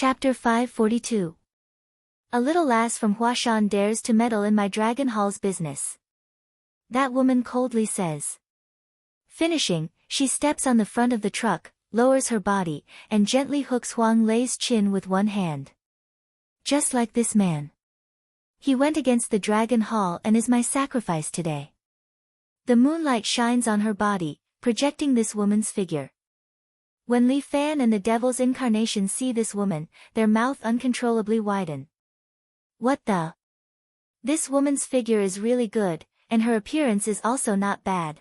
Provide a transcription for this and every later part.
Chapter 542. A little lass from Huashan dares to meddle in my dragon hall's business. That woman coldly says. Finishing, she steps on the front of the truck, lowers her body, and gently hooks Huang Lei's chin with one hand. Just like this man. He went against the dragon hall and is my sacrifice today. The moonlight shines on her body, projecting this woman's figure. When Li Fan and the devil's incarnation see this woman, their mouth uncontrollably widen. What the? This woman's figure is really good, and her appearance is also not bad.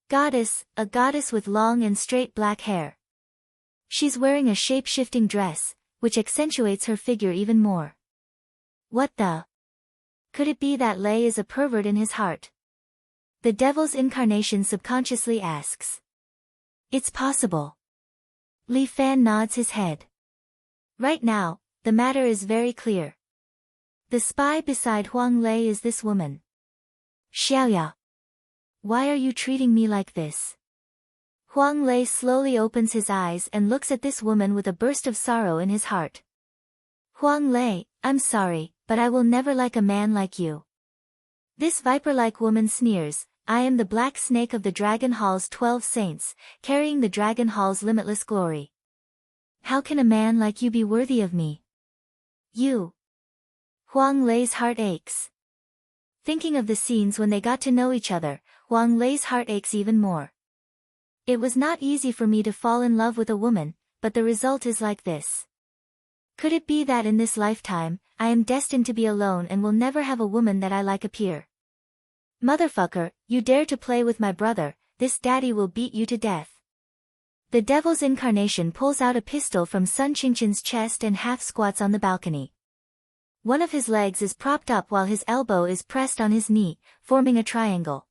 Goddess, a goddess with long and straight black hair. She's wearing a shape-shifting dress, which accentuates her figure even more. What the? Could it be that Lei is a pervert in his heart? The devil's incarnation subconsciously asks. It's possible. Li Fan nods his head. Right now, the matter is very clear. The spy beside Huang Lei is this woman. Xiaoya. Why are you treating me like this? Huang Lei slowly opens his eyes and looks at this woman with a burst of sorrow in his heart. Huang Lei, I'm sorry, but I will never like a man like you. This viper-like woman sneers. I am the black snake of the Dragon Hall's 12 saints, carrying the Dragon Hall's limitless glory. How can a man like you be worthy of me? You. Huang Lei's heart aches. Thinking of the scenes when they got to know each other, Huang Lei's heart aches even more. It was not easy for me to fall in love with a woman, but the result is like this. Could it be that in this lifetime, I am destined to be alone and will never have a woman that I like appear? Motherfucker, you dare to play with my brother, this daddy will beat you to death. The devil's incarnation pulls out a pistol from Sun Qingqian's chest and half squats on the balcony. One of his legs is propped up while his elbow is pressed on his knee, forming a triangle.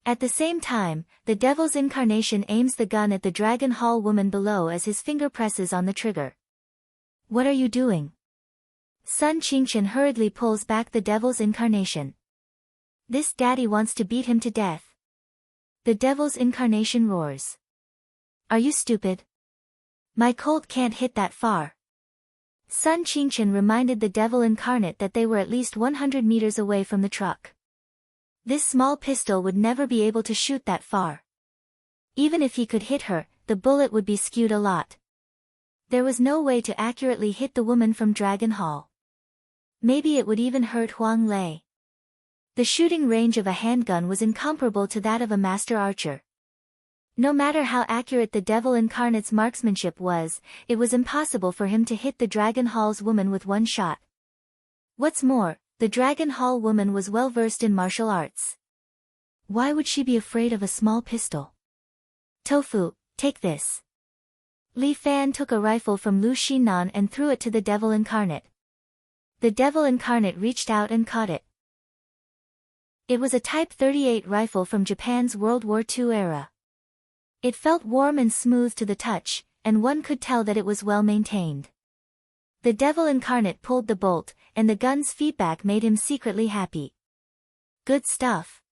At the same time, the devil's incarnation aims the gun at the Dragon Hall woman below as his finger presses on the trigger. What are you doing? Sun Qingqian hurriedly pulls back the devil's incarnation. This daddy wants to beat him to death. The devil's incarnation roars. Are you stupid? My Colt can't hit that far. Sun Qingqian reminded the devil incarnate that they were at least 100 meters away from the truck. This small pistol would never be able to shoot that far. Even if he could hit her, the bullet would be skewed a lot. There was no way to accurately hit the woman from Dragon Hall. Maybe it would even hurt Huang Lei. The shooting range of a handgun was incomparable to that of a master archer. No matter how accurate the devil incarnate's marksmanship was, it was impossible for him to hit the Dragon Hall's woman with one shot. What's more, the Dragon Hall woman was well versed in martial arts. Why would she be afraid of a small pistol? Tofu, take this. Li Fan took a rifle from Lu Xinan and threw it to the devil incarnate. The devil incarnate reached out and caught it. It was a Type 38 rifle from Japan's World War II era. It felt warm and smooth to the touch, and one could tell that it was well maintained. The devil incarnate pulled the bolt, and the gun's feedback made him secretly happy. Good stuff.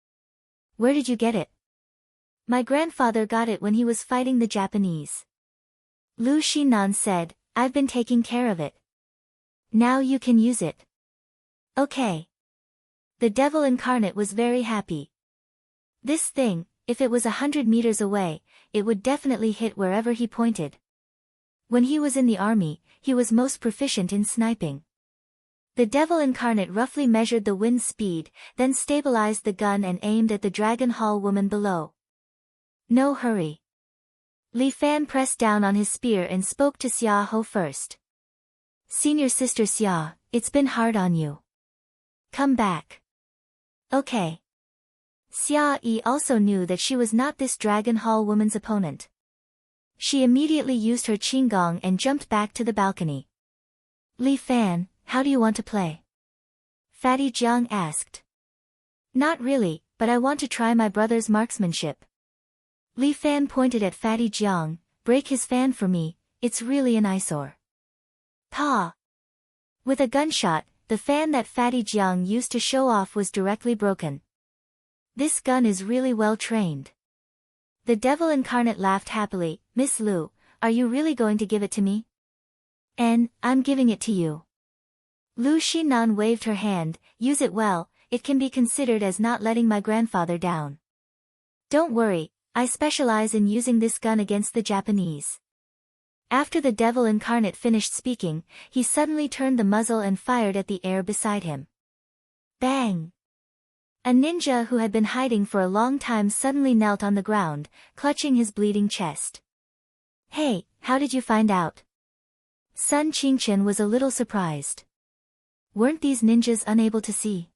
Where did you get it? My grandfather got it when he was fighting the Japanese. Lu Xinan said, I've been taking care of it. Now you can use it. Okay. The devil incarnate was very happy. This thing, if it was 100 meters away, it would definitely hit wherever he pointed. When he was in the army, he was most proficient in sniping. The devil incarnate roughly measured the wind speed, then stabilized the gun and aimed at the Dragon Hall woman below. No hurry. Li Fan pressed down on his spear and spoke to Xia Ho first. Senior sister Xia, it's been hard on you. Come back. Okay. Xia Yi also knew that she was not this Dragon Hall woman's opponent. She immediately used her qinggong and jumped back to the balcony. Li Fan, how do you want to play? Fatty Jiang asked. Not really, but I want to try my brother's marksmanship. Li Fan pointed at Fatty Jiang, break his fan for me, it's really an eyesore. Pa! With a gunshot, the fan that Fatty Jiang used to show off was directly broken. This gun is really well trained. The devil incarnate laughed happily. Miss Lu, are you really going to give it to me? And, I'm giving it to you. Lu Xinan waved her hand. Use it well, it can be considered as not letting my grandfather down. Don't worry, I specialize in using this gun against the Japanese. After the devil incarnate finished speaking, he suddenly turned the muzzle and fired at the air beside him. Bang! A ninja who had been hiding for a long time suddenly knelt on the ground, clutching his bleeding chest. Hey, how did you find out? Sun Qingchen was a little surprised. Weren't these ninjas unable to see?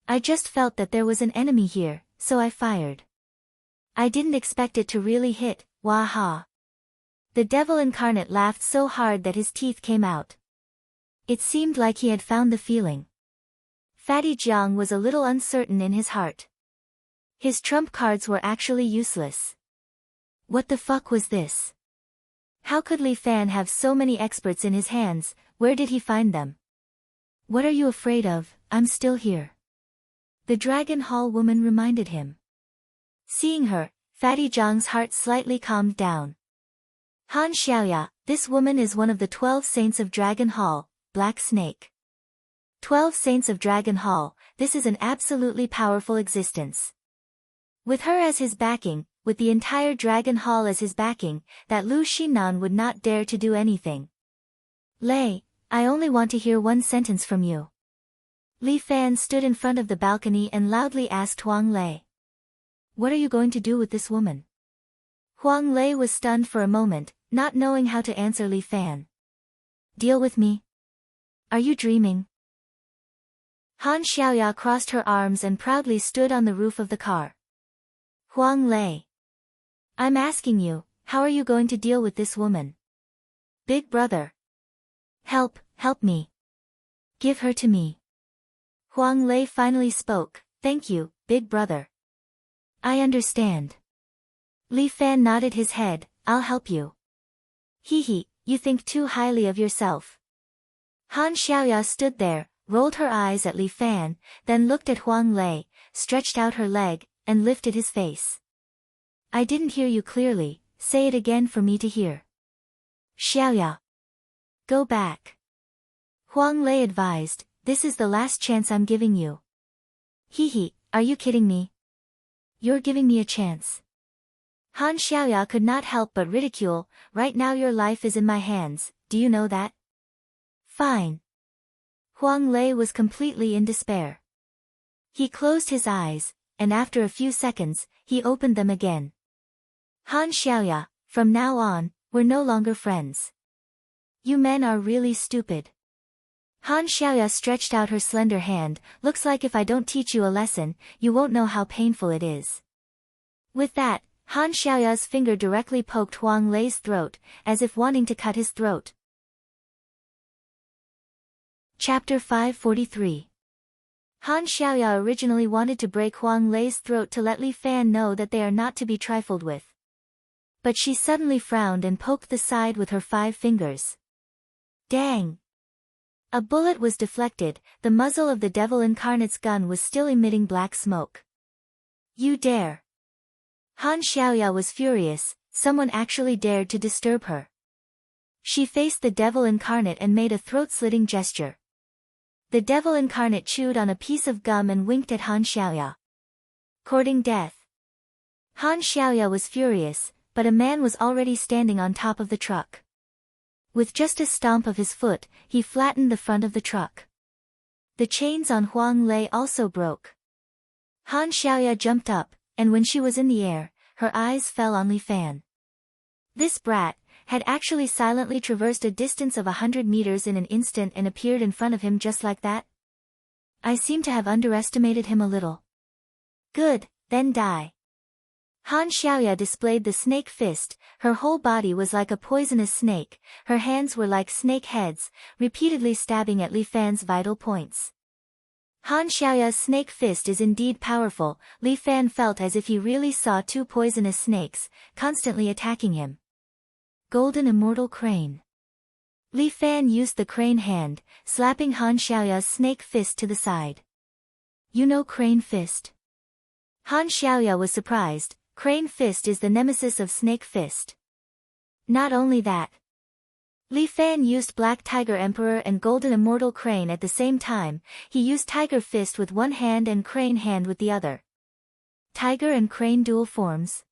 I just felt that there was an enemy here, so I fired. I didn't expect it to really hit, wah-ha. The devil incarnate laughed so hard that his teeth came out. It seemed like he had found the feeling. Fatty Jiang was a little uncertain in his heart. His trump cards were actually useless. What the fuck was this? How could Li Fan have so many experts in his hands? Where did he find them? What are you afraid of? I'm still here. The Dragon Hall woman reminded him. Seeing her, Fatty Jiang's heart slightly calmed down. Han Xiaoya, this woman is one of the 12 saints of Dragon Hall, Black Snake. 12 saints of Dragon Hall, this is an absolutely powerful existence. With her as his backing, with the entire Dragon Hall as his backing, that Lu Xinan would not dare to do anything. Lei, I only want to hear one sentence from you. Li Fan stood in front of the balcony and loudly asked Huang Lei. What are you going to do with this woman? Huang Lei was stunned for a moment, not knowing how to answer Li Fan. Deal with me? Are you dreaming? Han Xiaoya crossed her arms and proudly stood on the roof of the car. Huang Lei. I'm asking you, how are you going to deal with this woman? Big brother. Help me. Give her to me. Huang Lei finally spoke, thank you, big brother. I understand. Li Fan nodded his head, I'll help you. Hee, you think too highly of yourself. Han Xiaoya stood there, rolled her eyes at Li Fan, then looked at Huang Lei, stretched out her leg, and lifted his face. I didn't hear you clearly, say it again for me to hear. Xiaoya. Go back. Huang Lei advised, this is the last chance I'm giving you. Hee, are you kidding me? You're giving me a chance. Han Xiaoya could not help but ridicule, right now your life is in my hands, do you know that? Fine. Huang Lei was completely in despair. He closed his eyes, and after a few seconds, he opened them again. Han Xiaoya, from now on, we're no longer friends. You men are really stupid. Han Xiaoya stretched out her slender hand, looks like if I don't teach you a lesson, you won't know how painful it is. With that, Han Xiaoya's finger directly poked Huang Lei's throat, as if wanting to cut his throat. Chapter 543. Han Xiaoya originally wanted to break Huang Lei's throat to let Li Fan know that they are not to be trifled with. But she suddenly frowned and poked the side with her 5 fingers. Dang! A bullet was deflected, the muzzle of the devil incarnate's gun was still emitting black smoke. You dare! Han Xiaoya was furious, someone actually dared to disturb her. She faced the devil incarnate and made a throat-slitting gesture. The devil incarnate chewed on a piece of gum and winked at Han Xiaoya. Courting death. Han Xiaoya was furious, but a man was already standing on top of the truck. With just a stomp of his foot, he flattened the front of the truck. The chains on Huang Lei also broke. Han Xiaoya jumped up, and when she was in the air, her eyes fell on Li Fan. This brat had actually silently traversed a distance of 100 meters in an instant and appeared in front of him just like that. I seem to have underestimated him a little. Good, then die. Han Xiaoya displayed the snake fist, her whole body was like a poisonous snake, her hands were like snake heads, repeatedly stabbing at Li Fan's vital points. Han Xiaoya's snake fist is indeed powerful, Li Fan felt as if he really saw 2 poisonous snakes, constantly attacking him. Golden Immortal Crane. Li Fan used the crane hand, slapping Han Xiaoya's snake fist to the side. You know Crane Fist? Han Xiaoya was surprised, Crane Fist is the nemesis of Snake Fist. Not only that. Li Fan used Black Tiger Emperor and Golden Immortal Crane at the same time. He used Tiger Fist with one hand and Crane Hand with the other. Tiger and Crane dual forms.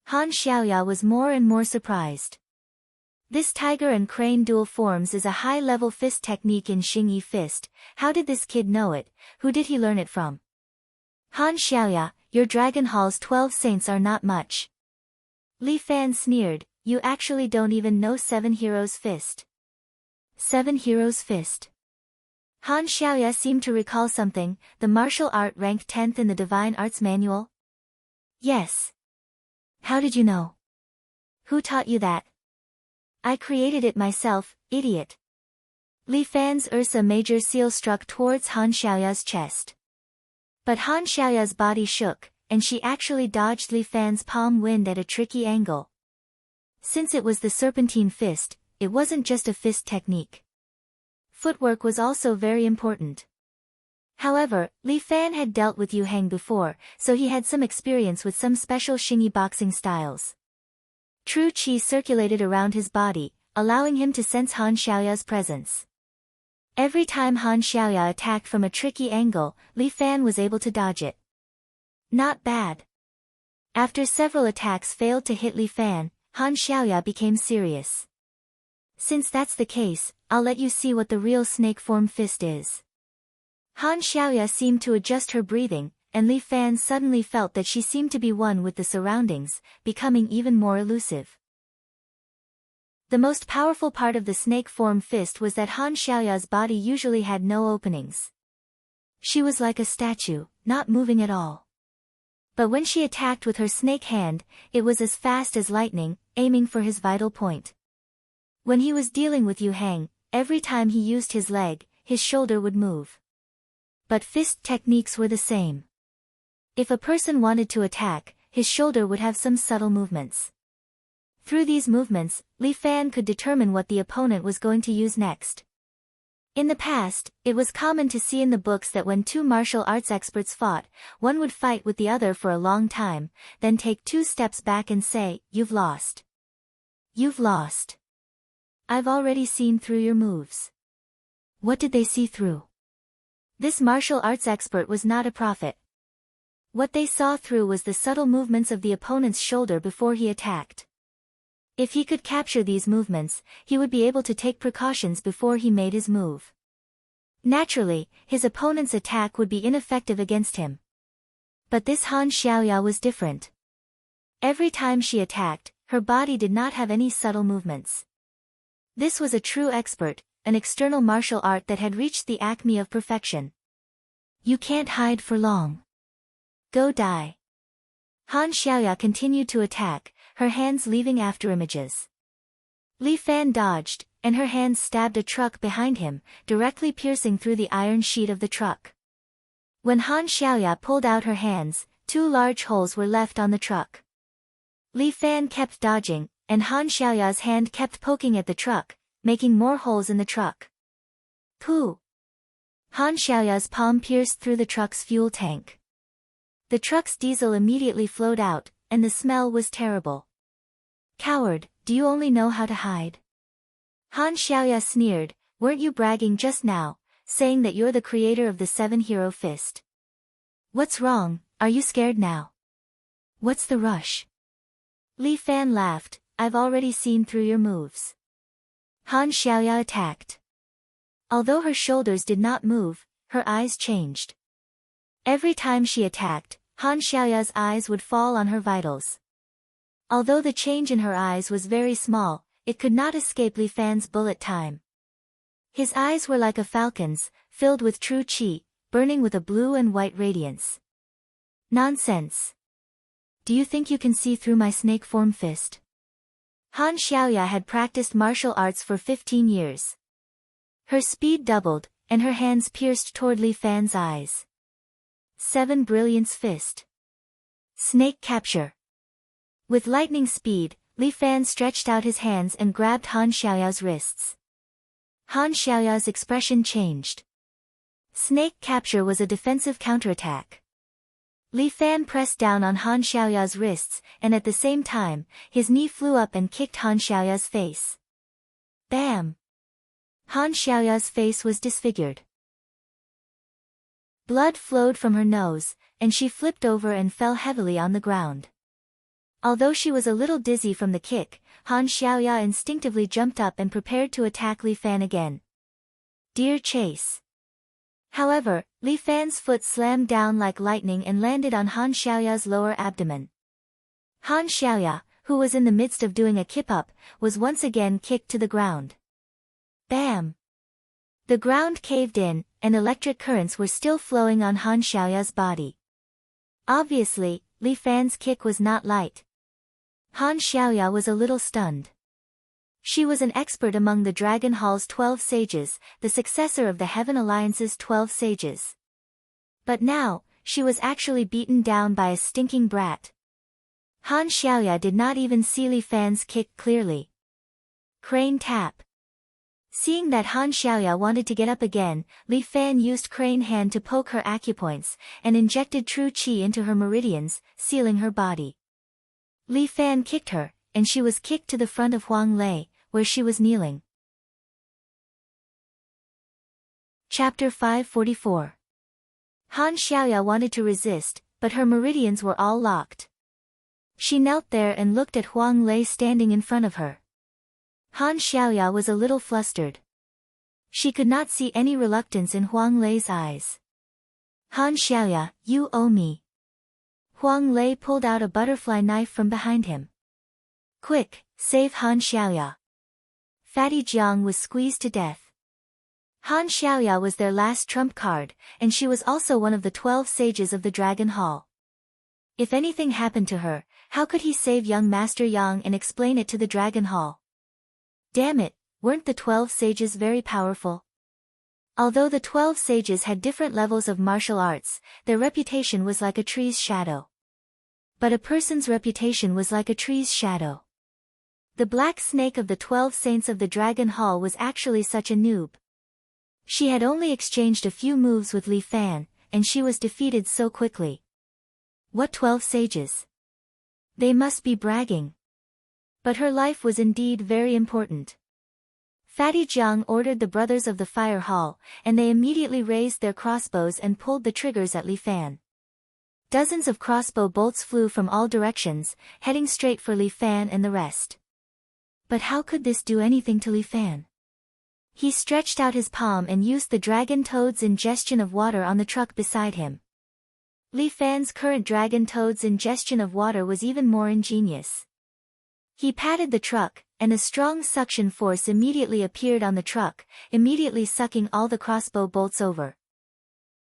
Han Xiaoya was more and more surprised. This Tiger and Crane dual forms is a high-level fist technique in Xingyi Fist. How did this kid know it? Who did he learn it from? Han Xiaoya, your Dragon Hall's 12 saints are not much. Li Fan sneered, you actually don't even know Seven Heroes Fist. Seven Heroes Fist. Han Xiaoya seemed to recall something, the martial art ranked 10th in the Divine Arts Manual? Yes. How did you know? Who taught you that? I created it myself, idiot. Li Fan's Ursa Major seal struck towards Han Xiaoya's chest. But Han Xiaoya's body shook, and she actually dodged Li Fan's palm wind at a tricky angle. Since it was the Serpentine Fist, it wasn't just a fist technique. Footwork was also very important. However, Li Fan had dealt with Yu Heng before, so he had some experience with some special Xingyi boxing styles. True Qi circulated around his body, allowing him to sense Han Xiaoya's presence. Every time Han Xiaoya attacked from a tricky angle, Li Fan was able to dodge it. Not bad. After several attacks failed to hit Li Fan, Han Xiaoya became serious. Since that's the case, I'll let you see what the real snake form fist is. Han Xiaoya seemed to adjust her breathing, and Li Fan suddenly felt that she seemed to be one with the surroundings, becoming even more elusive. The most powerful part of the snake form fist was that Han Xiaoya's body usually had no openings. She was like a statue, not moving at all. But when she attacked with her snake hand, it was as fast as lightning, aiming for his vital point. When he was dealing with Yu Heng, every time he used his leg, his shoulder would move. But fist techniques were the same. If a person wanted to attack, his shoulder would have some subtle movements. Through these movements, Li Fan could determine what the opponent was going to use next. In the past, it was common to see in the books that when two martial arts experts fought, one would fight with the other for a long time, then take 2 steps back and say, "You've lost. You've lost. I've already seen through your moves." What did they see through? This martial arts expert was not a prophet. What they saw through was the subtle movements of the opponent's shoulder before he attacked. If he could capture these movements, he would be able to take precautions before he made his move. Naturally, his opponent's attack would be ineffective against him. But this Han Xiaoya was different. Every time she attacked, her body did not have any subtle movements. This was a true expert, an external martial art that had reached the acme of perfection. You can't hide for long. Go die. Han Xiaoya continued to attack, her hands leaving afterimages. Li Fan dodged, and her hands stabbed a truck behind him, directly piercing through the iron sheet of the truck. When Han Xiaoya pulled out her hands, 2 large holes were left on the truck. Li Fan kept dodging, and Han Xiaoya's hand kept poking at the truck, making more holes in the truck. Pooh! Han Xiaoya's palm pierced through the truck's fuel tank. The truck's diesel immediately flowed out, and the smell was terrible. Coward, do you only know how to hide? Han Xiaoya sneered, weren't you bragging just now, saying that you're the creator of the 7-hero fist? What's wrong, are you scared now? What's the rush? Li Fan laughed, I've already seen through your moves. Han Xiaoya attacked. Although her shoulders did not move, her eyes changed. Every time she attacked, Han Xiaoya's eyes would fall on her vitals. Although the change in her eyes was very small, it could not escape Li Fan's bullet time. His eyes were like a falcon's, filled with true qi, burning with a blue and white radiance. Nonsense. Do you think you can see through my snake form fist? Han Xiaoya had practiced martial arts for 15 years. Her speed doubled, and her hands pierced toward Li Fan's eyes. 7 Brilliance Fist. Snake Capture. With lightning speed, Li Fan stretched out his hands and grabbed Han Xiaoya's wrists. Han Xiaoya's expression changed. Snake Capture was a defensive counterattack. Li Fan pressed down on Han Xiaoya's wrists, and at the same time, his knee flew up and kicked Han Xiaoya's face. Bam! Han Xiaoya's face was disfigured. Blood flowed from her nose, and she flipped over and fell heavily on the ground. Although she was a little dizzy from the kick, Han Xiaoya instinctively jumped up and prepared to attack Li Fan again. Dear chase! However, Li Fan's foot slammed down like lightning and landed on Han Xiaoya's lower abdomen. Han Xiaoya, who was in the midst of doing a kip-up, was once again kicked to the ground. Bam! The ground caved in, and electric currents were still flowing on Han Xiaoya's body. Obviously, Li Fan's kick was not light. Han Xiaoya was a little stunned. She was an expert among the Dragon Hall's 12 sages, the successor of the Heaven Alliance's 12 sages. But now, she was actually beaten down by a stinking brat. Han Xiaoya did not even see Li Fan's kick clearly. Crane tap. Seeing that Han Xiaoya wanted to get up again, Li Fan used crane hand to poke her acupoints, and injected true qi into her meridians, sealing her body. Li Fan kicked her, and she was kicked to the front of Huang Lei, where she was kneeling. Chapter 544. Han Xiaoya wanted to resist, but her meridians were all locked. She knelt there and looked at Huang Lei standing in front of her. Han Xiaoya was a little flustered. She could not see any reluctance in Huang Lei's eyes. Han Xiaoya, you owe me. Huang Lei pulled out a butterfly knife from behind him. Quick, save Han Xiaoya. Fatty Jiang was squeezed to death. Han Xiaoya was their last trump card, and she was also one of the 12 sages of the Dragon Hall. If anything happened to her, how could he save young Master Yang and explain it to the Dragon Hall? Damn it, weren't the 12 sages very powerful? Although the 12 sages had different levels of martial arts, their reputation was like a tree's shadow. But a person's reputation was like a tree's shadow. The black snake of the 12 saints of the Dragon Hall was actually such a noob. She had only exchanged a few moves with Li Fan, and she was defeated so quickly. What 12 sages? They must be bragging. But her life was indeed very important. Fatty Jiang ordered the brothers of the Fire Hall, and they immediately raised their crossbows and pulled the triggers at Li Fan. Dozens of crossbow bolts flew from all directions, heading straight for Li Fan and the rest. But how could this do anything to Li Fan? He stretched out his palm and used the dragon toad's ingestion of water on the truck beside him. Li Fan's current dragon toad's ingestion of water was even more ingenious. He patted the truck, and a strong suction force immediately appeared on the truck, immediately sucking all the crossbow bolts over.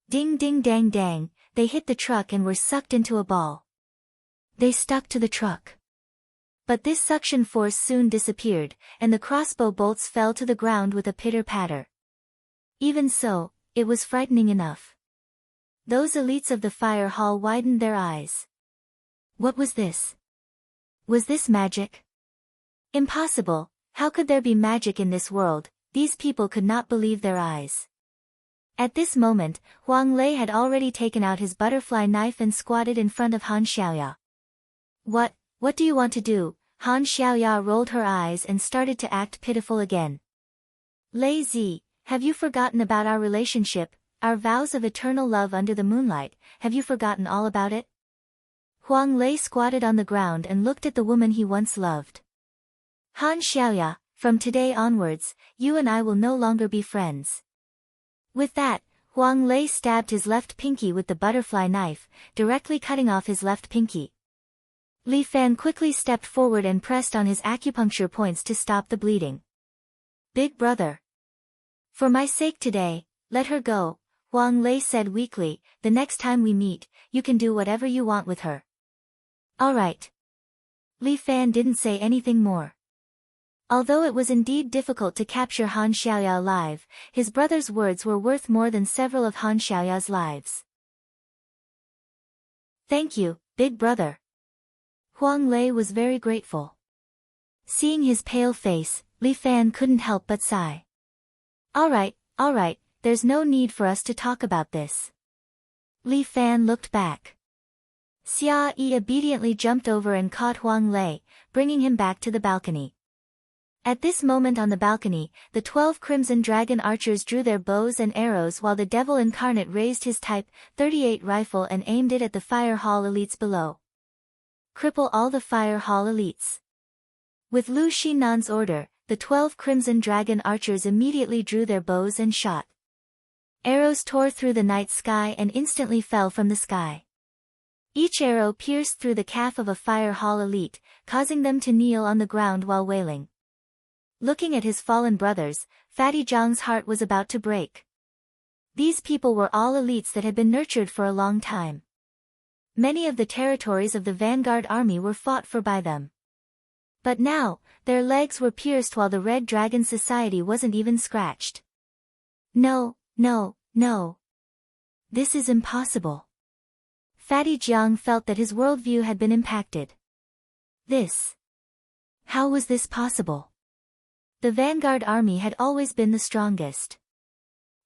Ding ding dang dang, they hit the truck and were sucked into a ball. They stuck to the truck. But this suction force soon disappeared, and the crossbow bolts fell to the ground with a pitter-patter. Even so, it was frightening enough. Those elites of the Fire Hall widened their eyes. What was this? Was this magic? Impossible, how could there be magic in this world? These people could not believe their eyes. At this moment, Huang Lei had already taken out his butterfly knife and squatted in front of Han Xiaoya. What do you want to do? Han Xiaoya rolled her eyes and started to act pitiful again. Lei Zi, have you forgotten about our relationship, our vows of eternal love under the moonlight? Have you forgotten all about it? Huang Lei squatted on the ground and looked at the woman he once loved. Han Xiaoya, from today onwards, you and I will no longer be friends. With that, Huang Lei stabbed his left pinky with the butterfly knife, directly cutting off his left pinky. Li Fan quickly stepped forward and pressed on his acupuncture points to stop the bleeding. Big brother. For my sake today, let her go, Huang Lei said weakly. The next time we meet, you can do whatever you want with her. Alright. Li Fan didn't say anything more. Although it was indeed difficult to capture Han Xiaoya alive, his brother's words were worth more than several of Han Xiaoya's lives. Thank you, big brother. Huang Lei was very grateful. Seeing his pale face, Li Fan couldn't help but sigh. Alright, there's no need for us to talk about this. Li Fan looked back. Xia Yi obediently jumped over and caught Huang Lei, bringing him back to the balcony. At this moment on the balcony, the 12 crimson dragon archers drew their bows and arrows while the devil incarnate raised his Type 38 rifle and aimed it at the fire hall elites below. Cripple all the fire hall elites. With Lu Xinan's order, the 12 crimson dragon archers immediately drew their bows and shot. Arrows tore through the night sky and instantly fell from the sky. Each arrow pierced through the calf of a fire hall elite, causing them to kneel on the ground while wailing. Looking at his fallen brothers, Fatty Zhang's heart was about to break. These people were all elites that had been nurtured for a long time. Many of the territories of the vanguard army were fought for by them. But now, their legs were pierced while the Red Dragon Society wasn't even scratched. No, no, no. This is impossible. Fatty Jiang felt that his worldview had been impacted. How was this possible? The vanguard army had always been the strongest.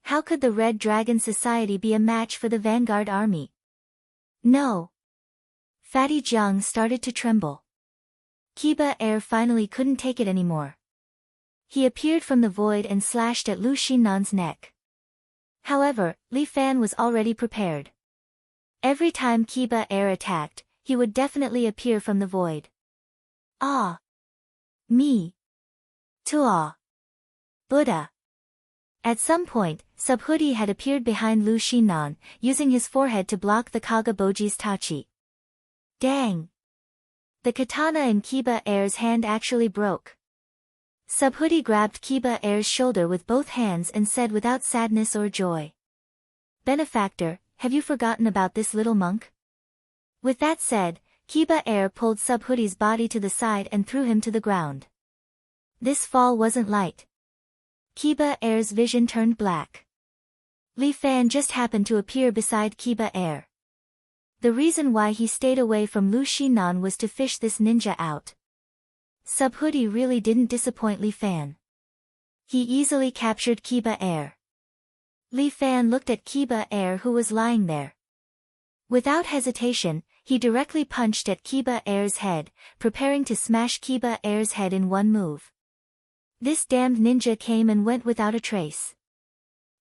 How could the Red Dragon Society be a match for the vanguard army? No. Fatty Jiang started to tremble. Kiba Air finally couldn't take it anymore. He appeared from the void and slashed at Lu Xinan's neck. However, Li Fan was already prepared. Every time Kiba Air attacked, he would definitely appear from the void. Ah! Me! Tuah! Buddha! At some point, Subhuti had appeared behind Lu Xinan, using his forehead to block the Kaga Boji's Tachi. Dang! The katana in Kiba Air's hand actually broke. Subhuti grabbed Kiba Air's shoulder with both hands and said without sadness or joy. Benefactor, have you forgotten about this little monk? With that said, Kiba Air pulled Subhuti's body to the side and threw him to the ground. This fall wasn't light. Kiba Air's vision turned black. Li Fan just happened to appear beside Kiba Air. The reason why he stayed away from Lu Xinan was to fish this ninja out. Subhuti really didn't disappoint Li Fan. He easily captured Kiba Air. Li Fan looked at Kiba Air who was lying there. Without hesitation, he directly punched at Kiba Air's head, preparing to smash Kiba Air's head in one move. This damned ninja came and went without a trace.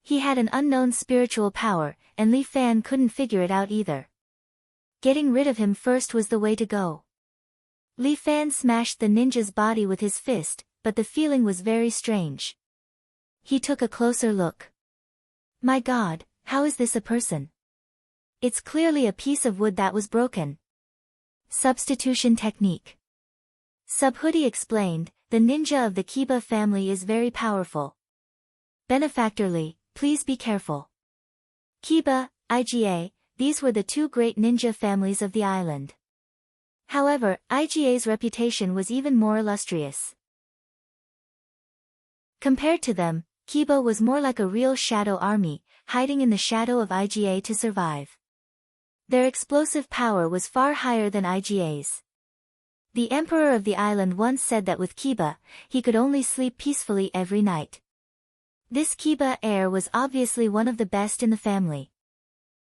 He had an unknown spiritual power, and Li Fan couldn't figure it out either. Getting rid of him first was the way to go. Li Fan smashed the ninja's body with his fist, but the feeling was very strange. He took a closer look. My God, how is this a person? It's clearly a piece of wood that was broken. Substitution technique. Subhuti explained, the ninja of the Kiba family is very powerful. Benefactor Li, please be careful. Kiba, IGA, these were the two great ninja families of the island. However, IGA's reputation was even more illustrious. Compared to them, Kiba was more like a real shadow army, hiding in the shadow of IGA to survive. Their explosive power was far higher than IGA's. The emperor of the island once said that with Kiba, he could only sleep peacefully every night. This Kiba Air was obviously one of the best in the family.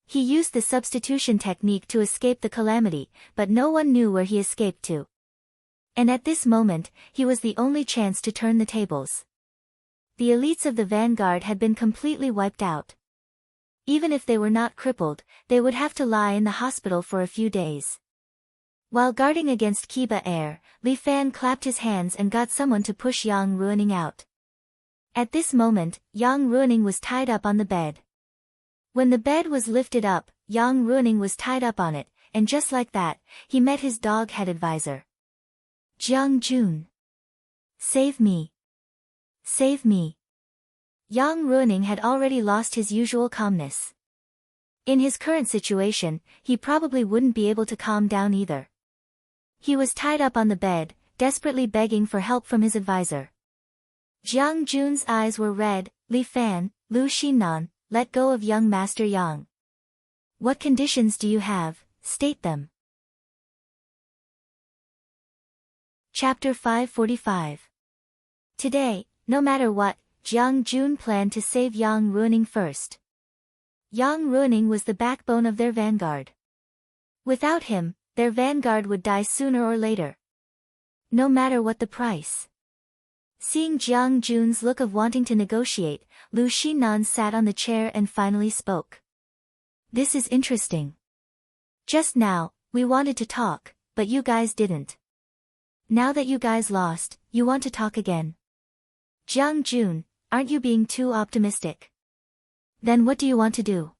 He used the substitution technique to escape the calamity, but no one knew where he escaped to. And at this moment, he was the only chance to turn the tables. The elites of the vanguard had been completely wiped out. Even if they were not crippled, they would have to lie in the hospital for a few days. While guarding against Kiba Air, Li Fan clapped his hands and got someone to push Yang Ruining out. At this moment, Yang Ruining was tied up on the bed. When the bed was lifted up, Yang Ruining was tied up on it, and just like that, he met his dog-head advisor. Jiang Jun. Save me. Save me. Yang Ruining had already lost his usual calmness. In his current situation, he probably wouldn't be able to calm down either. He was tied up on the bed, desperately begging for help from his advisor. Jiang Jun's eyes were red. Li Fan, Lu Xinan, let go of young Master Yang. What conditions do you have? State them. Chapter 545. Today, no matter what, Jiang Jun planned to save Yang Ruining first. Yang Ruining was the backbone of their vanguard. Without him, their vanguard would die sooner or later. No matter what the price. Seeing Jiang Jun's look of wanting to negotiate, Lu Xinan sat on the chair and finally spoke. This is interesting. Just now, we wanted to talk, but you guys didn't. Now that you guys lost, you want to talk again. Jiang Jun, aren't you being too optimistic? Then what do you want to do?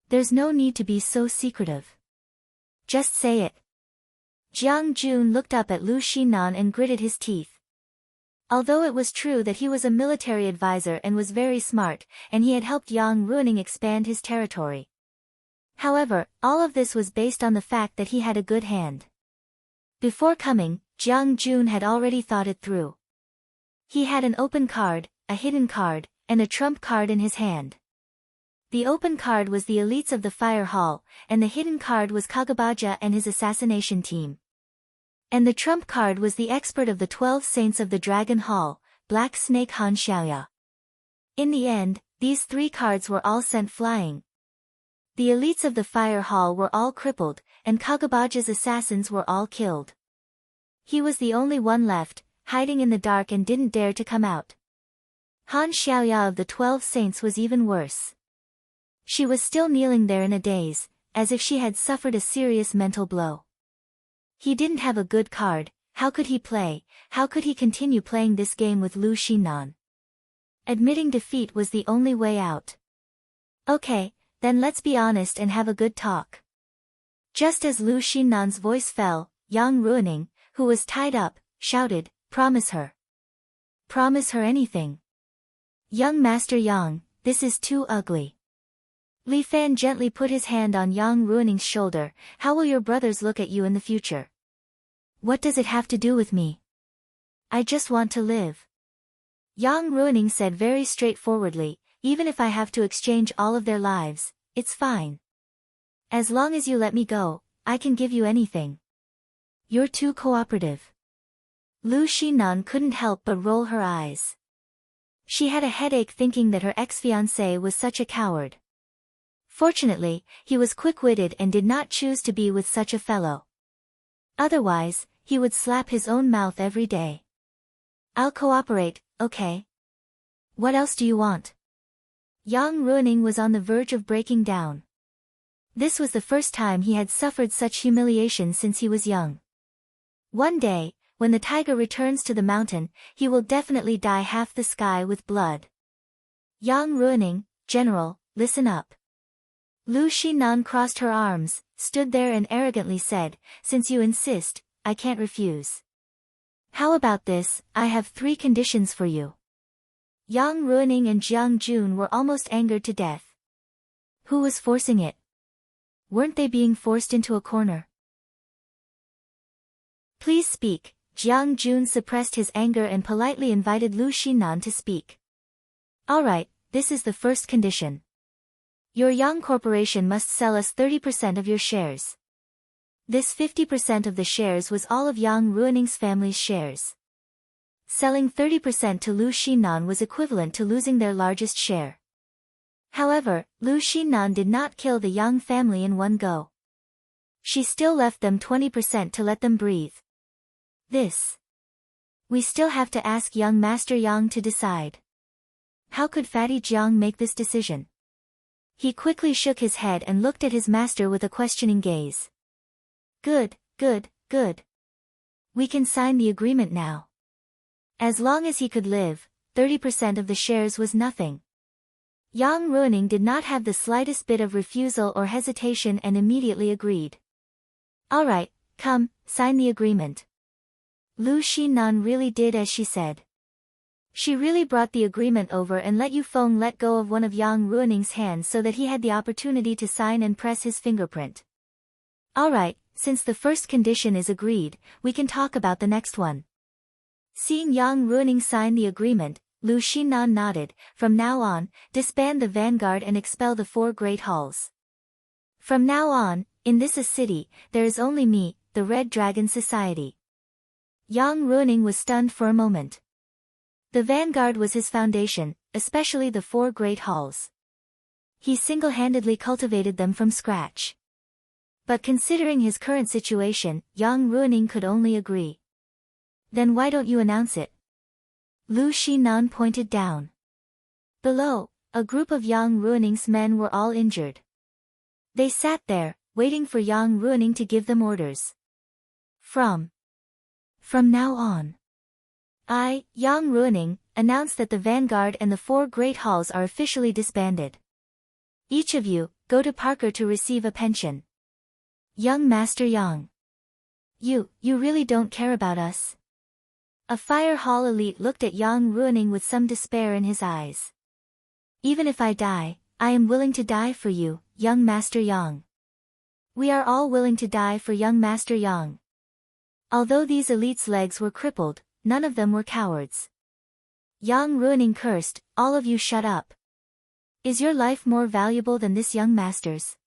There's no need to be so secretive. Just say it. Jiang Jun looked up at Lu Xinan and gritted his teeth. Although it was true that he was a military advisor and was very smart, and he had helped Yang Ruining expand his territory. However, all of this was based on the fact that he had a good hand. Before coming, Jiang Jun had already thought it through. He had an open card, a hidden card, and a trump card in his hand. The open card was the elites of the Fire Hall, and the hidden card was Kagabaja and his assassination team. And the trump card was the expert of the 12 Saints of the Dragon Hall, Black Snake Han Xiaoya. In the end, these 3 cards were all sent flying. The elites of the Fire Hall were all crippled, and Kagabaja's assassins were all killed. He was the only one left, hiding in the dark and didn't dare to come out. Han Xiaoya of the 12 Saints was even worse. She was still kneeling there in a daze, as if she had suffered a serious mental blow. He didn't have a good card. How could he play? How could he continue playing this game with Lu Xinan? Admitting defeat was the only way out. Okay, then let's be honest and have a good talk. Just as Lu Xinan's voice fell, Yang Ruining, who was tied up, shouted, Promise her. Promise her anything. Young Master Yang, this is too ugly. Li Fan gently put his hand on Yang Ruining's shoulder. How will your brothers look at you in the future? What does it have to do with me? I just want to live. Yang Ruining said very straightforwardly, even if I have to exchange all of their lives, it's fine. As long as you let me go, I can give you anything. You're too cooperative. Lu Xinan couldn't help but roll her eyes. She had a headache thinking that her ex-fiancé was such a coward. Fortunately, he was quick-witted and did not choose to be with such a fellow. Otherwise, he would slap his own mouth every day. I'll cooperate, okay? What else do you want? Yang Ruining was on the verge of breaking down. This was the first time he had suffered such humiliation since he was young. One day, when the tiger returns to the mountain, he will definitely dye half the sky with blood. Yang Ruining, General, listen up. Lu Xinan crossed her arms, stood there and arrogantly said, Since you insist, I can't refuse. How about this? I have 3 conditions for you. Yang Ruining and Jiang Jun were almost angered to death. Who was forcing it? Weren't they being forced into a corner? Please speak. Jiang Jun suppressed his anger and politely invited Lu Xinan to speak. Alright, this is the first condition. Your Yang Corporation must sell us 30% of your shares. This 50% of the shares was all of Yang Ruining's family's shares. Selling 30% to Lu Xinan was equivalent to losing their largest share. However, Lu Xinan did not kill the Yang family in one go. She still left them 20% to let them breathe. We still have to ask young Master Yang to decide. How could Fatty Jiang make this decision? He quickly shook his head and looked at his master with a questioning gaze. Good. We can sign the agreement now. As long as he could live, 30% of the shares was nothing. Yang Ruining did not have the slightest bit of refusal or hesitation and immediately agreed. Alright, come, sign the agreement. Lu Xinan really did as she said. She really brought the agreement over and let Yufeng let go of one of Yang Ruining's hands so that he had the opportunity to sign and press his fingerprint. Alright, since the first condition is agreed, we can talk about the next one. Seeing Yang Ruining sign the agreement, Lu Xinan nodded. From now on, disband the vanguard and expel the 4 great halls. From now on, in this city, there is only me, the Red Dragon Society. Yang Ruining was stunned for a moment. The vanguard was his foundation, especially the 4 great halls. He single-handedly cultivated them from scratch. But considering his current situation, Yang Ruining could only agree. Then why don't you announce it? Lu Xinan pointed down. Below, a group of Yang Ruining's men were all injured. They sat there, waiting for Yang Ruining to give them orders. From now on, I, Yang Ruining, announce that the Vanguard and the 4 Great Halls are officially disbanded. Each of you, go to Parker to receive a pension. Young Master Yang. You really don't care about us? A Fire Hall elite looked at Yang Ruining with some despair in his eyes. Even if I die, I am willing to die for you, young Master Yang. We are all willing to die for young Master Yang. Although these elites' legs were crippled, none of them were cowards. Yang Ruining cursed, all of you shut up. Is your life more valuable than this young master's?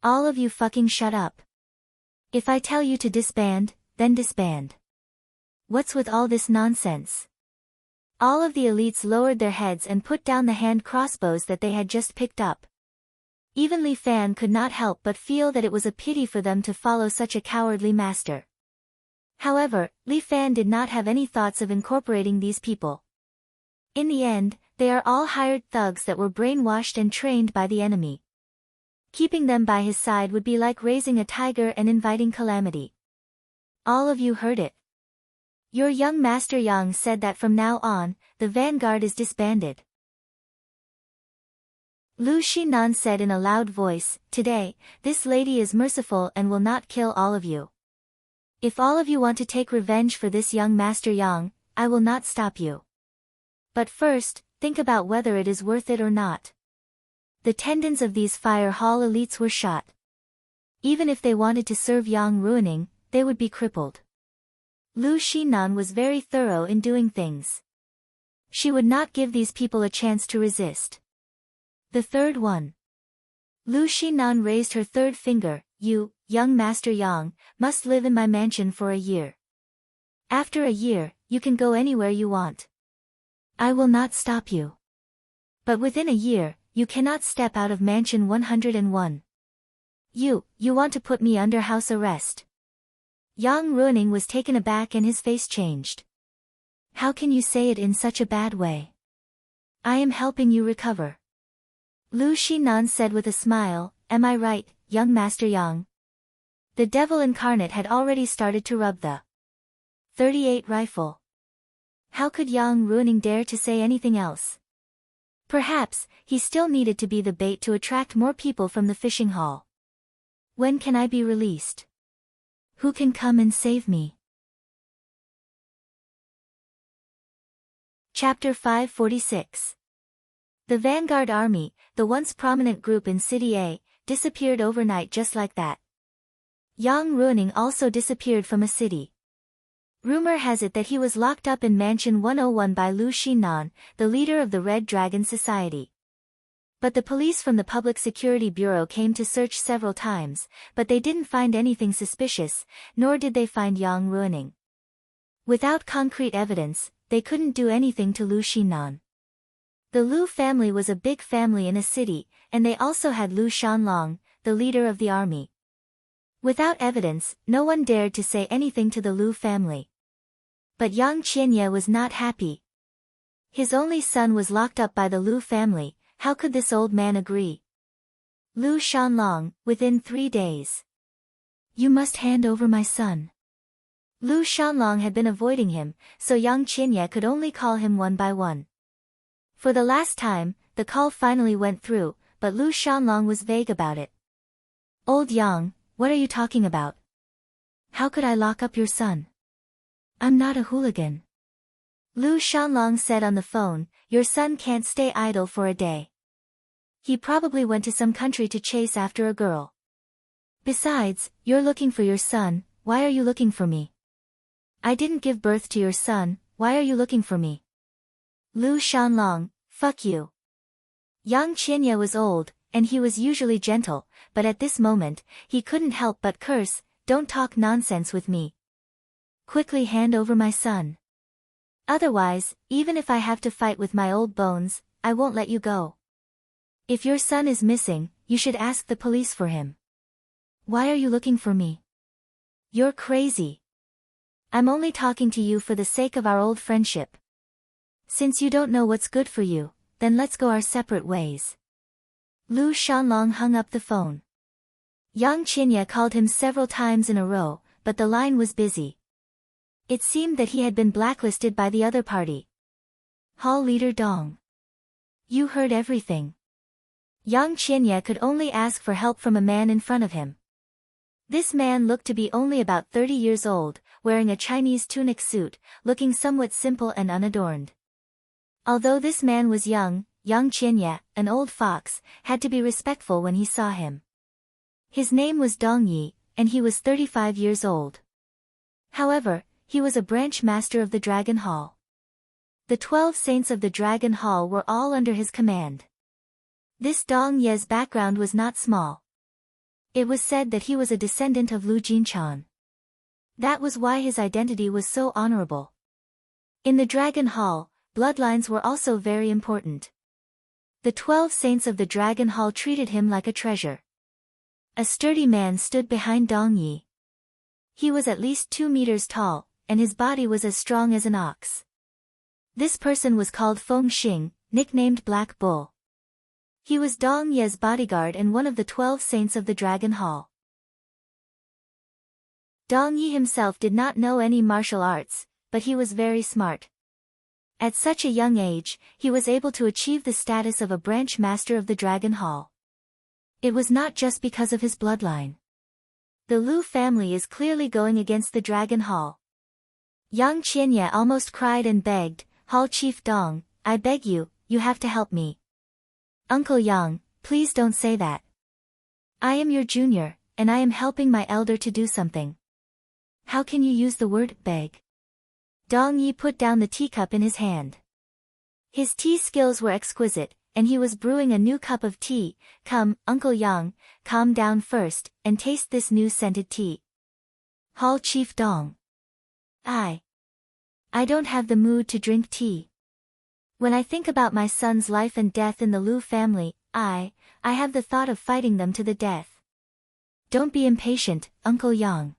All of you fucking shut up. If I tell you to disband, then disband. What's with all this nonsense? All of the elites lowered their heads and put down the hand crossbows that they had just picked up. Even Li Fan could not help but feel that it was a pity for them to follow such a cowardly master. However, Li Fan did not have any thoughts of incorporating these people. In the end, they are all hired thugs that were brainwashed and trained by the enemy. Keeping them by his side would be like raising a tiger and inviting calamity. All of you heard it. Your young Master Yang said that from now on, the Vanguard is disbanded. Lu Xinan said in a loud voice, today, this lady is merciful and will not kill all of you. If all of you want to take revenge for this young Master Yang, I will not stop you. But first, think about whether it is worth it or not. The tendons of these Fire Hall elites were shot. Even if they wanted to serve Yang Ruining, they would be crippled. Lu Xinan was very thorough in doing things. She would not give these people a chance to resist. The third one. Lu Xinan raised her third finger, you, young Master Yang, must live in my mansion for a year. After a year, you can go anywhere you want. I will not stop you. But within a year, you cannot step out of mansion 101. You want to put me under house arrest. Yang Ruining was taken aback and his face changed. How can you say it in such a bad way? I am helping you recover. Lu Xinan said with a smile, am I right, young Master Yang? The devil incarnate had already started to rub the 38 rifle. How could Yang Ruining dare to say anything else? Perhaps, he still needed to be the bait to attract more people from the fishing hall. When can I be released? Who can come and save me? Chapter 546. The Vanguard Army, the once prominent group in City A, disappeared overnight just like that. Yang Ruining also disappeared from a city. Rumor has it that he was locked up in Mansion 101 by Lu Xinan, the leader of the Red Dragon Society. But the police from the Public Security Bureau came to search several times, but they didn't find anything suspicious, nor did they find Yang Ruining. Without concrete evidence, they couldn't do anything to Lu Xinan. The Lu family was a big family in a city, and they also had Lu Shanlong, the leader of the army. Without evidence, no one dared to say anything to the Lu family. But Yang Qianye was not happy. His only son was locked up by the Lu family. How could this old man agree? Lu Shanlong, within 3 days. You must hand over my son. Lu Shanlong had been avoiding him, so Yang Qianye could only call him one by one. For the last time, the call finally went through, but Lu Shanlong was vague about it. Old Yang, what are you talking about? How could I lock up your son? I'm not a hooligan. Lu Shanlong said on the phone, your son can't stay idle for a day. He probably went to some country to chase after a girl. Besides, you're looking for your son, why are you looking for me? I didn't give birth to your son, why are you looking for me? Lu Shanlong, fuck you. Yang Qianye was old, and he was usually gentle, but at this moment, he couldn't help but curse, don't talk nonsense with me. Quickly hand over my son. Otherwise, even if I have to fight with my old bones, I won't let you go. If your son is missing, you should ask the police for him. Why are you looking for me? You're crazy. I'm only talking to you for the sake of our old friendship. Since you don't know what's good for you, then let's go our separate ways. Lu Shanlong hung up the phone. Yang Qinya called him several times in a row, but the line was busy. It seemed that he had been blacklisted by the other party. Hall leader Dong. You heard everything. Yang Qinya could only ask for help from a man in front of him. This man looked to be only about 30 years old, wearing a Chinese tunic suit, looking somewhat simple and unadorned. Although this man was young, Yang Qinya, an old fox, had to be respectful when he saw him. His name was Dong Yi, and he was 35 years old. However, he was a branch master of the Dragon Hall. The 12 saints of the Dragon Hall were all under his command. This Dong Ye's background was not small. It was said that he was a descendant of Lu Jinchan. That was why his identity was so honorable. In the Dragon Hall, bloodlines were also very important. The 12 saints of the Dragon Hall treated him like a treasure. A sturdy man stood behind Dong Yi. He was at least 2 meters tall, and his body was as strong as an ox. This person was called Feng Xing, nicknamed Black Bull. He was Dong Ye's bodyguard and one of the 12 saints of the Dragon Hall. Dong Yi himself did not know any martial arts, but he was very smart. At such a young age, he was able to achieve the status of a branch master of the Dragon Hall. It was not just because of his bloodline. The Lu family is clearly going against the Dragon Hall. Yang Qinya almost cried and begged, Hall Chief Dong, I beg you, you have to help me. Uncle Yang, please don't say that. I am your junior, and I am helping my elder to do something. How can you use the word beg? Dong Yi put down the teacup in his hand. His tea skills were exquisite, and he was brewing a new cup of tea. Come, Uncle Yang, calm down first, and taste this new scented tea. Hall Chief Dong. I don't have the mood to drink tea. When I think about my son's life and death in the Lu family, I have the thought of fighting them to the death. Don't be impatient, Uncle Yang.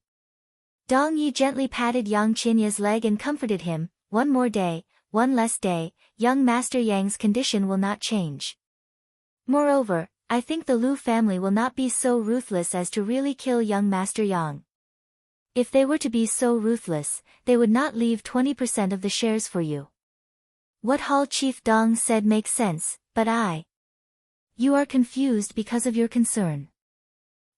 Dong Yi gently patted Yang Qinya's leg and comforted him, one more day, one less day, young Master Yang's condition will not change. Moreover, I think the Lu family will not be so ruthless as to really kill young Master Yang. If they were to be so ruthless, they would not leave 20% of the shares for you. What Hall Chief Dong said makes sense, but You are confused because of your concern.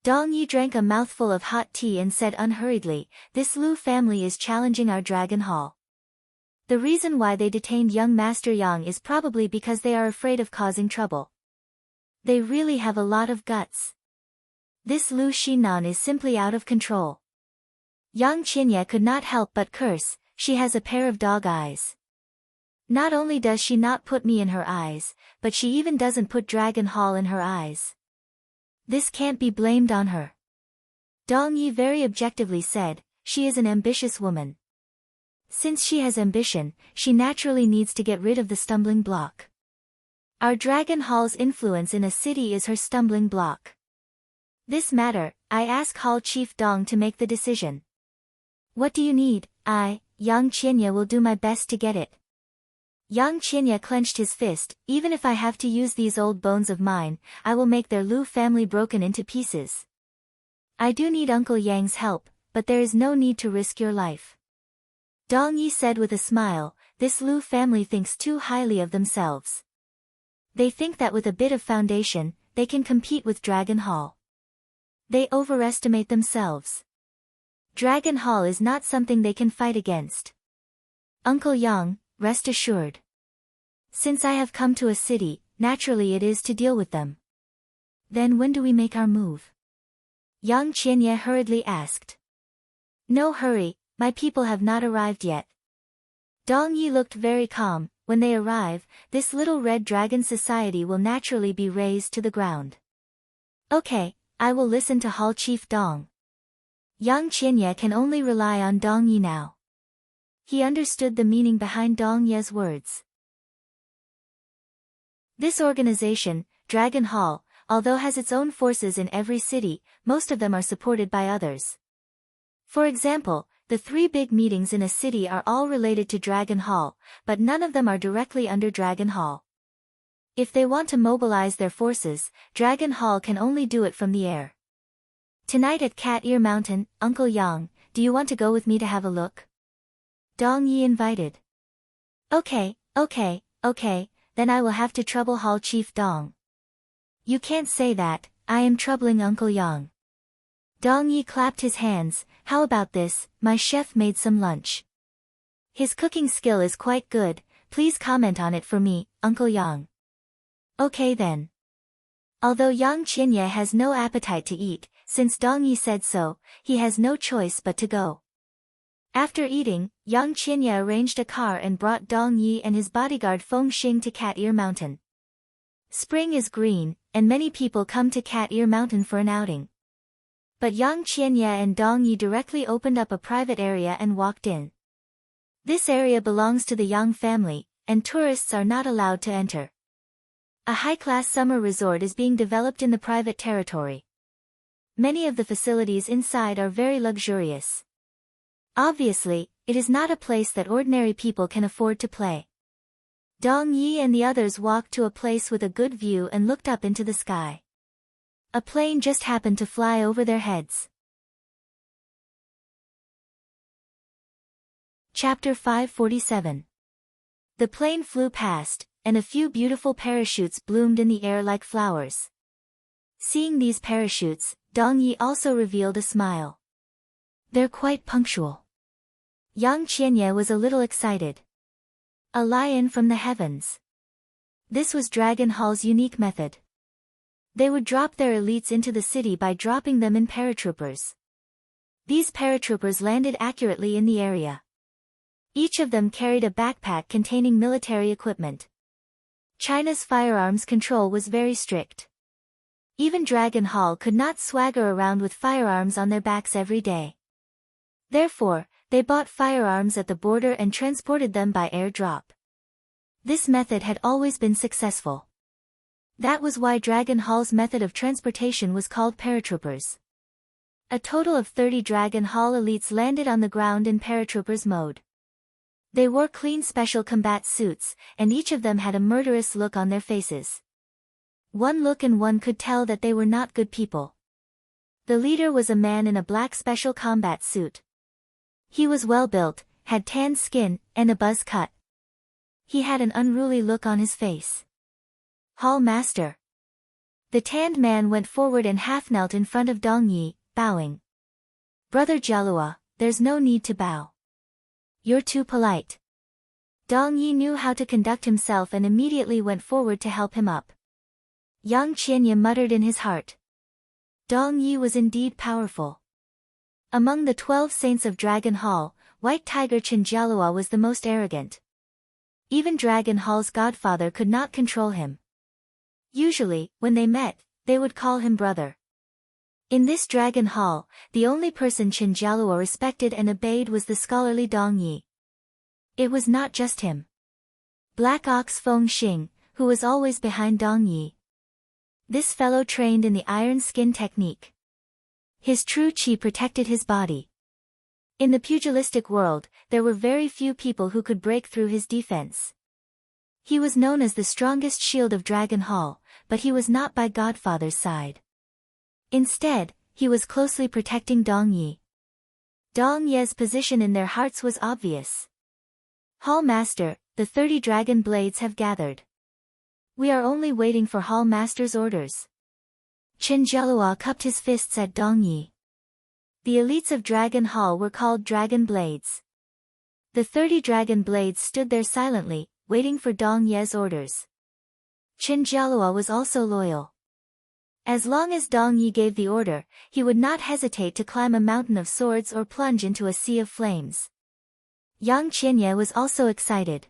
Dong Yi drank a mouthful of hot tea and said unhurriedly, this Lu family is challenging our Dragon Hall. The reason why they detained young Master Yang is probably because they are afraid of causing trouble. They really have a lot of guts. This Lu Xinan is simply out of control. Yang Qinya could not help but curse, she has a pair of dog eyes. Not only does she not put me in her eyes, but she even doesn't put Dragon Hall in her eyes. This can't be blamed on her. Dong Yi very objectively said, she is an ambitious woman. Since she has ambition, she naturally needs to get rid of the stumbling block. Our Dragon Hall's influence in a city is her stumbling block. This matter, I ask Hall Chief Dong to make the decision. What do you need? Yang Qinya will do my best to get it. Yang Qinya clenched his fist, even if I have to use these old bones of mine, I will make their Lu family broken into pieces. I do need Uncle Yang's help, but there is no need to risk your life. Dong Yi said with a smile, this Lu family thinks too highly of themselves. They think that with a bit of foundation, they can compete with Dragon Hall. They overestimate themselves. Dragon Hall is not something they can fight against. Uncle Yang, rest assured. Since I have come to a city, naturally it is to deal with them. Then when do we make our move? Yang Qinya hurriedly asked. No hurry, my people have not arrived yet. Dong Yi looked very calm, when they arrive, this little red dragon society will naturally be razed to the ground. Okay, I will listen to Hall Chief Dong. Yang Qinya can only rely on Dong Yi now. He understood the meaning behind Dong Ye's words. This organization, Dragon Hall, although has its own forces in every city, most of them are supported by others. For example, The 3 big meetings in a city are all related to Dragon Hall, but none of them are directly under Dragon Hall. If they want to mobilize their forces, Dragon Hall can only do it from the air. Tonight at Cat Ear Mountain, Uncle Yang, do you want to go with me to have a look? Dong Yi invited. Okay, then I will have to trouble Hall Chief Dong. You can't say that, I am troubling Uncle Yang. Dong Yi clapped his hands. How about this, my chef made some lunch. His cooking skill is quite good, please comment on it for me, Uncle Yang. Okay then. Although Yang Qianye has no appetite to eat, since Dong Yi said so, he has no choice but to go. After eating, Yang Qianye arranged a car and brought Dong Yi and his bodyguard Feng Xing to Cat Ear Mountain. Spring is green, and many people come to Cat Ear Mountain for an outing. But Yang Qianye and Dong Yi directly opened up a private area and walked in. This area belongs to the Yang family, and tourists are not allowed to enter. A high-class summer resort is being developed in the private territory. Many of the facilities inside are very luxurious. Obviously, it is not a place that ordinary people can afford to play. Dong Yi and the others walked to a place with a good view and looked up into the sky. A plane just happened to fly over their heads. Chapter 547. The plane flew past, and a few beautiful parachutes bloomed in the air like flowers. Seeing these parachutes, Dong Yi also revealed a smile. They're quite punctual. Yang Qianye was a little excited. A lion from the heavens. This was Dragon Hall's unique method. They would drop their elites into the city by dropping them in paratroopers. These paratroopers landed accurately in the area. Each of them carried a backpack containing military equipment. China's firearms control was very strict. Even Dragon Hall could not swagger around with firearms on their backs every day. Therefore, they bought firearms at the border and transported them by airdrop. This method had always been successful. That was why Dragon Hall's method of transportation was called paratroopers. A total of 30 Dragon Hall elites landed on the ground in paratroopers mode. They wore clean special combat suits, and each of them had a murderous look on their faces. One look and one could tell that they were not good people. The leader was a man in a black special combat suit. He was well built, had tanned skin, and a buzz cut. He had an unruly look on his face. Hall Master. The tanned man went forward and half-knelt in front of Dong Yi, bowing. Brother Jialua, there's no need to bow. You're too polite. Dong Yi knew how to conduct himself and immediately went forward to help him up. Yang Qianye muttered in his heart. Dong Yi was indeed powerful. Among the 12 saints of Dragon Hall, White Tiger Chen Jialua was the most arrogant. Even Dragon Hall's godfather could not control him. Usually, when they met, they would call him brother. In this Dragon Hall, the only person Chen Jialua respected and obeyed was the scholarly Dong Yi. It was not just him. Black Ox Feng Xing, who was always behind Dong Yi. This fellow trained in the iron skin technique. His true qi protected his body. In the pugilistic world, there were very few people who could break through his defense. He was known as the strongest shield of Dragon Hall, but he was not by Godfather's side. Instead, he was closely protecting Dong Yi. Dong Ye's position in their hearts was obvious. Hall Master, the 30 dragon blades have gathered. We are only waiting for Hall Master's orders. Chen Jialua cupped his fists at Dong Yi. The elites of Dragon Hall were called Dragon Blades. The 30 dragon blades stood there silently, waiting for Dong Ye's orders. Chen Jialua was also loyal. As long as Dong Yi gave the order, he would not hesitate to climb a mountain of swords or plunge into a sea of flames. Yang Qianye was also excited.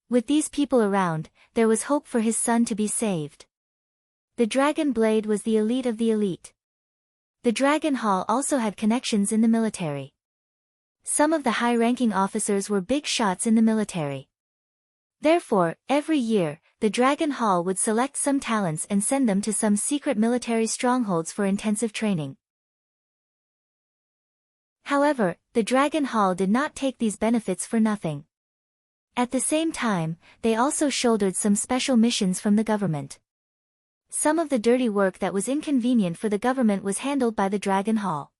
With these people around, there was hope for his son to be saved. The Dragon Blade was the elite of the elite. The Dragon Hall also had connections in the military. Some of the high-ranking officers were big shots in the military. Therefore, every year, the Dragon Hall would select some talents and send them to some secret military strongholds for intensive training. However, the Dragon Hall did not take these benefits for nothing. At the same time, they also shouldered some special missions from the government. Some of the dirty work that was inconvenient for the government was handled by the Dragon Hall.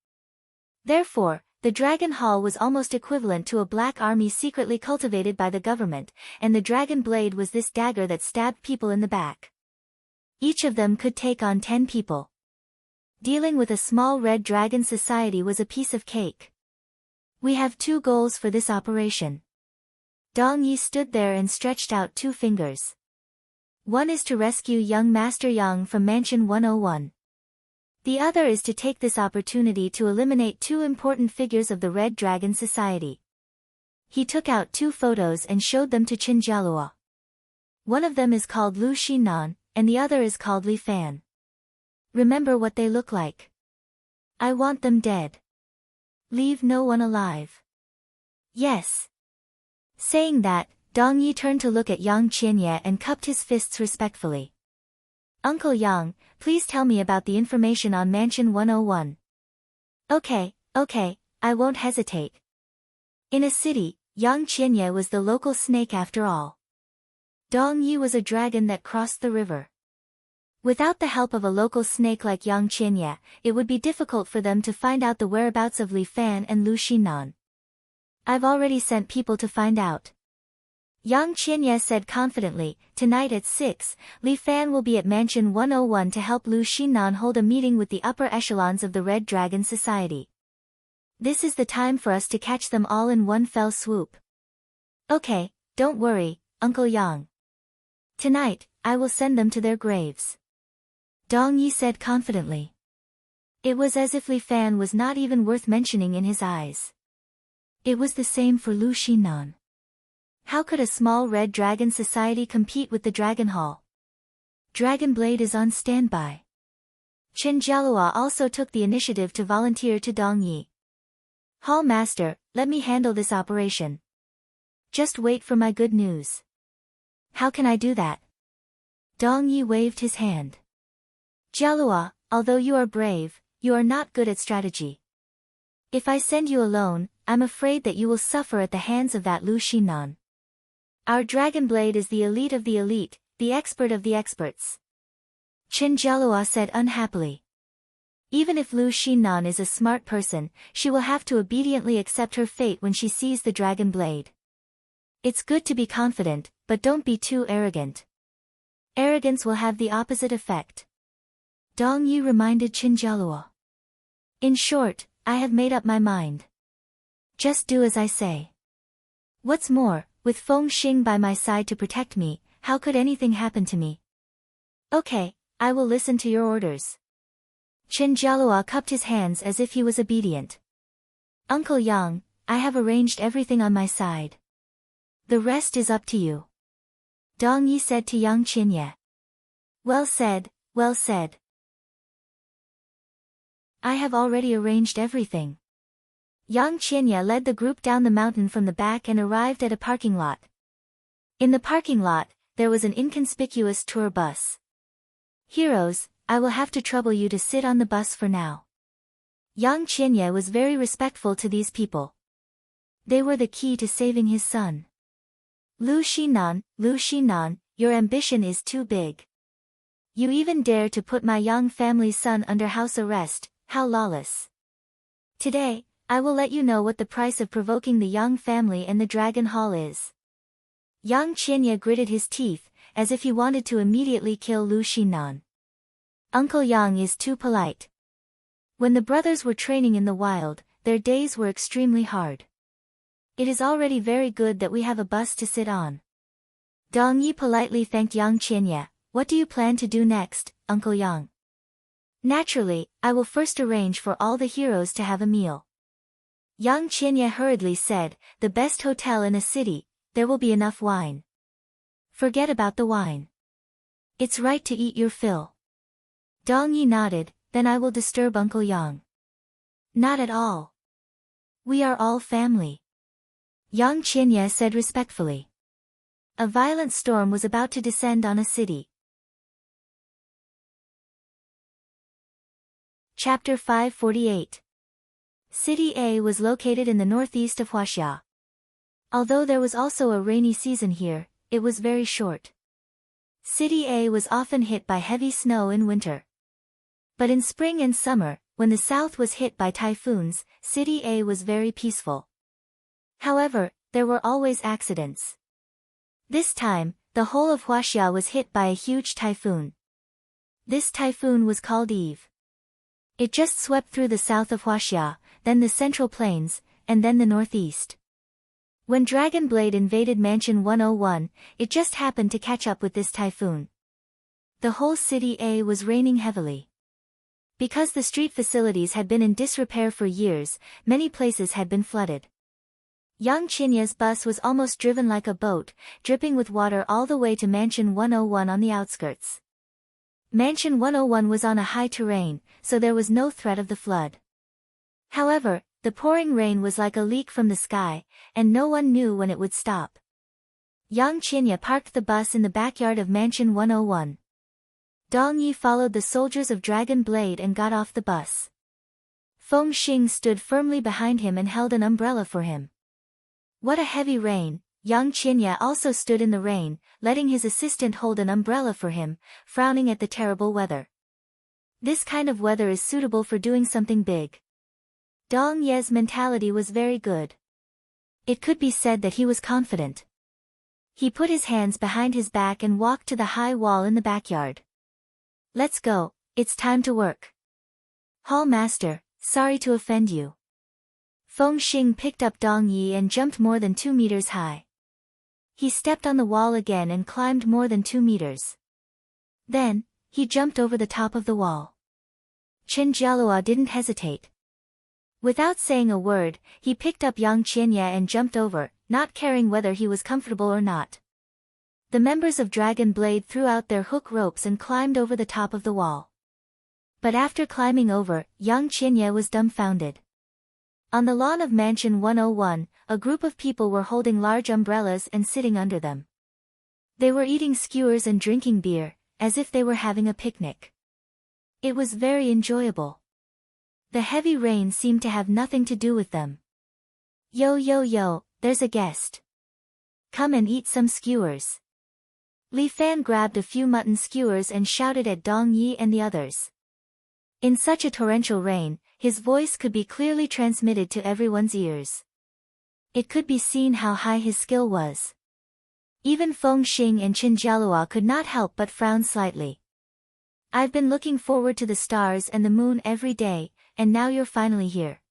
Therefore, the Dragon Hall was almost equivalent to a black army secretly cultivated by the government, and the Dragon Blade was this dagger that stabbed people in the back. Each of them could take on 10 people. Dealing with a small red dragon society was a piece of cake. We have 2 goals for this operation. Dong Yi stood there and stretched out 2 fingers. One is to rescue young Master Yang from Mansion 101. The other is to take this opportunity to eliminate 2 important figures of the Red Dragon Society. He took out 2 photos and showed them to Qin Jialua. One of them is called Lu Xinan, and the other is called Li Fan. Remember what they look like. I want them dead. Leave no one alive. Yes. Saying that, Dong Yi turned to look at Yang Qianye and cupped his fists respectfully. Uncle Yang, please tell me about the information on Mansion 101. Okay, I won't hesitate. In a city, Yang Qianye was the local snake after all. Dong Yi was a dragon that crossed the river. Without the help of a local snake like Yang Qianye, it would be difficult for them to find out the whereabouts of Li Fan and Lu Xinan. I've already sent people to find out. Yang Qianye said confidently, tonight at 6, Li Fan will be at Mansion 101 to help Lu Xinan hold a meeting with the upper echelons of the Red Dragon Society. This is the time for us to catch them all in one fell swoop. Okay, don't worry, Uncle Yang. Tonight, I will send them to their graves. Dong Yi said confidently. It was as if Li Fan was not even worth mentioning in his eyes. It was the same for Lu Xinan. How could a small red dragon society compete with the Dragon Hall? Dragon Blade is on standby. Qin Jialua also took the initiative to volunteer to Dong Yi. Hall Master, let me handle this operation. Just wait for my good news. How can I do that? Dong Yi waved his hand. Jialua, although you are brave, you are not good at strategy. If I send you alone, I'm afraid that you will suffer at the hands of that Lu Xinan. Our Dragon Blade is the elite of the elite, the expert of the experts. Qin Jialua said unhappily. Even if Lu Xinan is a smart person, she will have to obediently accept her fate when she sees the Dragon Blade. It's good to be confident, but don't be too arrogant. Arrogance will have the opposite effect. Dong Yi reminded Qin Jialua. In short, I have made up my mind. Just do as I say. What's more, with Feng Xing by my side to protect me, how could anything happen to me? Okay, I will listen to your orders. Qin Jialua cupped his hands as if he was obedient. Uncle Yang, I have arranged everything on my side. The rest is up to you. Dong Yi said to Yang Qianye. Well said, well said. I have already arranged everything. Yang Qianye led the group down the mountain from the back and arrived at a parking lot. In the parking lot, there was an inconspicuous tour bus. Heroes, I will have to trouble you to sit on the bus for now. Yang Qianye was very respectful to these people. They were the key to saving his son. Lu Xinan, your ambition is too big. You even dare to put my Yang family's son under house arrest, how lawless. Today, I will let you know what the price of provoking the Yang family and the Dragon Hall is. Yang Qianye gritted his teeth, as if he wanted to immediately kill Lu Xinan. Uncle Yang is too polite. When the brothers were training in the wild, their days were extremely hard. It is already very good that we have a bus to sit on. Dong Yi politely thanked Yang Qianye. What do you plan to do next, Uncle Yang? Naturally, I will first arrange for all the heroes to have a meal. Yang Qianye hurriedly said, the best hotel in a city, there will be enough wine. Forget about the wine. It's right to eat your fill. Dong Yi nodded, then I will disturb Uncle Yang. Not at all. We are all family. Yang Qianye said respectfully. A violent storm was about to descend on a city. Chapter 548. City A was located in the northeast of Huaxia. Although there was also a rainy season here, it was very short. City A was often hit by heavy snow in winter. But in spring and summer, when the south was hit by typhoons, City A was very peaceful. However, there were always accidents. This time, the whole of Huaxia was hit by a huge typhoon. This typhoon was called Eve. It just swept through the south of Huaxia, then the central plains, and then the northeast. When Dragon Blade invaded Mansion 101, it just happened to catch up with this typhoon. The whole City A was raining heavily. Because the street facilities had been in disrepair for years, many places had been flooded. Yang Qinya's bus was almost driven like a boat, dripping with water all the way to Mansion 101 on the outskirts. Mansion 101 was on a high terrain, so there was no threat of the flood. However, the pouring rain was like a leak from the sky, and no one knew when it would stop. Yang Qinya parked the bus in the backyard of Mansion 101. Dong Yi followed the soldiers of Dragon Blade and got off the bus. Feng Xing stood firmly behind him and held an umbrella for him. What a heavy rain! Yang Qinya also stood in the rain, letting his assistant hold an umbrella for him, frowning at the terrible weather. This kind of weather is suitable for doing something big. Dong Ye's mentality was very good. It could be said that he was confident. He put his hands behind his back and walked to the high wall in the backyard. Let's go, it's time to work. Hall Master, sorry to offend you. Feng Xing picked up Dong Yi and jumped more than 2 meters high. He stepped on the wall again and climbed more than 2 meters. Then, he jumped over the top of the wall. Chen Jialua didn't hesitate. Without saying a word, he picked up Yang Qinya and jumped over, not caring whether he was comfortable or not. The members of Dragon Blade threw out their hook ropes and climbed over the top of the wall. But after climbing over, Yang Qinya was dumbfounded. On the lawn of Mansion 101, a group of people were holding large umbrellas and sitting under them. They were eating skewers and drinking beer, as if they were having a picnic. It was very enjoyable. The heavy rain seemed to have nothing to do with them. Yo yo yo, there's a guest. Come and eat some skewers. Li Fan grabbed a few mutton skewers and shouted at Dong Yi and the others. In such a torrential rain, his voice could be clearly transmitted to everyone's ears. It could be seen how high his skill was. Even Feng Xing and Chen Jialua could not help but frown slightly. I've been looking forward to the stars and the moon every day, and now you're finally here.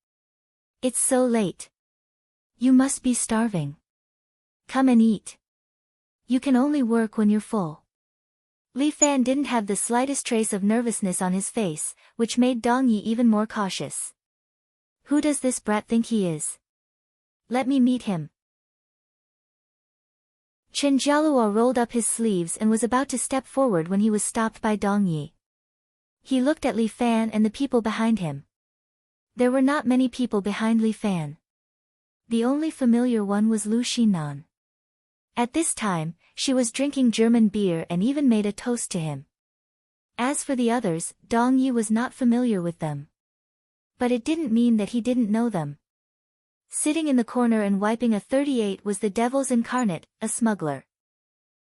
It's so late. You must be starving. Come and eat. You can only work when you're full. Li Fan didn't have the slightest trace of nervousness on his face, which made Dong Yi even more cautious. Who does this brat think he is? Let me meet him. Chen Jialua rolled up his sleeves and was about to step forward when he was stopped by Dong Yi. He looked at Li Fan and the people behind him. There were not many people behind Li Fan. The only familiar one was Lu Xinan. At this time, she was drinking German beer and even made a toast to him. As for the others, Dong Yi was not familiar with them. But it didn't mean that he didn't know them. Sitting in the corner and wiping a 38 was the devil's incarnate, a smuggler.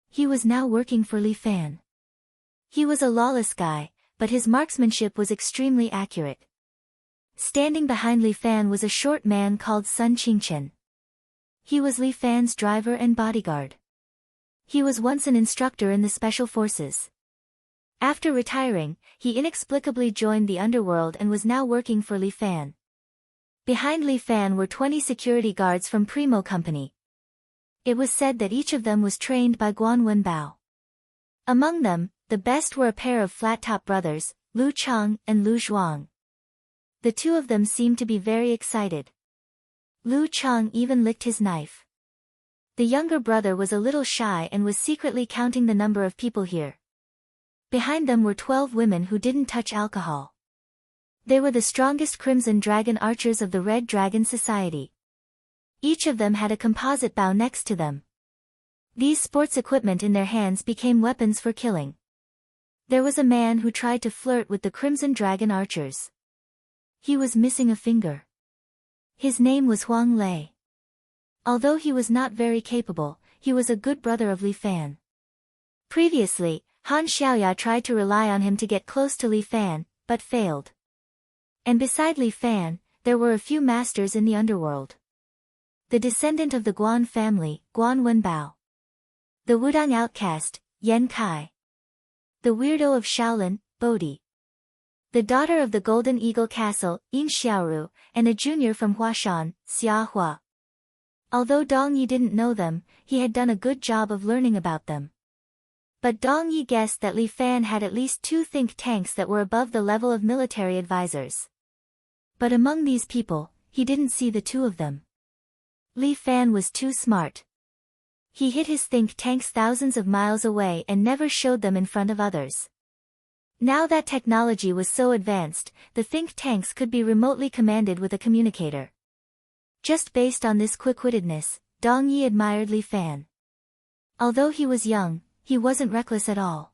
He was now working for Li Fan. He was a lawless guy, but his marksmanship was extremely accurate. Standing behind Li Fan was a short man called Sun Qingchen. He was Li Fan's driver and bodyguard. He was once an instructor in the special forces. After retiring, he inexplicably joined the underworld and was now working for Li Fan. Behind Li Fan were 20 security guards from Primo Company. It was said that each of them was trained by Guan Wenbao. Among them, the best were a pair of flat-top brothers, Lu Chang and Lu Zhuang. The two of them seemed to be very excited. Lu Chang even licked his knife. The younger brother was a little shy and was secretly counting the number of people here. Behind them were 12 women who didn't touch alcohol. They were the strongest Crimson Dragon archers of the Red Dragon Society. Each of them had a composite bow next to them. These sports equipment in their hands became weapons for killing. There was a man who tried to flirt with the Crimson Dragon archers. He was missing a finger. His name was Huang Lei. Although he was not very capable, he was a good brother of Li Fan. Previously, Han Xiaoya tried to rely on him to get close to Li Fan, but failed. And beside Li Fan, there were a few masters in the underworld. The descendant of the Guan family, Guan Wenbao. The Wudang outcast, Yan Kai. The weirdo of Shaolin, Bodhi. The daughter of the Golden Eagle Castle, Yin Xiaoru, and a junior from Huashan, Xia Hua. Although Dong Yi didn't know them, he had done a good job of learning about them. But Dong Yi guessed that Li Fan had at least 2 think tanks that were above the level of military advisors. But among these people, he didn't see the 2 of them. Li Fan was too smart. He hid his think tanks thousands of miles away and never showed them in front of others. Now that technology was so advanced, the think tanks could be remotely commanded with a communicator. Just based on this quick-wittedness, Dong Yi admired Li Fan. Although he was young, he wasn't reckless at all.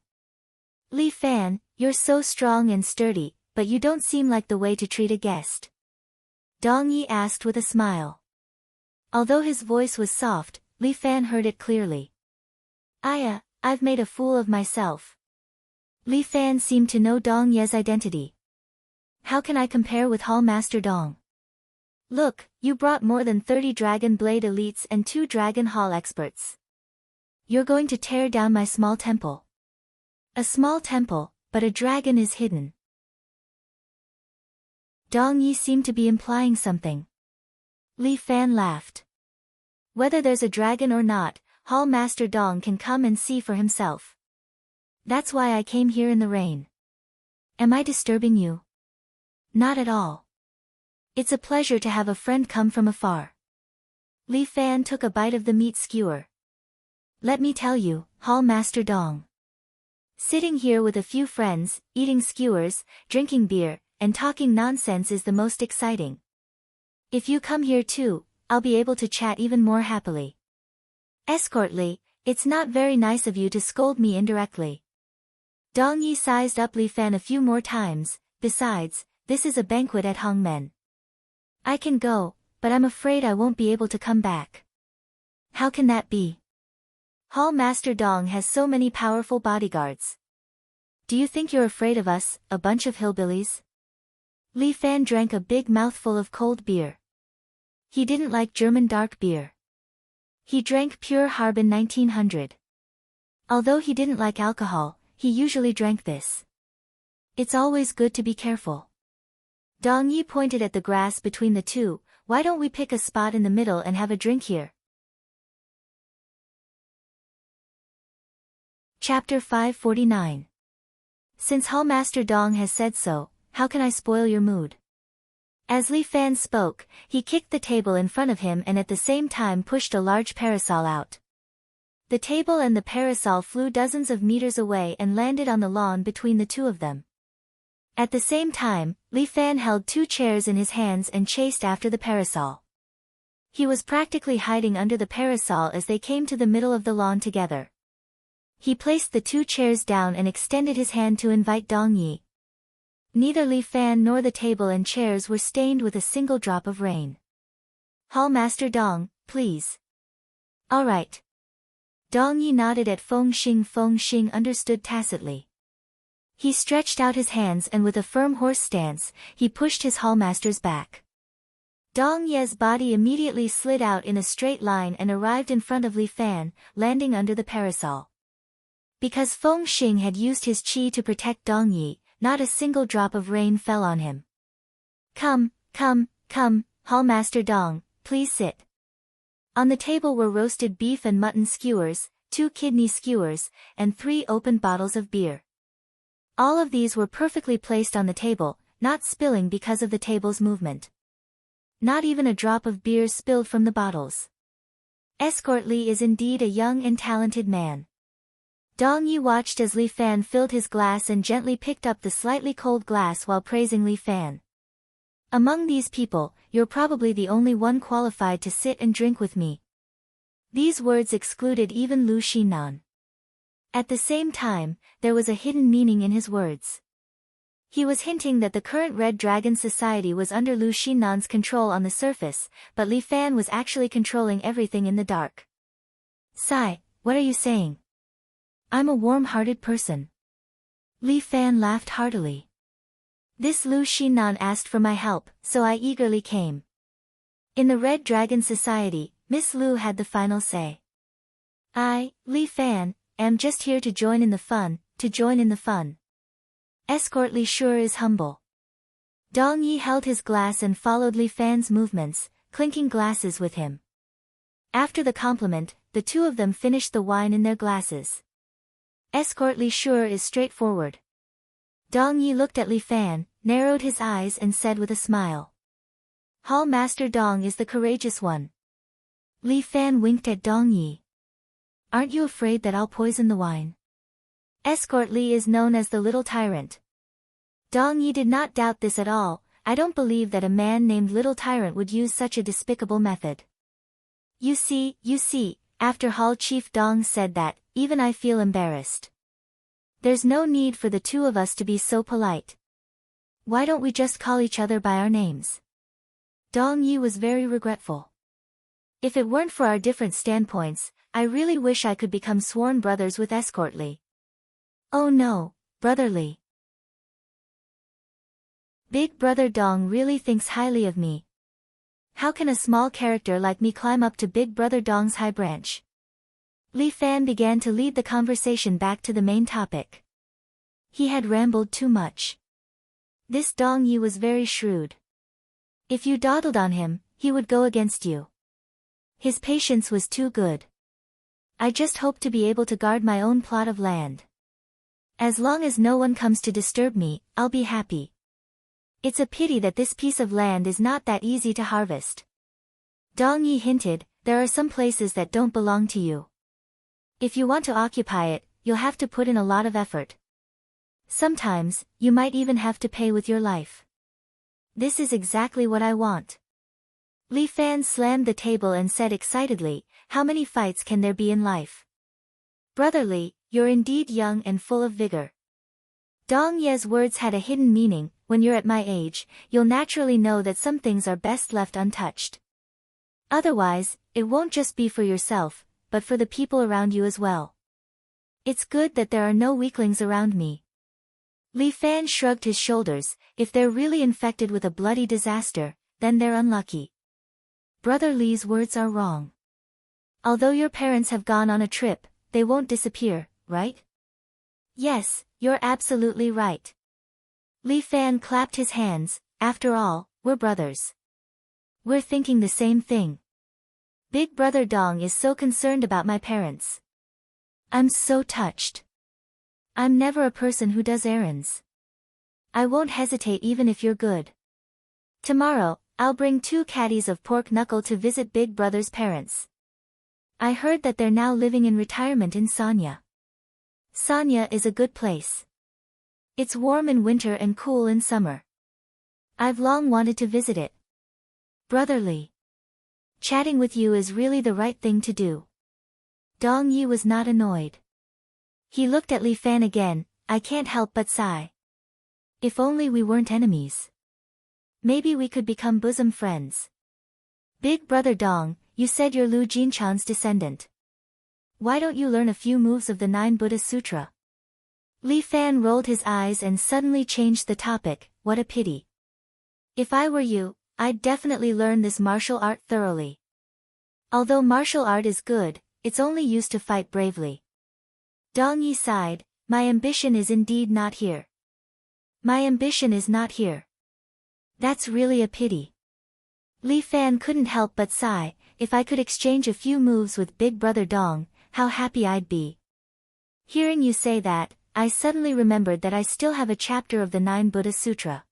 Li Fan, you're so strong and sturdy, but you don't seem like the way to treat a guest. Dong Yi asked with a smile. Although his voice was soft, Li Fan heard it clearly. I've made a fool of myself. Li Fan seemed to know Dong Ye's identity. How can I compare with Hall Master Dong? Look, you brought more than 30 Dragon Blade elites and 2 Dragon Hall experts. You're going to tear down my small temple. A small temple, but a dragon is hidden. Dong Yi seemed to be implying something. Li Fan laughed. Whether there's a dragon or not, Hall Master Dong can come and see for himself. That's why I came here in the rain. Am I disturbing you? Not at all. It's a pleasure to have a friend come from afar. Li Fan took a bite of the meat skewer. Let me tell you, Hall Master Dong. Sitting here with a few friends, eating skewers, drinking beer, and talking nonsense is the most exciting. If you come here too, I'll be able to chat even more happily. Escort Li, it's not very nice of you to scold me indirectly. Dong Yi sized up Li Fan a few more times. Besides, this is a banquet at Hongmen. I can go, but I'm afraid I won't be able to come back. How can that be? Hall Master Dong has so many powerful bodyguards. Do you think you're afraid of us, a bunch of hillbillies? Li Fan drank a big mouthful of cold beer. He didn't like German dark beer. He drank pure Harbin 1900. Although he didn't like alcohol, he usually drank this. It's always good to be careful. Dong Yi pointed at the grass between the 2. Why don't we pick a spot in the middle and have a drink here? Chapter 549. Since Hall Master Dong has said so, how can I spoil your mood? As Li Fan spoke, he kicked the table in front of him and at the same time pushed a large parasol out. The table and the parasol flew dozens of meters away and landed on the lawn between the 2 of them. At the same time, Li Fan held 2 chairs in his hands and chased after the parasol. He was practically hiding under the parasol as they came to the middle of the lawn together. He placed the 2 chairs down and extended his hand to invite Dong Yi. Neither Li Fan nor the table and chairs were stained with a single drop of rain. Hall Master Dong, please. All right. Dong Yi nodded at Feng Xing understood tacitly. He stretched out his hands and with a firm horse stance, he pushed his hallmaster's back. Dong Ye's body immediately slid out in a straight line and arrived in front of Li Fan, landing under the parasol. Because Feng Xing had used his qi to protect Dong Yi, not a single drop of rain fell on him. Come, Hallmaster Dong, please sit. On the table were roasted beef and mutton skewers, 2 kidney skewers, and 3 open bottles of beer. All of these were perfectly placed on the table, not spilling because of the table's movement. Not even a drop of beer spilled from the bottles. Escort Li is indeed a young and talented man. Dong Yi watched as Li Fan filled his glass and gently picked up the slightly cold glass while praising Li Fan. Among these people, you're probably the only one qualified to sit and drink with me. These words excluded even Lu Xinan. At the same time, there was a hidden meaning in his words. He was hinting that the current Red Dragon Society was under Lu Xinnan's control on the surface, but Li Fan was actually controlling everything in the dark. Sigh, what are you saying? I'm a warm-hearted person. Li Fan laughed heartily. This Lu Xinnan asked for my help, so I eagerly came. In the Red Dragon Society, Miss Lu had the final say. I, Li Fan, am just here to join in the fun, Escort Li sure is humble. Dong Yi held his glass and followed Li Fan's movements, clinking glasses with him. After the compliment, the two of them finished the wine in their glasses. Escort Li sure is straightforward. Dong Yi looked at Li Fan, narrowed his eyes and said with a smile. Hall Master Dong is the courageous one. Li Fan winked at Dong Yi. Aren't you afraid that I'll poison the wine? Escort Li is known as the little tyrant. Dong Yi did not doubt this at all. I don't believe that a man named Little Tyrant would use such a despicable method. You see, after Hall Chief Dong said that, even I feel embarrassed. There's no need for the two of us to be so polite. Why don't we just call each other by our names? Dong Yi was very regretful. If it weren't for our different standpoints, I really wish I could become sworn brothers with Escort Li. Oh no, Brother Li. Big Brother Dong really thinks highly of me. How can a small character like me climb up to Big Brother Dong's high branch? Li Fan began to lead the conversation back to the main topic. He had rambled too much. This Dong Yi was very shrewd. If you dawdled on him, he would go against you. His patience was too good. I just hope to be able to guard my own plot of land. As long as no one comes to disturb me, I'll be happy. It's a pity that this piece of land is not that easy to harvest. Dong Yi hinted, there are some places that don't belong to you. If you want to occupy it, you'll have to put in a lot of effort. Sometimes, you might even have to pay with your life. This is exactly what I want. Li Fan slammed the table and said excitedly, how many fights can there be in life? Brother Li, you're indeed young and full of vigor. Dong Ye's words had a hidden meaning. When you're at my age, you'll naturally know that some things are best left untouched. Otherwise, it won't just be for yourself, but for the people around you as well. It's good that there are no weaklings around me. Li Fan shrugged his shoulders. If they're really infected with a bloody disaster, then they're unlucky. Brother Li's words are wrong. Although your parents have gone on a trip, they won't disappear, right? Yes, you're absolutely right. Li Fan clapped his hands. After all, we're brothers. We're thinking the same thing. Big Brother Dong is so concerned about my parents. I'm so touched. I'm never a person who does errands. I won't hesitate even if you're good. Tomorrow, I'll bring 2 caddies of pork knuckle to visit Big Brother's parents. I heard that they're now living in retirement in Sanya. Sanya is a good place. It's warm in winter and cool in summer. I've long wanted to visit it. Brother Li. Chatting with you is really the right thing to do. Dong Yi was not annoyed. He looked at Li Fan again. I can't help but sigh. If only we weren't enemies. Maybe we could become bosom friends. Big Brother Dong, you said you're Lu Jinchan's descendant. Why don't you learn a few moves of the 9 Buddha Sutra? Li Fan rolled his eyes and suddenly changed the topic. What a pity. If I were you, I'd definitely learn this martial art thoroughly. Although martial art is good, it's only used to fight bravely. Dong Yi sighed. My ambition is indeed not here. My ambition is not here. That's really a pity. Li Fan couldn't help but sigh. If I could exchange a few moves with Big Brother Dong, how happy I'd be. Hearing you say that, I suddenly remembered that I still have a chapter of the 9 Buddha Sutra.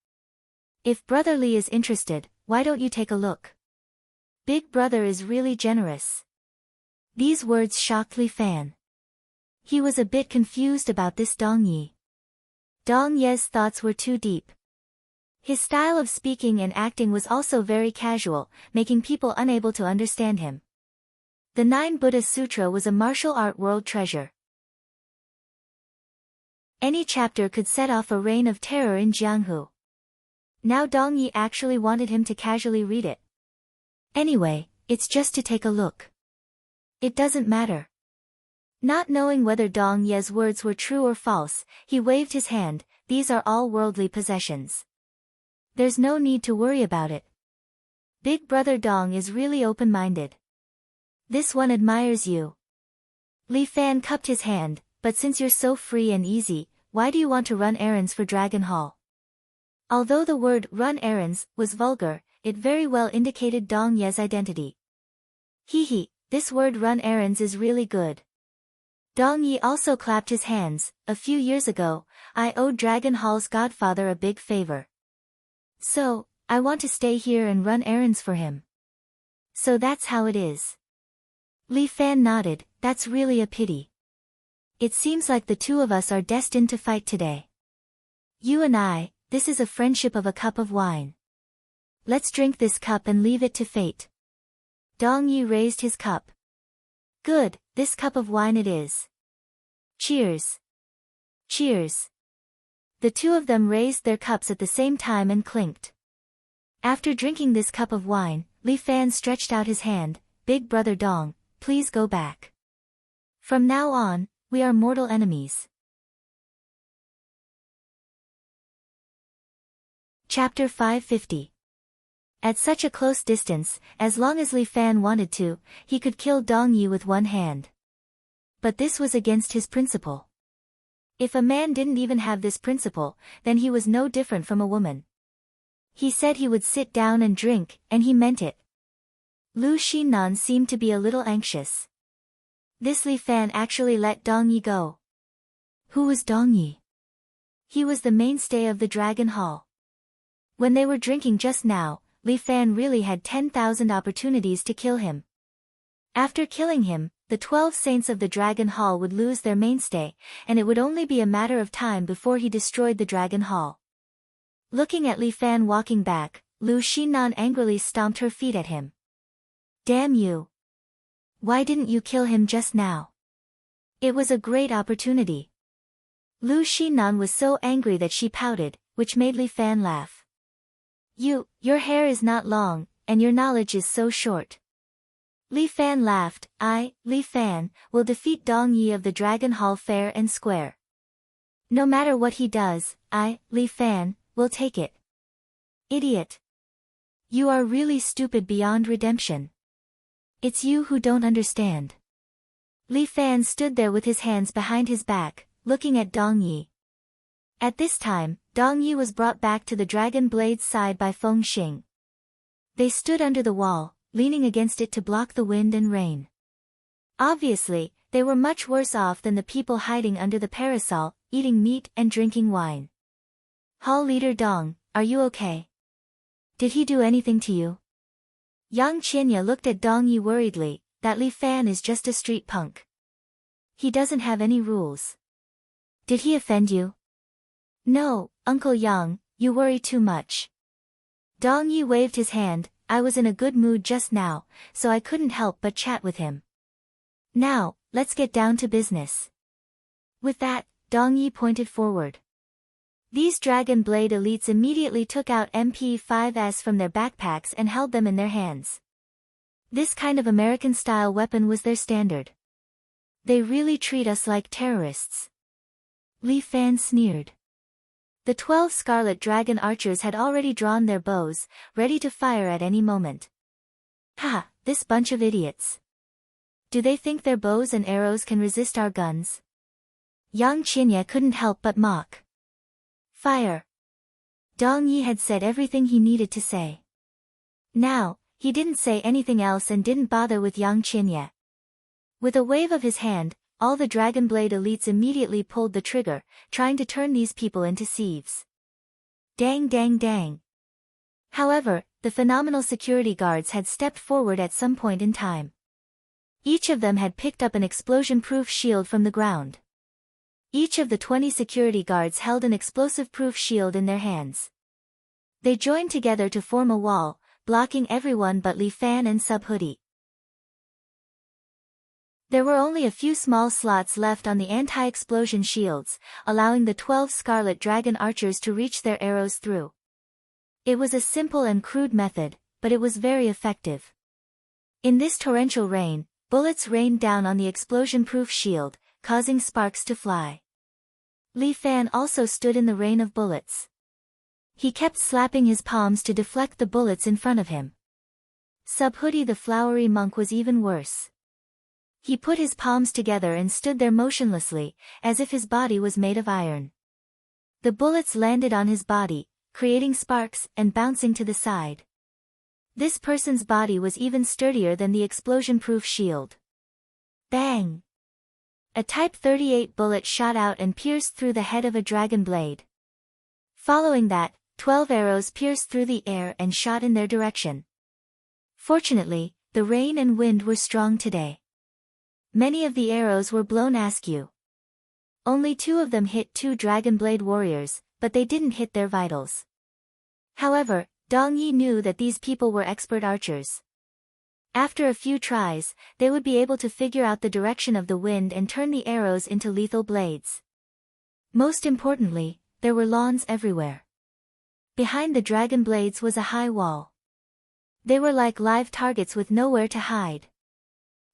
If Brother Li is interested, why don't you take a look? Big Brother is really generous. These words shocked Li Fan. He was a bit confused about this Dong Yi. Dong Ye's thoughts were too deep. His style of speaking and acting was also very casual, making people unable to understand him. The 9 Buddha Sutra was a martial art world treasure. Any chapter could set off a reign of terror in Jianghu. Now Dong Yi actually wanted him to casually read it. Anyway, it's just to take a look. It doesn't matter. Not knowing whether Dong Ye's words were true or false, he waved his hand. These are all worldly possessions. There's no need to worry about it. Big brother Dong is really open-minded. This one admires you. Li Fan cupped his hand, but since you're so free and easy, why do you want to run errands for Dragon Hall? Although the word run errands was vulgar, it very well indicated Dong Ye's identity. Hee, this word run errands is really good. Dong Yi also clapped his hands. A few years ago, I owed Dragon Hall's godfather a big favor. So, I want to stay here and run errands for him. So that's how it is. Li Fan nodded. That's really a pity. It seems like the two of us are destined to fight today. You and I, this is a friendship of a cup of wine. Let's drink this cup and leave it to fate. Dong Yi raised his cup. Good, this cup of wine it is. Cheers. Cheers. The two of them raised their cups at the same time and clinked. After drinking this cup of wine, Li Fan stretched out his hand. Big brother Dong, please go back. From now on, we are mortal enemies. Chapter 550. At such a close distance, as long as Li Fan wanted to, he could kill Dong Yi with one hand. But this was against his principle. If a man didn't even have this principle, then he was no different from a woman. He said he would sit down and drink, and he meant it. Lu Xinnan seemed to be a little anxious. This Li Fan actually let Dong Yi go. Who was Dong Yi? He was the mainstay of the Dragon Hall. When they were drinking just now, Li Fan really had 10,000 opportunities to kill him. After killing him, the 12 saints of the Dragon Hall would lose their mainstay, and it would only be a matter of time before he destroyed the Dragon Hall. Looking at Li Fan walking back, Lu Xinnan angrily stomped her feet at him. Damn you! Why didn't you kill him just now? It was a great opportunity. Lu Xinnan was so angry that she pouted, which made Li Fan laugh. Your hair is not long, and your knowledge is so short. Li Fan laughed. I, Li Fan, will defeat Dong Yi of the Dragon Hall fair and square. No matter what he does, I, Li Fan, will take it. Idiot. You are really stupid beyond redemption. It's you who don't understand. Li Fan stood there with his hands behind his back, looking at Dong Yi. At this time, Dong Yi was brought back to the dragon blade's side by Feng Xing. They stood under the wall, leaning against it to block the wind and rain. Obviously, they were much worse off than the people hiding under the parasol, eating meat and drinking wine. Hall leader Dong, are you okay? Did he do anything to you? Yang Qinya looked at Dong Yi worriedly. That Li Fan is just a street punk. He doesn't have any rules. Did he offend you? No, Uncle Yang, you worry too much. Dong Yi waved his hand. I was in a good mood just now, so I couldn't help but chat with him. Now, let's get down to business. With that, Dong Yi pointed forward. These Dragon Blade elites immediately took out MP5s from their backpacks and held them in their hands. This kind of American-style weapon was their standard. They really treat us like terrorists. Li Fan sneered. The 12 Scarlet Dragon archers had already drawn their bows, ready to fire at any moment. Ha, this bunch of idiots. Do they think their bows and arrows can resist our guns? Yang Qinya couldn't help but mock. Fire. Dong Yi had said everything he needed to say. Now, he didn't say anything else and didn't bother with Yang Qinya. With a wave of his hand, all the Dragonblade elites immediately pulled the trigger, trying to turn these people into sieves. Dang dang dang. However, the phenomenal security guards had stepped forward at some point in time. Each of them had picked up an explosion-proof shield from the ground. Each of the 20 security guards held an explosive-proof shield in their hands. They joined together to form a wall, blocking everyone but Li Fan and Sub Hoodie. There were only a few small slots left on the anti-explosion shields, allowing the 12 Scarlet Dragon archers to reach their arrows through. It was a simple and crude method, but it was very effective. In this torrential rain, bullets rained down on the explosion-proof shield, causing sparks to fly. Li Fan also stood in the rain of bullets. He kept slapping his palms to deflect the bullets in front of him. Subhuti the flowery monk was even worse. He put his palms together and stood there motionlessly, as if his body was made of iron. The bullets landed on his body, creating sparks and bouncing to the side. This person's body was even sturdier than the explosion-proof shield. Bang! A Type 38 bullet shot out and pierced through the head of a dragon blade. Following that, 12 arrows pierced through the air and shot in their direction. Fortunately, the rain and wind were strong today. Many of the arrows were blown askew. Only 2 of them hit 2 Dragon Blade warriors, but they didn't hit their vitals. However, Dong Yi knew that these people were expert archers. After a few tries, they would be able to figure out the direction of the wind and turn the arrows into lethal blades. Most importantly, there were lawns everywhere. Behind the dragon blades was a high wall. They were like live targets with nowhere to hide.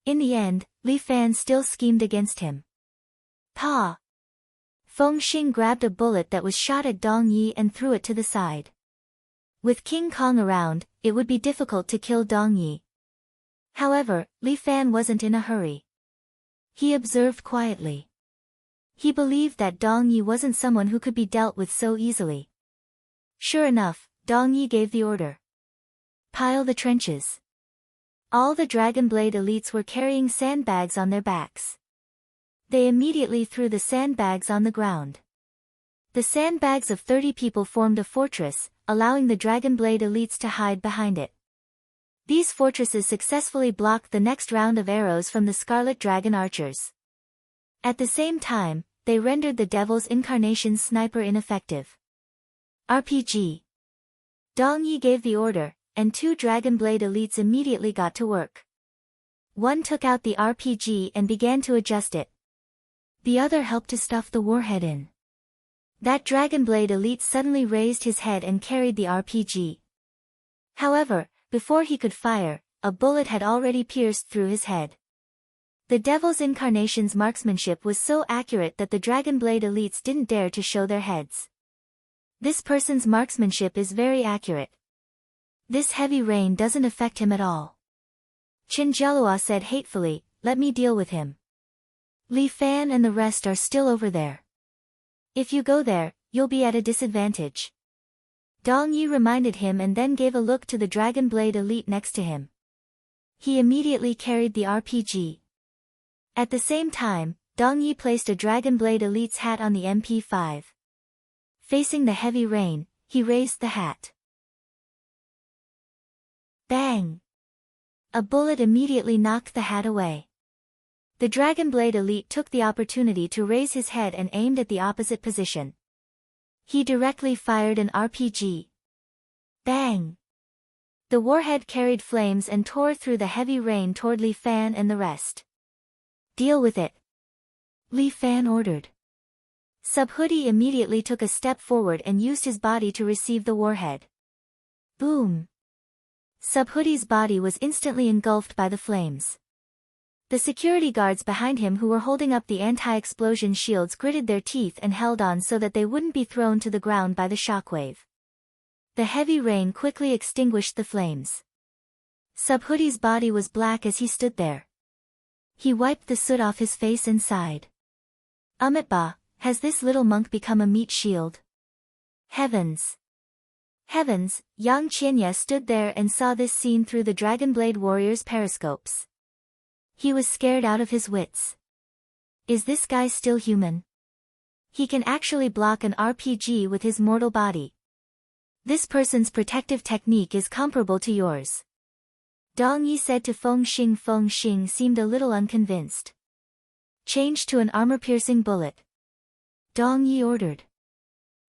In the end, Li Fan still schemed against him. Pa! Feng Xing grabbed a bullet that was shot at Dong Yi and threw it to the side. With King Kong around, it would be difficult to kill Dong Yi. However, Li Fan wasn't in a hurry. He observed quietly. He believed that Dong Yi wasn't someone who could be dealt with so easily. Sure enough, Dong Yi gave the order. Pile the trenches. All the Dragon Blade elites were carrying sandbags on their backs. They immediately threw the sandbags on the ground. The sandbags of 30 people formed a fortress, allowing the Dragon Blade elites to hide behind it. These fortresses successfully blocked the next round of arrows from the Scarlet Dragon archers. At the same time, they rendered the Devil's Incarnation's sniper ineffective. RPG. Dong Yi gave the order, and 2 Dragon Blade elites immediately got to work. One took out the RPG and began to adjust it. The other helped to stuff the warhead in. That Dragon Blade elite suddenly raised his head and carried the RPG. However, before he could fire, a bullet had already pierced through his head. The Devil's Incarnation's marksmanship was so accurate that the Dragon Blade elites didn't dare to show their heads. This person's marksmanship is very accurate. This heavy rain doesn't affect him at all. Qin Jelua said hatefully, "Let me deal with him. Li Fan and the rest are still over there. If you go there, you'll be at a disadvantage." Dong Yi reminded him and then gave a look to the Dragon Blade elite next to him. He immediately carried the RPG. At the same time, Dong Yi placed a Dragon Blade elite's hat on the MP5. Facing the heavy rain, he raised the hat. Bang! A bullet immediately knocked the hat away. The Dragon Blade elite took the opportunity to raise his head and aimed at the opposite position. He directly fired an RPG. Bang! The warhead carried flames and tore through the heavy rain toward Li Fan and the rest. Deal with it, Li Fan ordered. Subhuti immediately took a step forward and used his body to receive the warhead. Boom! Subhuti's body was instantly engulfed by the flames. The security guards behind him who were holding up the anti-explosion shields gritted their teeth and held on so that they wouldn't be thrown to the ground by the shockwave. The heavy rain quickly extinguished the flames. Subhuti's body was black as he stood there. He wiped the soot off his face and sighed. Amitba, has this little monk become a meat shield? Heavens! Heavens, Yang Qianya stood there and saw this scene through the Dragon Blade warrior's periscopes. He was scared out of his wits. Is this guy still human? He can actually block an RPG with his mortal body. This person's protective technique is comparable to yours. Dong Yi said to Feng Xing. Feng Xing seemed a little unconvinced. Change to an armor-piercing bullet, Dong Yi ordered.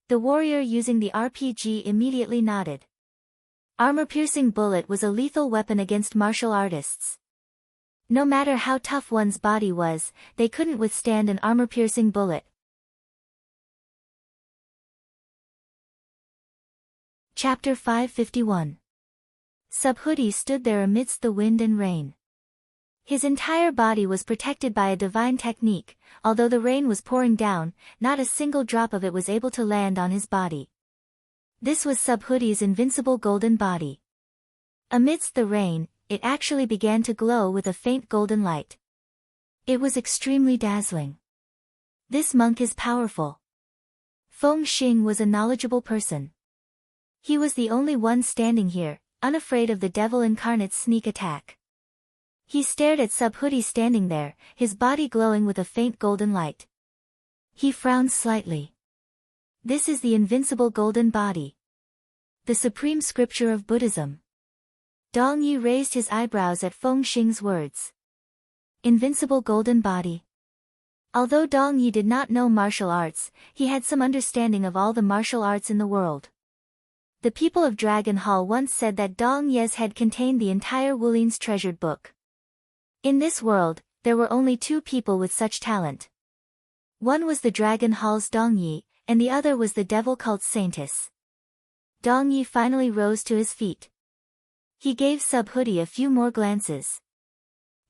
The warrior using the RPG immediately nodded. Armor-piercing bullet was a lethal weapon against martial artists. No matter how tough one's body was, they couldn't withstand an armor-piercing bullet. Chapter 551. Subhuti stood there amidst the wind and rain. His entire body was protected by a divine technique. Although the rain was pouring down, not a single drop of it was able to land on his body. This was Subhuti's invincible golden body. Amidst the rain, it actually began to glow with a faint golden light. It was extremely dazzling. This monk is powerful. Feng Xing was a knowledgeable person. He was the only one standing here, unafraid of the devil incarnate's sneak attack. He stared at Subhuti standing there, his body glowing with a faint golden light. He frowned slightly. This is the invincible golden body. The supreme scripture of Buddhism. Dong Yi raised his eyebrows at Feng Xing's words. Invincible golden body. Although Dong Yi did not know martial arts, he had some understanding of all the martial arts in the world. The people of Dragon Hall once said that Dong Ye's head contained the entire Wulin's treasured book. In this world, there were only two people with such talent. One was the Dragon Hall's Dong Yi, and the other was the devil cult's Saintis. Dong Yi finally rose to his feet. He gave Subhuti a few more glances.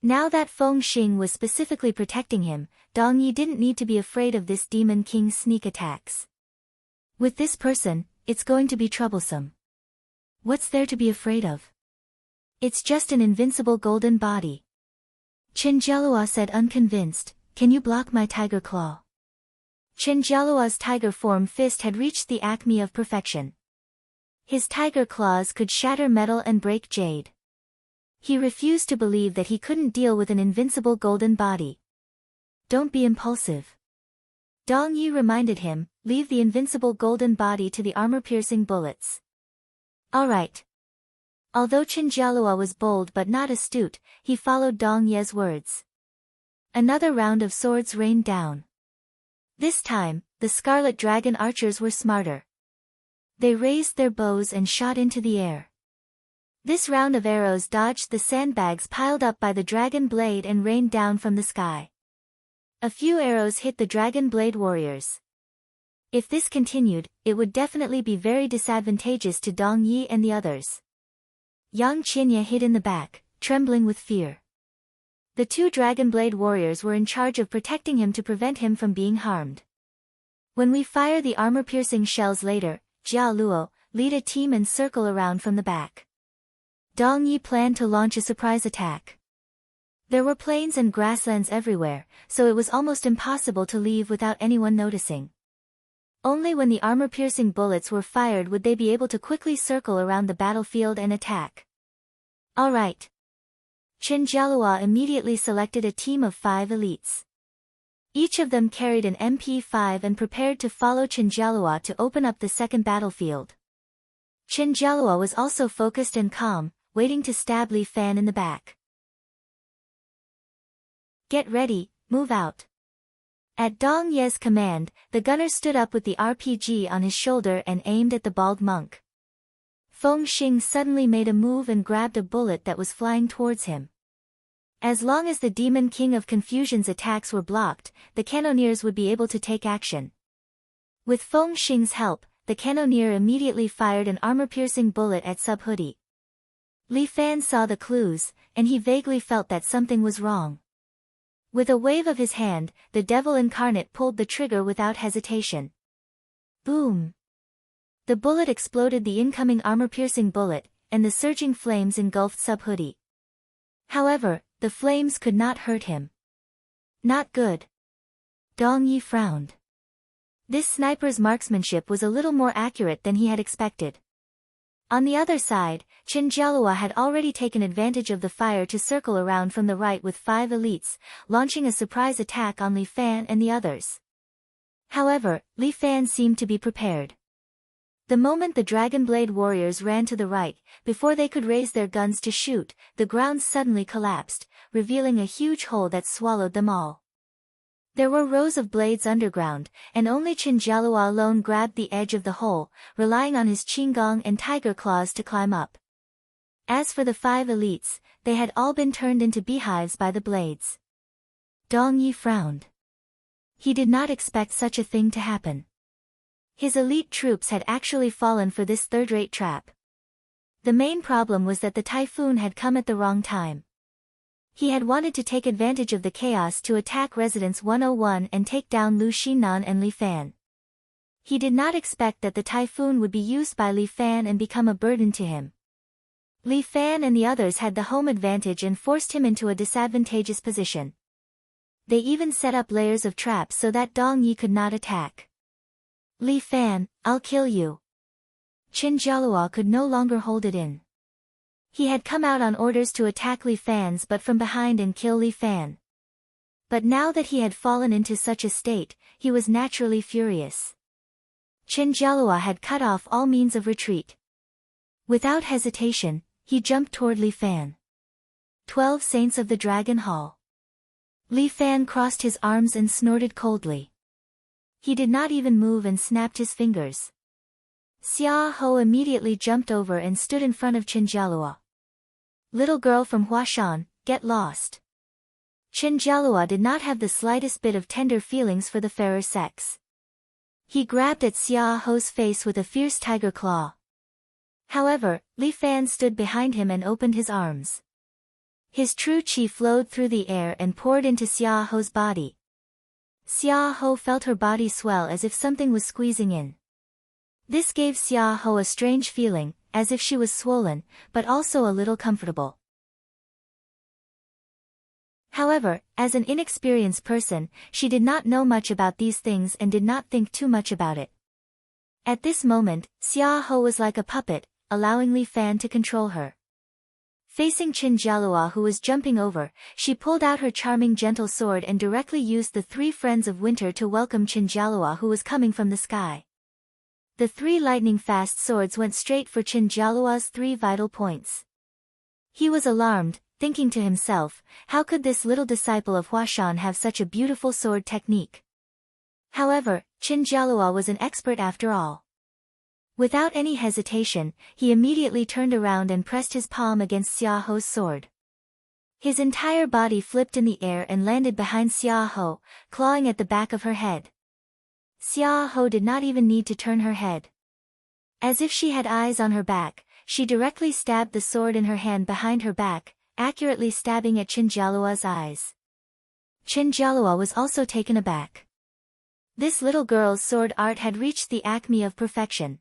Now that Feng Xing was specifically protecting him, Dong Yi didn't need to be afraid of this demon king's sneak attacks. With this person, it's going to be troublesome. What's there to be afraid of? It's just an invincible golden body. Chenjialua said unconvinced, "Can you block my tiger claw?" Chenjialua's tiger form fist had reached the acme of perfection. His tiger claws could shatter metal and break jade. He refused to believe that he couldn't deal with an invincible golden body. Don't be impulsive. Dong Yi reminded him, leave the invincible golden body to the armor-piercing bullets. Alright. Although Chenjialua was bold but not astute, he followed Dong Ye's words. Another round of swords rained down. This time, the Scarlet Dragon archers were smarter. They raised their bows and shot into the air. This round of arrows dodged the sandbags piled up by the dragon blade and rained down from the sky. A few arrows hit the dragon blade warriors. If this continued, it would definitely be very disadvantageous to Dong Yi and the others. Yang Qinya hid in the back, trembling with fear. The two dragon blade warriors were in charge of protecting him to prevent him from being harmed. When we fire the armor-piercing shells later, Jia Luo, lead a team and circle around from the back. Dong Yi planned to launch a surprise attack. There were plains and grasslands everywhere, so it was almost impossible to leave without anyone noticing. Only when the armor-piercing bullets were fired would they be able to quickly circle around the battlefield and attack. Alright. Chenjialua immediately selected a team of 5 elites. Each of them carried an MP5 and prepared to follow Chenjialua to open up the second battlefield. Chenjialua was also focused and calm, waiting to stab Li Fan in the back. Get ready, move out. At Dong Ye's command, the gunner stood up with the RPG on his shoulder and aimed at the bald monk. Feng Xing suddenly made a move and grabbed a bullet that was flying towards him. As long as the Demon King of Confusion's attacks were blocked, the cannoneers would be able to take action. With Feng Xing's help, the cannoneer immediately fired an armor-piercing bullet at Subhuti. Li Fan saw the clues, and he vaguely felt that something was wrong. With a wave of his hand, the devil incarnate pulled the trigger without hesitation. Boom! The bullet exploded the incoming armor-piercing bullet, and the surging flames engulfed Subhuti. However, the flames could not hurt him. Not good. Dong Yi frowned. This sniper's marksmanship was a little more accurate than he had expected. On the other side, Chenjialua had already taken advantage of the fire to circle around from the right with 5 elites, launching a surprise attack on Li Fan and the others. However, Li Fan seemed to be prepared. The moment the Dragon Blade warriors ran to the right, before they could raise their guns to shoot, the ground suddenly collapsed, revealing a huge hole that swallowed them all. There were rows of blades underground, and only Chenjialua alone grabbed the edge of the hole, relying on his Qinggong and tiger claws to climb up. As for the 5 elites, they had all been turned into beehives by the blades. Dong Yi frowned. He did not expect such a thing to happen. His elite troops had actually fallen for this third-rate trap. The main problem was that the typhoon had come at the wrong time. He had wanted to take advantage of the chaos to attack Residence 101 and take down Lu Xinan and Li Fan. He did not expect that the typhoon would be used by Li Fan and become a burden to him. Li Fan and the others had the home advantage and forced him into a disadvantageous position. They even set up layers of traps so that Dong Yi could not attack. Li Fan, I'll kill you. Qin Jialua could no longer hold it in. He had come out on orders to attack Li Fan's but from behind and kill Li Fan. But now that he had fallen into such a state, he was naturally furious. Qin Jialua had cut off all means of retreat. Without hesitation, he jumped toward Li Fan. 12 Saints of the Dragon Hall. Li Fan crossed his arms and snorted coldly. He did not even move and snapped his fingers. Xia Ho immediately jumped over and stood in front of Qin Jialua. Little girl from Huashan, get lost. Qin Jialua did not have the slightest bit of tender feelings for the fairer sex. He grabbed at Xia Ho's face with a fierce tiger claw. However, Li Fan stood behind him and opened his arms. His true chi flowed through the air and poured into Xia Ho's body. Xia Ho felt her body swell as if something was squeezing in. This gave Xia Ho a strange feeling, as if she was swollen, but also a little comfortable. However, as an inexperienced person, she did not know much about these things and did not think too much about it. At this moment, Xia Ho was like a puppet, allowing Li Fan to control her. Facing Qin Jialua who was jumping over, she pulled out her charming gentle sword and directly used the 3 Friends of Winter to welcome Qin Jialua who was coming from the sky. The 3 lightning-fast swords went straight for Qin Jialua's 3 vital points. He was alarmed, thinking to himself, how could this little disciple of Huashan have such a beautiful sword technique? However, Qin Jialua was an expert after all. Without any hesitation, he immediately turned around and pressed his palm against Xia Ho's sword. His entire body flipped in the air and landed behind Xia Ho, clawing at the back of her head. Xia Ho did not even need to turn her head. As if she had eyes on her back, she directly stabbed the sword in her hand behind her back, accurately stabbing at Qin Jialua's eyes. Qin Jialua was also taken aback. This little girl's sword art had reached the acme of perfection.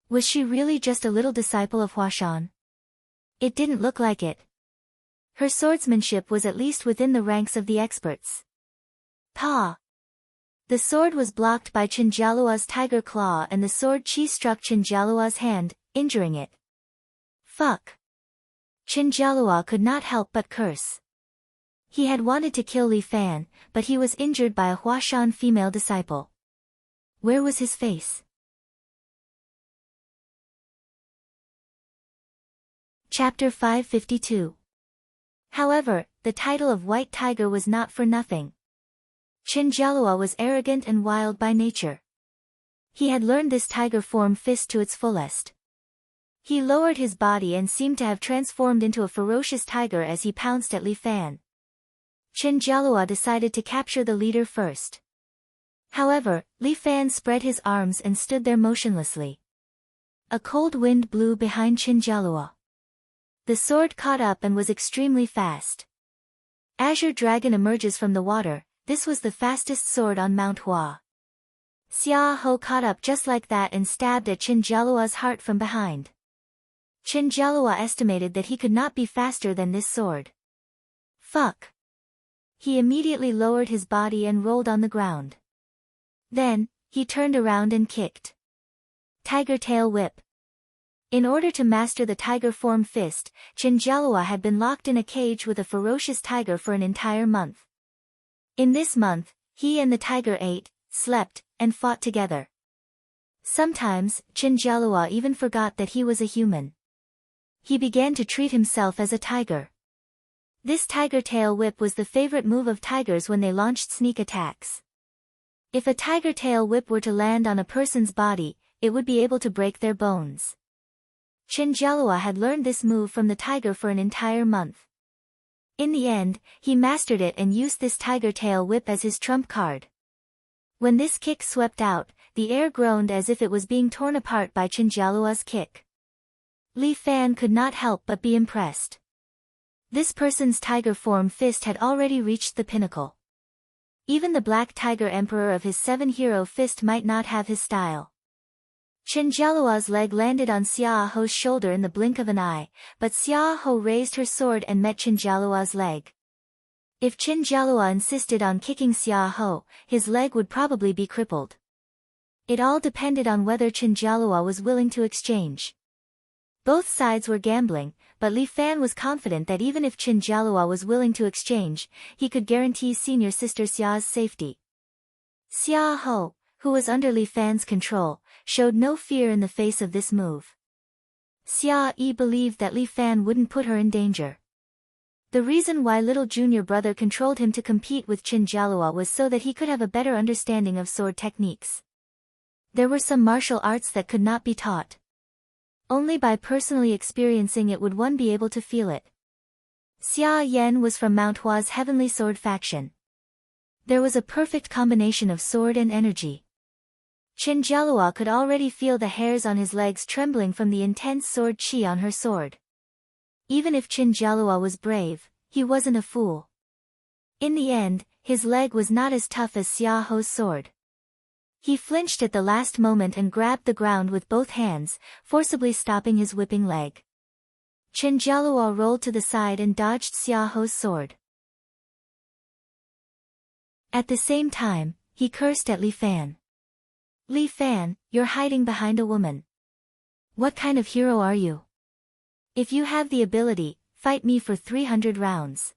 Was she really just a little disciple of Huashan? It didn't look like it. Her swordsmanship was at least within the ranks of the experts. Pa! The sword was blocked by Qin Jialua's tiger claw and the sword chi struck Qin Jialua's hand, injuring it. Fuck! Qin Jialua could not help but curse. He had wanted to kill Li Fan, but he was injured by a Huashan female disciple. Where was his face? Chapter 552. However, the title of White Tiger was not for nothing. Qin Jialua was arrogant and wild by nature. He had learned this tiger form fist to its fullest. He lowered his body and seemed to have transformed into a ferocious tiger as he pounced at Li Fan. Qin Jialua decided to capture the leader first. However, Li Fan spread his arms and stood there motionlessly. A cold wind blew behind Qin Jialua. The sword caught up and was extremely fast. Azure Dragon emerges from the water. This was the fastest sword on Mount Hua. Xia Ho caught up just like that and stabbed at Qin Jialua's heart from behind. Qin Jialua estimated that he could not be faster than this sword. Fuck! He immediately lowered his body and rolled on the ground. Then, he turned around and kicked. Tiger Tail Whip. In order to master the tiger form fist, Qin Jialua had been locked in a cage with a ferocious tiger for an entire month. In this month, he and the tiger ate, slept, and fought together. Sometimes, Qin Jialua even forgot that he was a human. He began to treat himself as a tiger. This tiger tail whip was the favorite move of tigers when they launched sneak attacks. If a tiger tail whip were to land on a person's body, it would be able to break their bones. Chinjalua had learned this move from the tiger for an entire month. In the end, he mastered it and used this tiger tail whip as his trump card. When this kick swept out, the air groaned as if it was being torn apart by Chinjalua's kick. Li Fan could not help but be impressed. This person's tiger form fist had already reached the pinnacle. Even the Black Tiger Emperor of his 7-hero fist might not have his style. Chinjalua's leg landed on Xia Ho's shoulder in the blink of an eye, but Xia Ho raised her sword and met Chinjalua's leg. If Chinjalua insisted on kicking Xia Ho, his leg would probably be crippled. It all depended on whether Chinjalua was willing to exchange. Both sides were gambling, but Li Fan was confident that even if Chinjalua was willing to exchange, he could guarantee senior sister Xia's safety. Xia Ho, who was under Li Fan's control, showed no fear in the face of this move. Xia Yi believed that Li Fan wouldn't put her in danger. The reason why little junior brother controlled him to compete with Chinjalua was so that he could have a better understanding of sword techniques. There were some martial arts that could not be taught. Only by personally experiencing it would one be able to feel it. Xia Yan was from Mount Hua's Heavenly Sword faction. There was a perfect combination of sword and energy. Chinjalua could already feel the hairs on his legs trembling from the intense sword chi on her sword. Even if Chinjalua was brave, he wasn't a fool. In the end, his leg was not as tough as Xia Ho's sword. He flinched at the last moment and grabbed the ground with both hands, forcibly stopping his whipping leg. Chinjalua rolled to the side and dodged Xia Ho's sword. At the same time, he cursed at Li Fan. Li Fan, you're hiding behind a woman. What kind of hero are you? If you have the ability, fight me for 300 rounds.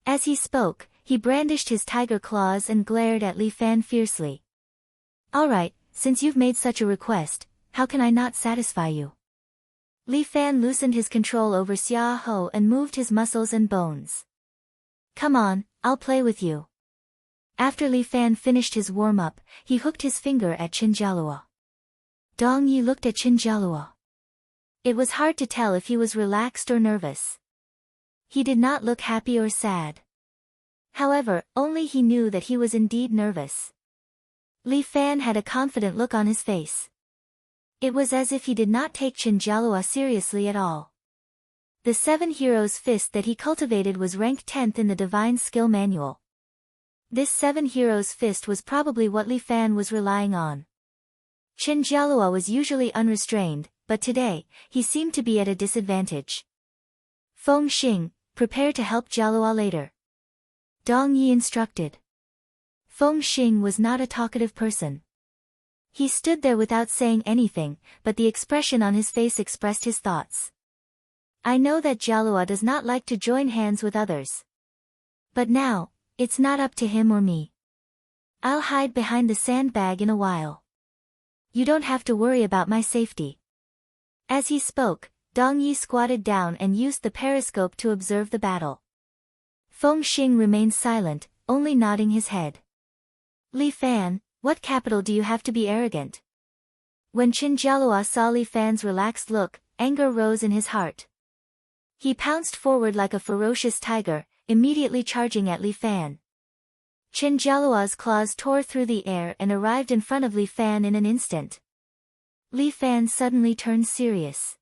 As he spoke, he brandished his tiger claws and glared at Li Fan fiercely. Alright, since you've made such a request, how can I not satisfy you? Li Fan loosened his control over Xia Ho and moved his muscles and bones. Come on, I'll play with you. After Li Fan finished his warm-up, he hooked his finger at Chinjalua. Dong Yi looked at Chinjalua. It was hard to tell if he was relaxed or nervous. He did not look happy or sad. However, only he knew that he was indeed nervous. Li Fan had a confident look on his face. It was as if he did not take Chinjalua seriously at all. The 7 heroes fist that he cultivated was ranked 10th in the Divine Skill Manual. This 7 heroes fist was probably what Li Fan was relying on. Chinjalua was usually unrestrained, but today, he seemed to be at a disadvantage. Feng Xing, prepare to help Jalua later. Dong Yi instructed. Feng Xing was not a talkative person. He stood there without saying anything, but the expression on his face expressed his thoughts. I know that Jalua does not like to join hands with others. But now, it's not up to him or me. I'll hide behind the sandbag in a while. You don't have to worry about my safety. As he spoke, Dong Yi squatted down and used the periscope to observe the battle. Feng Xing remained silent, only nodding his head. Li Fan, what capital do you have to be arrogant? When Chinjalua saw Li Fan's relaxed look, anger rose in his heart. He pounced forward like a ferocious tiger, immediately charging at Li Fan. Chinjalua's claws tore through the air and arrived in front of Li Fan in an instant. Li Fan suddenly turned serious.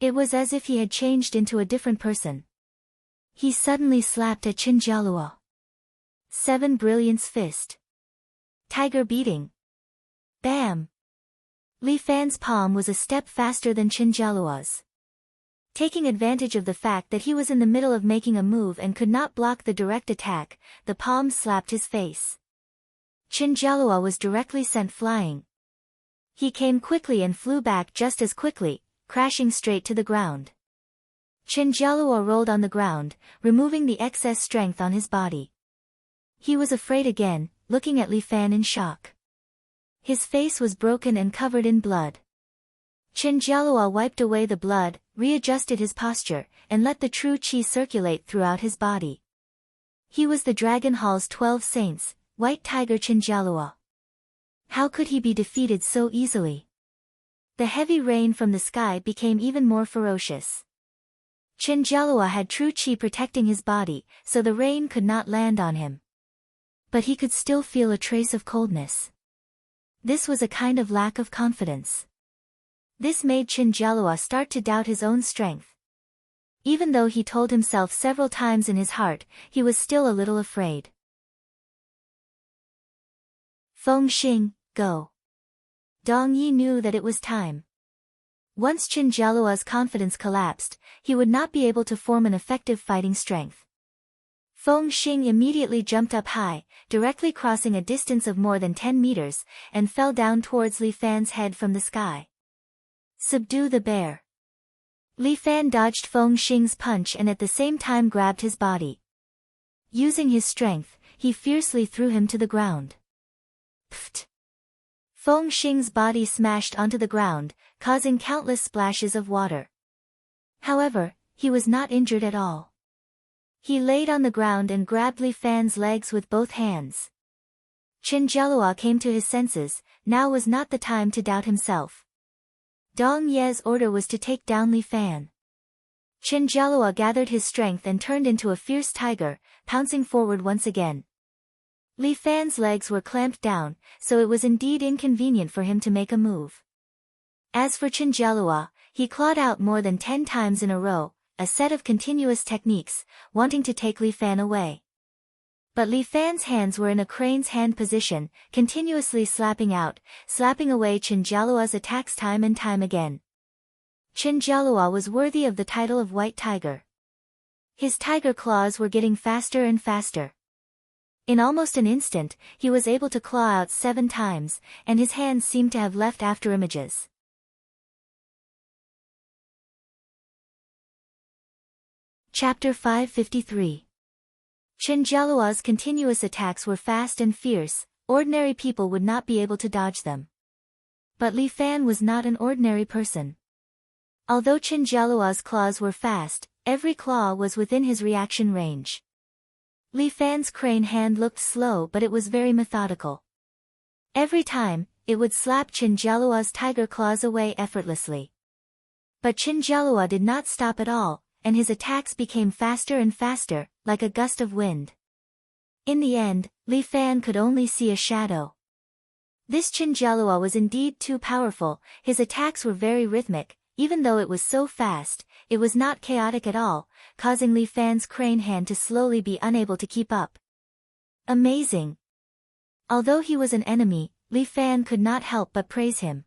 It was as if he had changed into a different person. He suddenly slapped at Chinjalua. 7 Brilliance Fist. Tiger beating. Bam! Li Fan's palm was a step faster than Chinjalua's. Taking advantage of the fact that he was in the middle of making a move and could not block the direct attack, the palm slapped his face. Chinjalua was directly sent flying. He came quickly and flew back just as quickly, crashing straight to the ground. Chinjalua rolled on the ground, removing the excess strength on his body. He was afraid again, looking at Li Fan in shock. His face was broken and covered in blood. Chinjalua wiped away the blood, readjusted his posture, and let the true chi circulate throughout his body. He was the Dragon Hall's 12 saints, White Tiger Chinjalua. How could he be defeated so easily? The heavy rain from the sky became even more ferocious. Chinjalua had true chi protecting his body, so the rain could not land on him. But he could still feel a trace of coldness. This was a kind of lack of confidence. This made Chinjalua start to doubt his own strength. Even though he told himself several times in his heart, he was still a little afraid. Feng Xing, go. Dong Yi knew that it was time. Once Chinjalua's confidence collapsed, he would not be able to form an effective fighting strength. Feng Xing immediately jumped up high, directly crossing a distance of more than 10 meters, and fell down towards Li Fan's head from the sky. Subdue the bear. Li Fan dodged Feng Xing's punch and at the same time grabbed his body. Using his strength, he fiercely threw him to the ground. Pfft! Feng Xing's body smashed onto the ground, causing countless splashes of water. However, he was not injured at all. He laid on the ground and grabbed Li Fan's legs with both hands. Chinjalua came to his senses. Now was not the time to doubt himself. Dong Ye's order was to take down Li Fan. Chinjalua gathered his strength and turned into a fierce tiger, pouncing forward once again. Li Fan's legs were clamped down, so it was indeed inconvenient for him to make a move. As for Chinjalua, he clawed out more than 10 times in a row, a set of continuous techniques, wanting to take Li Fan away. But Li Fan's hands were in a crane's hand position, continuously slapping away Chinjalua's attacks time and time again. Chinjalua was worthy of the title of White Tiger. His tiger claws were getting faster and faster. In almost an instant, he was able to claw out 7 times, and his hands seemed to have left after images. Chapter 553. Chinjalua's continuous attacks were fast and fierce, ordinary people would not be able to dodge them. But Li Fan was not an ordinary person. Although Chinjalua's claws were fast, every claw was within his reaction range. Li Fan's crane hand looked slow but it was very methodical. Every time, it would slap Chinjalua's tiger claws away effortlessly. But Chinjalua did not stop at all, and his attacks became faster and faster, like a gust of wind. In the end, Li Fan could only see a shadow. This Chinjalua was indeed too powerful. His attacks were very rhythmic. Even though it was so fast, it was not chaotic at all, causing Li Fan's crane hand to slowly be unable to keep up. Amazing! Although he was an enemy, Li Fan could not help but praise him.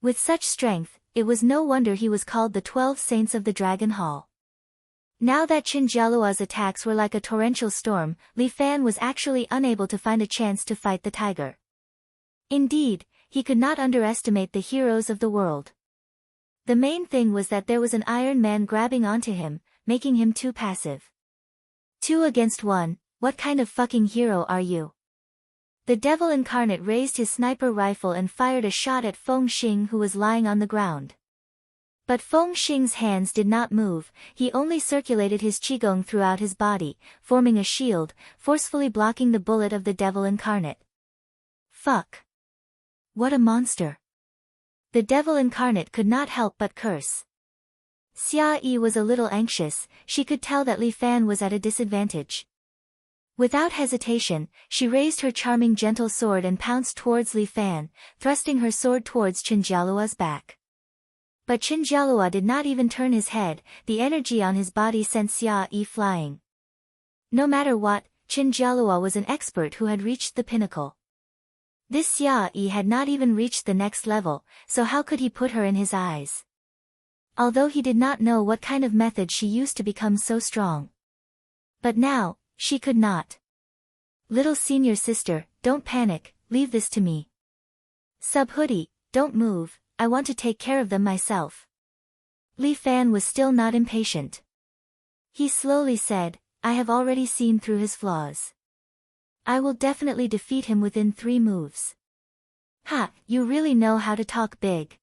With such strength, it was no wonder he was called the 12 Saints of the Dragon Hall. Now that Chinjalua's attacks were like a torrential storm, Li Fan was actually unable to find a chance to fight the tiger. Indeed, he could not underestimate the heroes of the world. The main thing was that there was an Iron Man grabbing onto him, making him too passive. 2 against 1, what kind of fucking hero are you? The devil incarnate raised his sniper rifle and fired a shot at Feng Xing who was lying on the ground. But Feng Xing's hands did not move, he only circulated his qigong throughout his body, forming a shield, forcefully blocking the bullet of the devil incarnate. Fuck! What a monster! The devil incarnate could not help but curse. Xia Yi was a little anxious, she could tell that Li Fan was at a disadvantage. Without hesitation, she raised her charming gentle sword and pounced towards Li Fan, thrusting her sword towards Chinjalua's back. But Chinjalua did not even turn his head, the energy on his body sent Xia Yi flying. No matter what, Chinjalua was an expert who had reached the pinnacle. This Xia Yi had not even reached the next level, so how could he put her in his eyes? Although he did not know what kind of method she used to become so strong. But now, she could not. Little senior sister, don't panic, leave this to me. Sub-hoodie, don't move, I want to take care of them myself. Li Fan was still not impatient. He slowly said, I have already seen through his flaws. I will definitely defeat him within 3 moves. Ha, you really know how to talk big.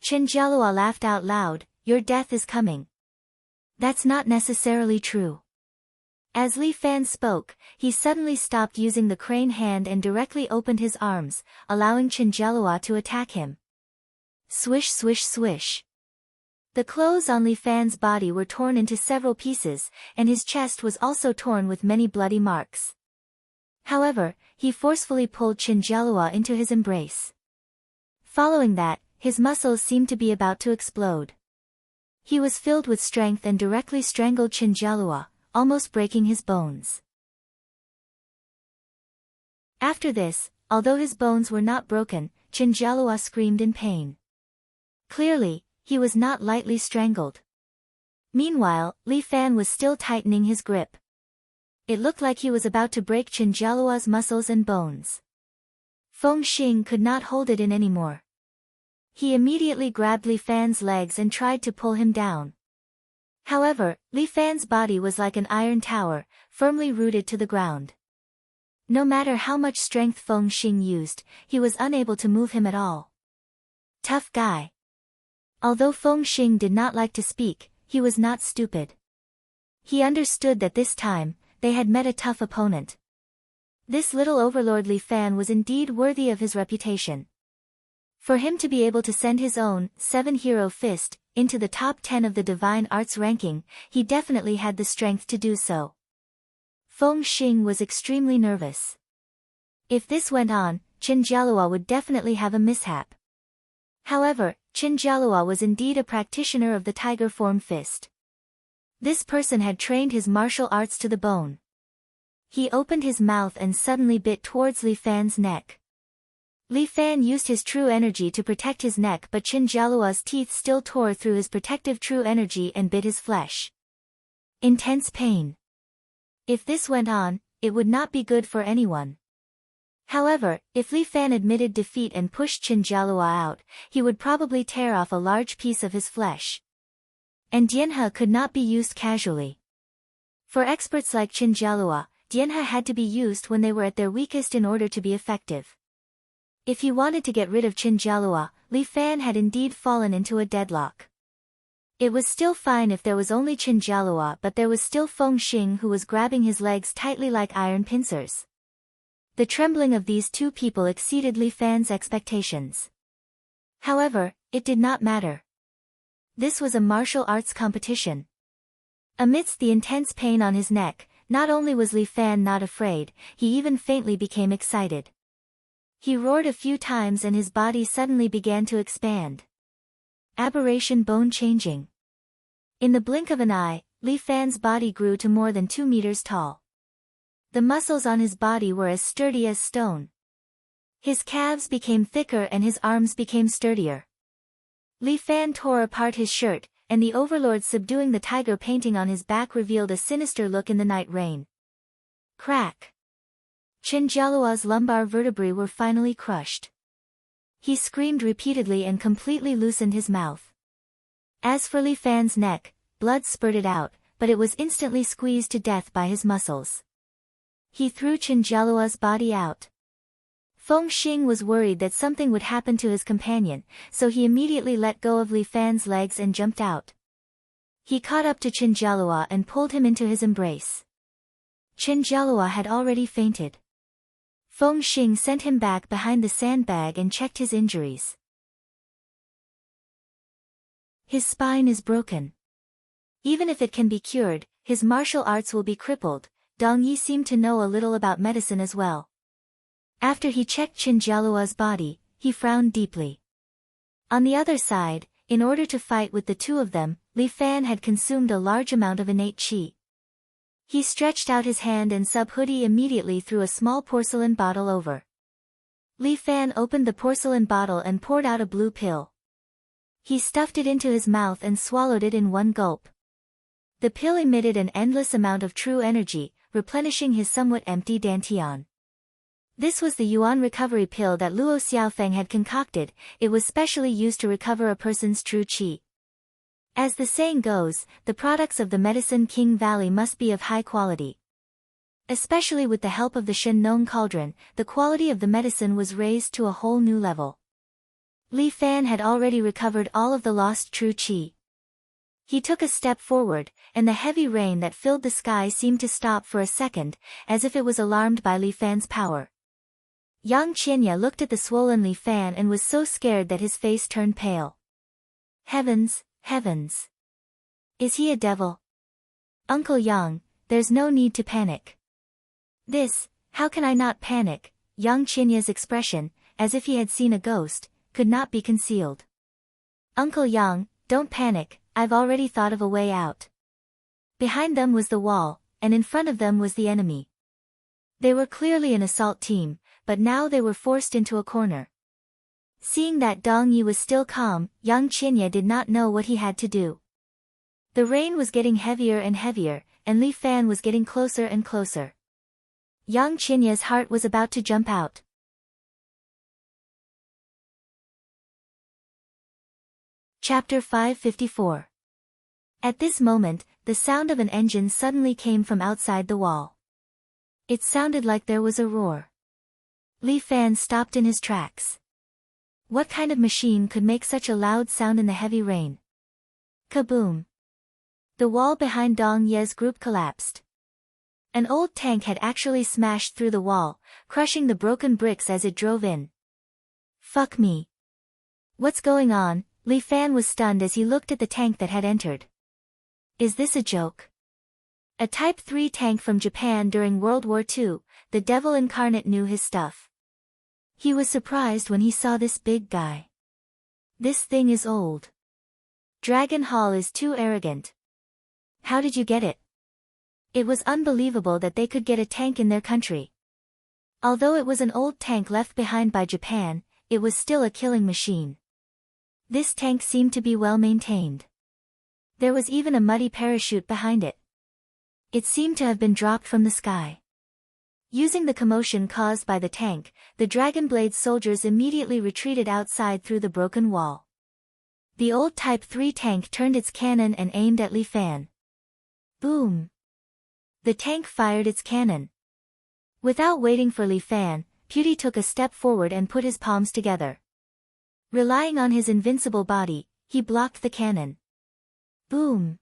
Chinjalua laughed out loud, your death is coming. That's not necessarily true. As Li Fan spoke, he suddenly stopped using the crane hand and directly opened his arms, allowing Chinjalua to attack him. Swish swish swish. The clothes on Li Fan's body were torn into several pieces, and his chest was also torn with many bloody marks. However, he forcefully pulled Qinjialua into his embrace. Following that, his muscles seemed to be about to explode. He was filled with strength and directly strangled Qinjialua, almost breaking his bones. After this, although his bones were not broken, Qinjialua screamed in pain. Clearly, he was not lightly strangled. Meanwhile, Li Fan was still tightening his grip. It looked like he was about to break Qinjialua's muscles and bones. Feng Xing could not hold it in anymore. He immediately grabbed Li Fan's legs and tried to pull him down. However, Li Fan's body was like an iron tower, firmly rooted to the ground. No matter how much strength Feng Xing used, he was unable to move him at all. Tough guy. Although Feng Xing did not like to speak, he was not stupid. He understood that this time, they had met a tough opponent. This little overlord Li Fan was indeed worthy of his reputation. For him to be able to send his own 7-hero fist into the top 10 of the divine arts ranking, he definitely had the strength to do so. Feng Xing was extremely nervous. If this went on, Qinjialua would definitely have a mishap. However, Qinjialua was indeed a practitioner of the tiger form fist. This person had trained his martial arts to the bone. He opened his mouth and suddenly bit towards Li Fan's neck. Li Fan used his true energy to protect his neck, but Qinjialua's teeth still tore through his protective true energy and bit his flesh. Intense pain. If this went on, it would not be good for anyone. However, if Li Fan admitted defeat and pushed Qinjialua out, he would probably tear off a large piece of his flesh. And Dianhe could not be used casually. For experts like Qinjialua, Dianhe had to be used when they were at their weakest in order to be effective. If he wanted to get rid of Qinjialua, Li Fan had indeed fallen into a deadlock. It was still fine if there was only Qinjialua, but there was still Feng Xing who was grabbing his legs tightly like iron pincers. The trembling of these two people exceeded Li Fan's expectations. However, it did not matter. This was a martial arts competition. Amidst the intense pain on his neck, not only was Li Fan not afraid, he even faintly became excited. He roared a few times and his body suddenly began to expand. Aberration bone changing. In the blink of an eye, Li Fan's body grew to more than 2 meters tall. The muscles on his body were as sturdy as stone. His calves became thicker and his arms became sturdier. Li Fan tore apart his shirt, and the overlord subduing the tiger painting on his back revealed a sinister look in the night rain. Crack! Qinjialua's lumbar vertebrae were finally crushed. He screamed repeatedly and completely loosened his mouth. As for Li Fan's neck, blood spurted out, but it was instantly squeezed to death by his muscles. He threw Qinjialua's body out. Feng Xing was worried that something would happen to his companion, so he immediately let go of Li Fan's legs and jumped out. He caught up to Qinjialua and pulled him into his embrace. Qinjialua had already fainted. Feng Xing sent him back behind the sandbag and checked his injuries. His spine is broken. Even if it can be cured, his martial arts will be crippled. Dong Yi seemed to know a little about medicine as well. After he checked Qinjialua's body, he frowned deeply. On the other side, in order to fight with the two of them, Li Fan had consumed a large amount of innate qi. He stretched out his hand and Sub-Hoodie immediately threw a small porcelain bottle over. Li Fan opened the porcelain bottle and poured out a blue pill. He stuffed it into his mouth and swallowed it in one gulp. The pill emitted an endless amount of true energy, replenishing his somewhat empty dantian. This was the Yuan recovery pill that Luo Xiaofeng had concocted. It was specially used to recover a person's true qi. As the saying goes, the products of the Medicine King Valley must be of high quality. Especially with the help of the Shen Nong cauldron, the quality of the medicine was raised to a whole new level. Li Fan had already recovered all of the lost true qi. He took a step forward, and the heavy rain that filled the sky seemed to stop for a second, as if it was alarmed by Li Fan's power. Yang Qianye looked at the swollen Li Fan and was so scared that his face turned pale. Heavens, heavens. Is he a devil? Uncle Yang, there's no need to panic. How can I not panic? Yang Qianye's expression, as if he had seen a ghost, could not be concealed. Uncle Yang, don't panic, I've already thought of a way out. Behind them was the wall, and in front of them was the enemy. They were clearly an assault team, but now they were forced into a corner. Seeing that Dong Yi was still calm, Yang Qianye did not know what he had to do. The rain was getting heavier and heavier, and Li Fan was getting closer and closer. Yang Qianye's heart was about to jump out. Chapter 554. At this moment, the sound of an engine suddenly came from outside the wall. It sounded like there was a roar. Li Fan stopped in his tracks. What kind of machine could make such a loud sound in the heavy rain? Kaboom! The wall behind Dong Ye's group collapsed. An old tank had actually smashed through the wall, crushing the broken bricks as it drove in. Fuck me. What's going on? Li Fan was stunned as he looked at the tank that had entered. Is this a joke? A Type 3 tank from Japan during World War II, the devil incarnate knew his stuff. He was surprised when he saw this big guy. This thing is old. Dragon Hall is too arrogant. How did you get it? It was unbelievable that they could get a tank in their country. Although it was an old tank left behind by Japan, it was still a killing machine. This tank seemed to be well maintained. There was even a muddy parachute behind it. It seemed to have been dropped from the sky. Using the commotion caused by the tank, the Dragon Blade soldiers immediately retreated outside through the broken wall. The old Type 3 tank turned its cannon and aimed at Li Fan. Boom! The tank fired its cannon. Without waiting for Li Fan, Pewdie took a step forward and put his palms together. Relying on his invincible body, he blocked the cannon. Boom!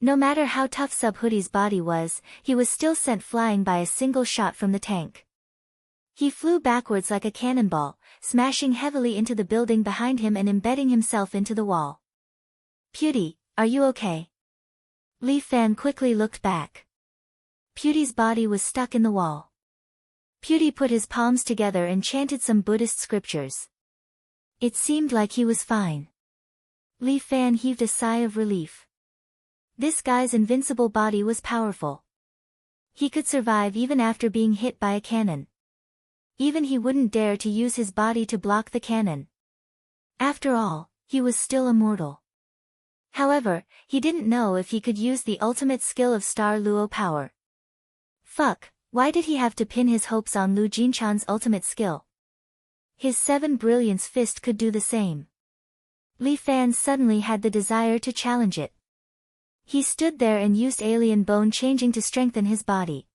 No matter how tough Sub Hoodie's body was, he was still sent flying by a single shot from the tank. He flew backwards like a cannonball, smashing heavily into the building behind him and embedding himself into the wall. Pewdie, are you okay? Li Fan quickly looked back. Pewdie's body was stuck in the wall. Pewdie put his palms together and chanted some Buddhist scriptures. It seemed like he was fine. Li Fan heaved a sigh of relief. This guy's invincible body was powerful. He could survive even after being hit by a cannon. Even he wouldn't dare to use his body to block the cannon. After all, he was still immortal. However, he didn't know if he could use the ultimate skill of Star Luo power. Fuck, why did he have to pin his hopes on Lu Jinchan's ultimate skill? His 7 Brilliance fist could do the same. Li Fan suddenly had the desire to challenge it. He stood there and used alien bone changing to strengthen his body.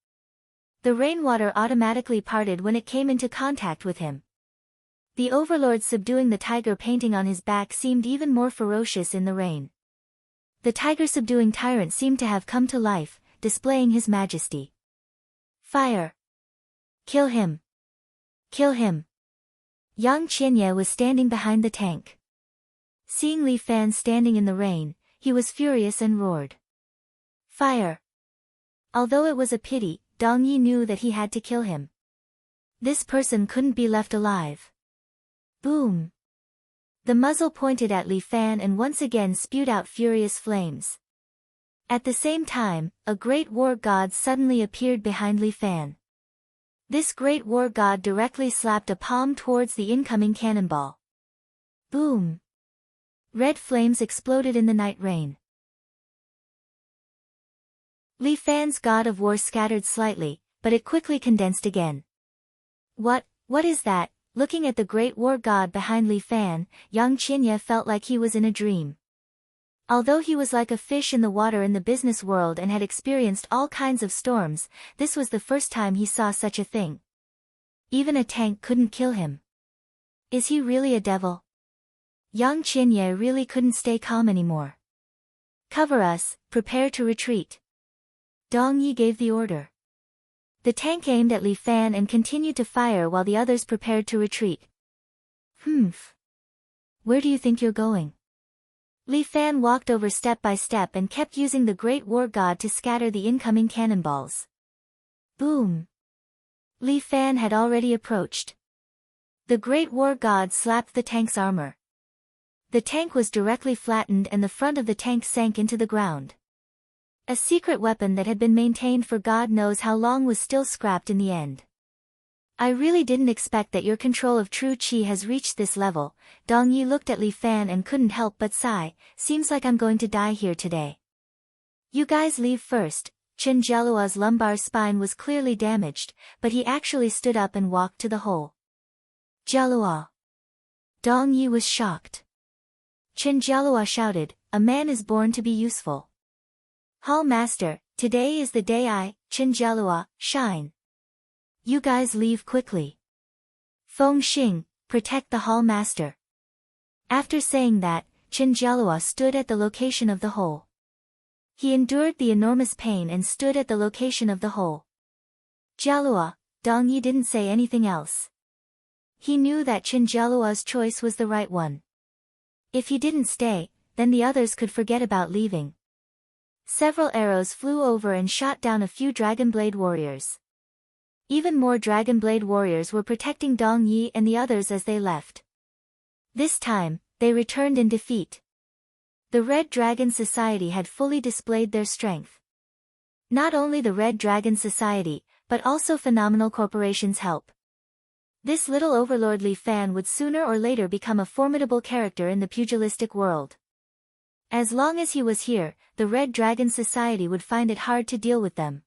The rainwater automatically parted when it came into contact with him. The Overlord subduing the tiger painting on his back seemed even more ferocious in the rain. The tiger subduing tyrant seemed to have come to life, displaying his majesty. Fire! Kill him! Kill him! Yang Qianye was standing behind the tank. Seeing Li Fan standing in the rain, he was furious and roared. Fire! Although it was a pity, Dong Yi knew that he had to kill him. This person couldn't be left alive. Boom! The muzzle pointed at Li Fan and once again spewed out furious flames. At the same time, a great war god suddenly appeared behind Li Fan. This great war god directly slapped a palm towards the incoming cannonball. Boom! Red flames exploded in the night rain. Li Fan's god of war scattered slightly, but it quickly condensed again. What is that? Looking at the great war god behind Li Fan, Yang Qianye felt like he was in a dream. Although he was like a fish in the water in the business world and had experienced all kinds of storms, this was the first time he saw such a thing. Even a tank couldn't kill him. Is he really a devil? Yang Qianye really couldn't stay calm anymore. Cover us, prepare to retreat. Dong Yi gave the order. The tank aimed at Li Fan and continued to fire while the others prepared to retreat. Humph. Where do you think you're going? Li Fan walked over step by step and kept using the Great War God to scatter the incoming cannonballs. Boom. Li Fan had already approached. The Great War God slapped the tank's armor. The tank was directly flattened and the front of the tank sank into the ground. A secret weapon that had been maintained for God knows how long was still scrapped in the end. I really didn't expect that your control of true Qi has reached this level. Dong Yi looked at Li Fan and couldn't help but sigh. Seems like I'm going to die here today. You guys leave first. Chen Jialuo's lumbar spine was clearly damaged, but he actually stood up and walked to the hole. Jialuo. Dong Yi was shocked. Chen Jialuo shouted, a man is born to be useful. Hall Master, today is the day I, Chen Jialuo, shine. You guys leave quickly. Feng Xing, protect the Hall Master. After saying that, Chen Jialuo stood at the location of the hole. He endured the enormous pain and stood at the location of the hole. Jialuo, Dong Yi didn't say anything else. He knew that Chen Jialuo's choice was the right one. If he didn't stay, then the others could forget about leaving. Several arrows flew over and shot down a few Dragonblade warriors. Even more Dragonblade warriors were protecting Dong Yi and the others as they left. This time, they returned in defeat. The Red Dragon Society had fully displayed their strength. Not only the Red Dragon Society, but also phenomenal corporations help. This little overlord Li Fan would sooner or later become a formidable character in the pugilistic world. As long as he was here, the Red Dragon Society would find it hard to deal with them.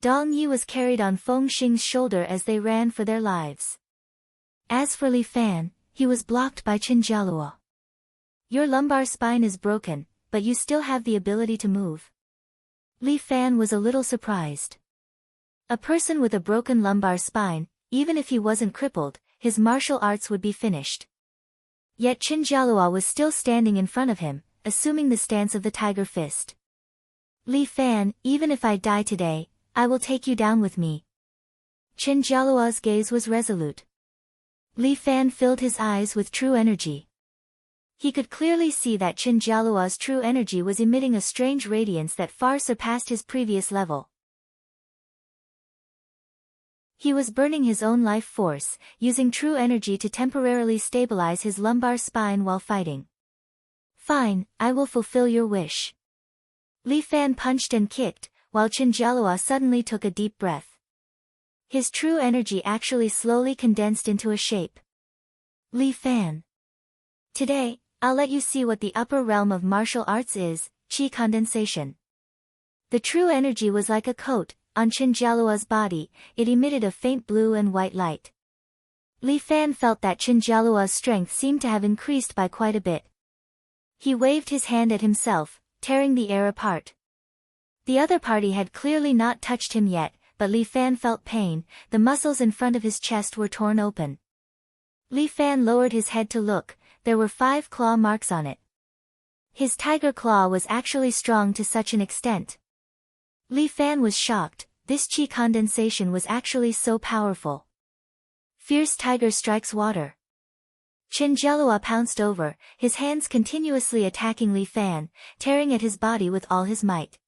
Dong Yi was carried on Feng Xing's shoulder as they ran for their lives. As for Li Fan, he was blocked by Chen Jialuo. Your lumbar spine is broken, but you still have the ability to move. Li Fan was a little surprised. A person with a broken lumbar spine, even if he wasn't crippled, his martial arts would be finished. Yet Chen Jialuo was still standing in front of him, assuming the stance of the tiger fist. Li Fan, even if I die today, I will take you down with me. Chen Jialuo's gaze was resolute. Li Fan filled his eyes with true energy. He could clearly see that Chen Jialuo's true energy was emitting a strange radiance that far surpassed his previous level. He was burning his own life force, using true energy to temporarily stabilize his lumbar spine while fighting. Fine, I will fulfill your wish. Li Fan punched and kicked, while Chen Jialuo suddenly took a deep breath. His true energy actually slowly condensed into a shape. Li Fan. Today, I'll let you see what the upper realm of martial arts is, Qi condensation. The true energy was like a coat. On Chen Jialuo's body, it emitted a faint blue and white light. Li Fan felt that Chen Jialuo's strength seemed to have increased by quite a bit. He waved his hand at himself, tearing the air apart. The other party had clearly not touched him yet, but Li Fan felt pain. The muscles in front of his chest were torn open. Li Fan lowered his head to look. There were 5 claw marks on it. His tiger claw was actually strong to such an extent. Li Fan was shocked. This Qi condensation was actually so powerful. Fierce tiger strikes water. Chen Jialuo pounced over, his hands continuously attacking Li Fan, tearing at his body with all his might.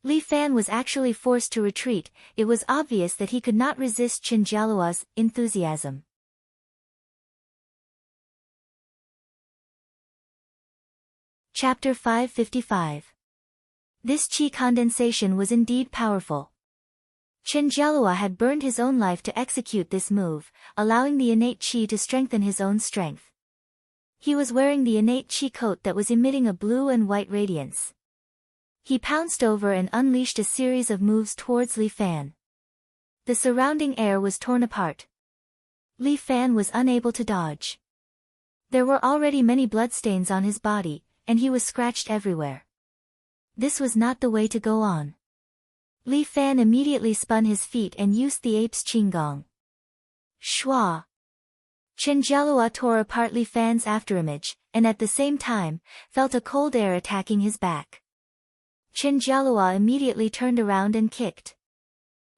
Li Fan was actually forced to retreat. It was obvious that he could not resist Chen Jialuo's enthusiasm. Chapter 555. This Qi condensation was indeed powerful. Chen Jialuo had burned his own life to execute this move, allowing the innate Qi to strengthen his own strength. He was wearing the innate Qi coat that was emitting a blue and white radiance. He pounced over and unleashed a series of moves towards Li Fan. The surrounding air was torn apart. Li Fan was unable to dodge. There were already many bloodstains on his body, and he was scratched everywhere. This was not the way to go on. Li Fan immediately spun his feet and used the ape's qinggong. Shua! Chen Jialuo tore apart Li Fan's afterimage, and at the same time, felt a cold air attacking his back. Chen Jialuo immediately turned around and kicked.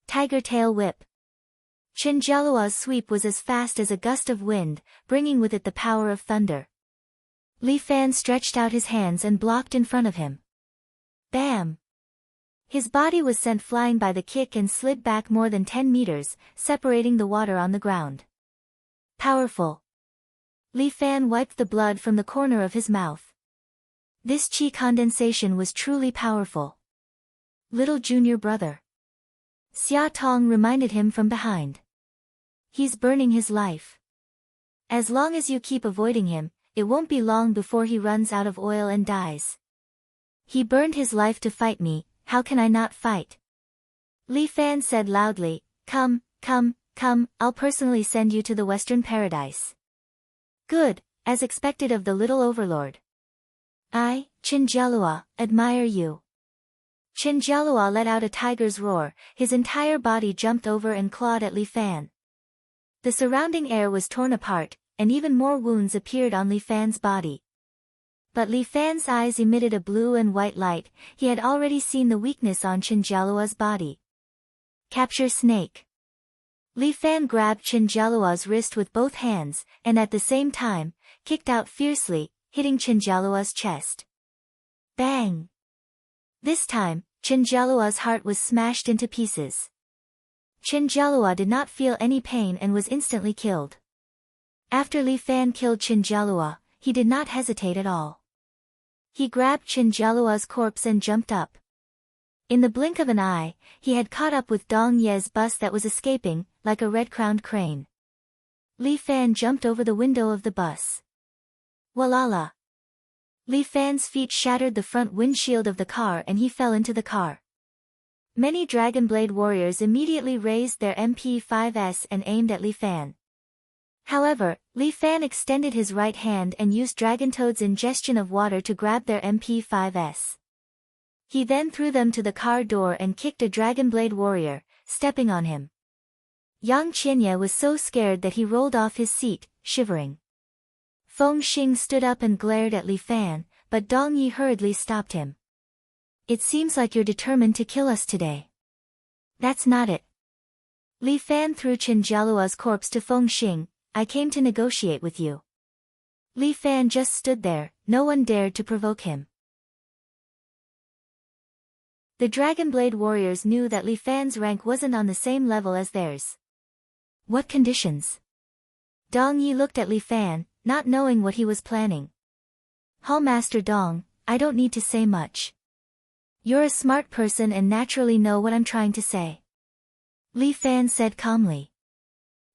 Tiger tail whip. Chinjalua's sweep was as fast as a gust of wind, bringing with it the power of thunder. Li Fan stretched out his hands and blocked in front of him. Bam! His body was sent flying by the kick and slid back more than 10 meters, separating the water on the ground. Powerful. Li Fan wiped the blood from the corner of his mouth. This chi condensation was truly powerful. Little junior brother. Xia Tong reminded him from behind. He's burning his life. As long as you keep avoiding him, it won't be long before he runs out of oil and dies. He burned his life to fight me, how can I not fight? Li Fan said loudly, come, I'll personally send you to the Western Paradise. Good, as expected of the little overlord. I, Chinjalua, admire you. Chinjalua let out a tiger's roar, his entire body jumped over and clawed at Li Fan. The surrounding air was torn apart, and even more wounds appeared on Li Fan's body. But Li Fan's eyes emitted a blue and white light, he had already seen the weakness on Chinjalua's body. Capture snake. Li Fan grabbed Chinjalua's wrist with both hands, and at the same time, kicked out fiercely, hitting Chinjalua's chest. Bang! This time, Chinjalua's heart was smashed into pieces. Chinjalua did not feel any pain and was instantly killed. After Li Fan killed Chinjalua, he did not hesitate at all. He grabbed Chinjalua's corpse and jumped up. In the blink of an eye, he had caught up with Dong Ye's bus that was escaping, like a red-crowned crane. Li Fan jumped over the window of the bus. Walala! Li Fan's feet shattered the front windshield of the car and he fell into the car. Many Dragon Blade warriors immediately raised their MP5s and aimed at Li Fan. However, Li Fan extended his right hand and used Dragon Toad's ingestion of water to grab their MP5s. He then threw them to the car door and kicked a Dragon Blade warrior, stepping on him. Yang Qianye was so scared that he rolled off his seat, shivering. Feng Xing stood up and glared at Li Fan, but Dong Yi hurriedly stopped him. It seems like you're determined to kill us today. That's not it. Li Fan threw Chinjalua's corpse to Feng Xing. I came to negotiate with you. Li Fan just stood there, no one dared to provoke him. The Dragon Blade warriors knew that Li Fan's rank wasn't on the same level as theirs. What conditions? Dong Yi looked at Li Fan, not knowing what he was planning. Hallmaster Dong, I don't need to say much. You're a smart person and naturally know what I'm trying to say. Li Fan said calmly.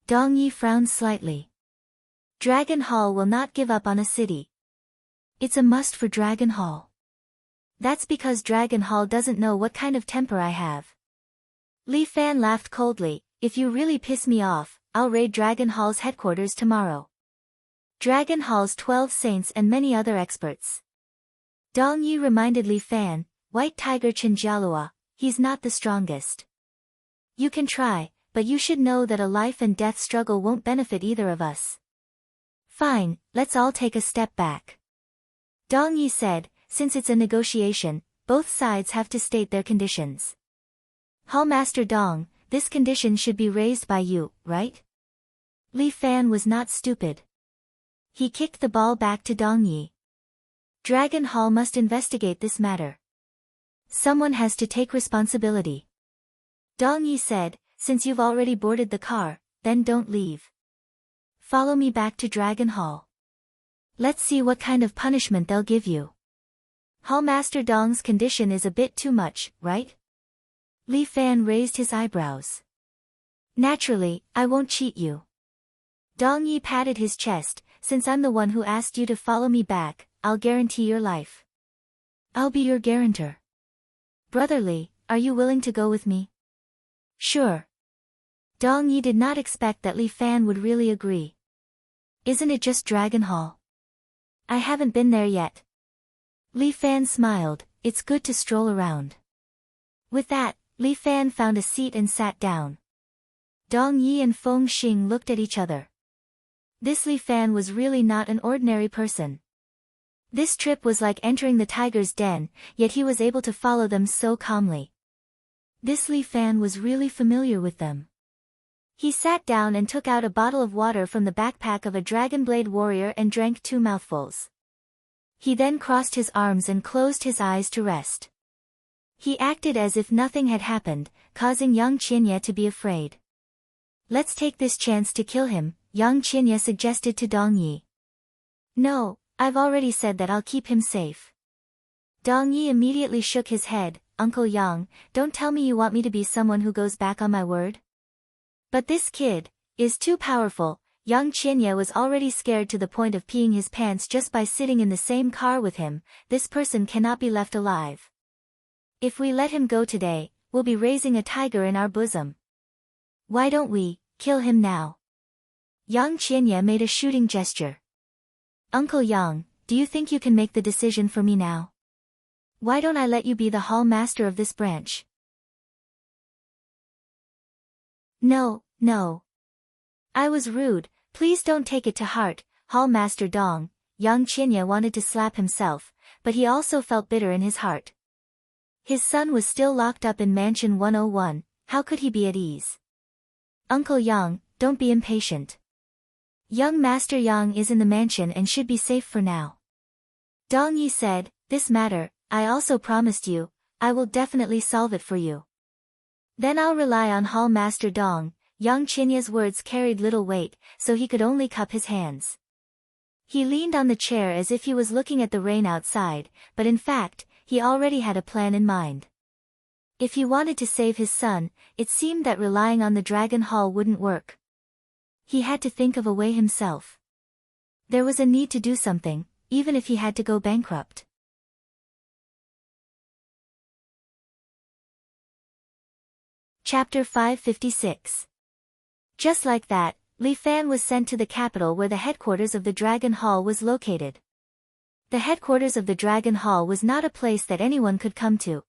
Dong Yi frowned slightly. Dragon Hall will not give up on a city. It's a must for Dragon Hall. That's because Dragon Hall doesn't know what kind of temper I have. Li Fan laughed coldly, if you really piss me off, I'll raid Dragon Hall's headquarters tomorrow. Dragon Hall's 12 saints and many other experts. Dong Yi reminded Li Fan, White Tiger Chinjalua, he's not the strongest. You can try, but you should know that a life and death struggle won't benefit either of us. Fine, let's all take a step back. Dong Yi said, since it's a negotiation, both sides have to state their conditions. Hallmaster Dong, this condition should be raised by you, right? Li Fan was not stupid. He kicked the ball back to Dong Yi. Dragon Hall must investigate this matter. Someone has to take responsibility. Dong Yi said, since you've already boarded the car, then don't leave. Follow me back to Dragon Hall. Let's see what kind of punishment they'll give you. Hallmaster Dong's condition is a bit too much, right? Li Fan raised his eyebrows. Naturally, I won't cheat you. Dong Yi patted his chest, since I'm the one who asked you to follow me back, I'll guarantee your life. I'll be your guarantor. Brother Li, are you willing to go with me? Sure. Dong Yi did not expect that Li Fan would really agree. Isn't it just Dragon Hall? I haven't been there yet. Li Fan smiled, it's good to stroll around. With that, Li Fan found a seat and sat down. Dong Yi and Feng Xing looked at each other. This Li Fan was really not an ordinary person. This trip was like entering the tiger's den, yet he was able to follow them so calmly. This Li Fan was really familiar with them. He sat down and took out a bottle of water from the backpack of a Dragonblade warrior and drank 2 mouthfuls. He then crossed his arms and closed his eyes to rest. He acted as if nothing had happened, causing Yang Qianye to be afraid. Let's take this chance to kill him, Yang Qianye suggested to Dong Yi. No, I've already said that I'll keep him safe. Dong Yi immediately shook his head. Uncle Yang, don't tell me you want me to be someone who goes back on my word? But this kid is too powerful. Yang Qianye was already scared to the point of peeing his pants just by sitting in the same car with him. This person cannot be left alive. If we let him go today, we'll be raising a tiger in our bosom. Why don't we kill him now? Yang Qianye made a shooting gesture. Uncle Yang, do you think you can make the decision for me now? Why don't I let you be the hall master of this branch? No. I was rude, please don't take it to heart, Hall Master Dong. Yang Qianye wanted to slap himself, but he also felt bitter in his heart. His son was still locked up in Mansion 101, how could he be at ease? Uncle Yang, don't be impatient. Young Master Yang is in the mansion and should be safe for now. Dong Yi said, this matter, I also promised you, I will definitely solve it for you. Then I'll rely on Hall Master Dong. Yang Qianye's words carried little weight, so he could only cup his hands. He leaned on the chair as if he was looking at the rain outside, but in fact, he already had a plan in mind. If he wanted to save his son, it seemed that relying on the Dragon Hall wouldn't work. He had to think of a way himself. There was a need to do something, even if he had to go bankrupt. Chapter 556. Just like that, Li Fan was sent to the capital where the headquarters of the Dragon Hall was located. The headquarters of the Dragon Hall was not a place that anyone could come to.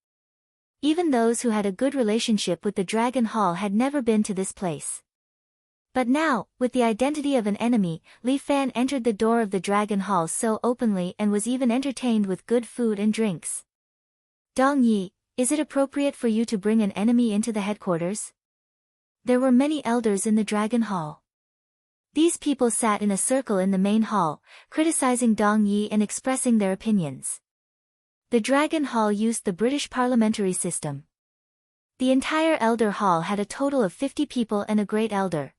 Even those who had a good relationship with the Dragon Hall had never been to this place. But now, with the identity of an enemy, Li Fan entered the door of the Dragon Hall so openly and was even entertained with good food and drinks. Dong Yi, is it appropriate for you to bring an enemy into the headquarters? There were many elders in the Dragon Hall. These people sat in a circle in the main hall, criticizing Dong Yi and expressing their opinions. The Dragon Hall used the British parliamentary system. The entire Elder Hall had a total of 50 people and a Great Elder.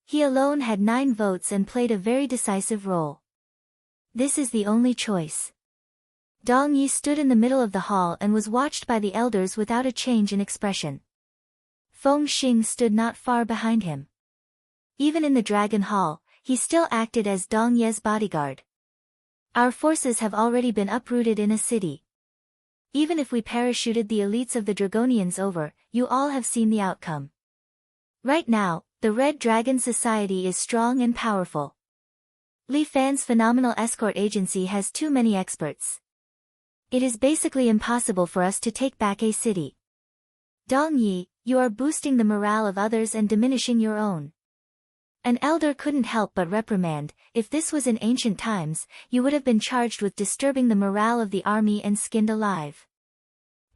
He alone had 9 votes and played a very decisive role. This is the only choice. Dong Yi stood in the middle of the hall and was watched by the elders without a change in expression. Feng Xing stood not far behind him. Even in the Dragon Hall, he still acted as Dong Ye's bodyguard. Our forces have already been uprooted in a city. Even if we parachuted the elites of the Dragonians over, you all have seen the outcome. Right now, the Red Dragon Society is strong and powerful. Li Fan's phenomenal escort agency has too many experts. It is basically impossible for us to take back a city. Dong Yi, you are boosting the morale of others and diminishing your own. An elder couldn't help but reprimand, if this was in ancient times, you would have been charged with disturbing the morale of the army and skinned alive.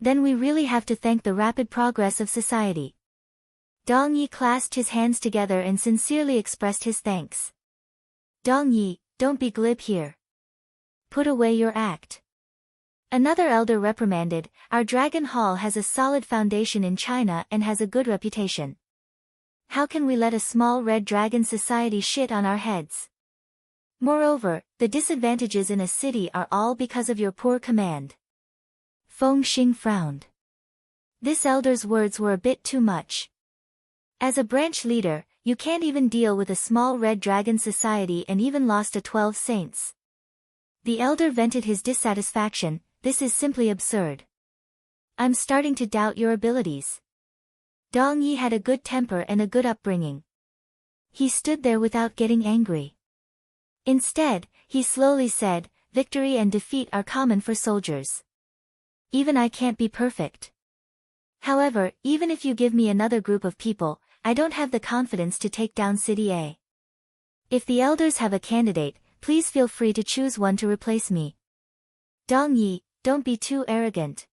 Then we really have to thank the rapid progress of society. Dong Yi clasped his hands together and sincerely expressed his thanks. Dong Yi, don't be glib here. Put away your act. Another elder reprimanded, our Dragon Hall has a solid foundation in China and has a good reputation. How can we let a small Red Dragon Society shit on our heads? Moreover, the disadvantages in a city are all because of your poor command. Feng Xing frowned. This elder's words were a bit too much. As a branch leader, you can't even deal with a small Red Dragon Society and even lost a 12 saints. The elder vented his dissatisfaction. This is simply absurd. I'm starting to doubt your abilities. Dong Yi had a good temper and a good upbringing. He stood there without getting angry. Instead, he slowly said, victory and defeat are common for soldiers. Even I can't be perfect. However, even if you give me another group of people, I don't have the confidence to take down City A. If the elders have a candidate, please feel free to choose one to replace me. Dong Yi, don't be too arrogant.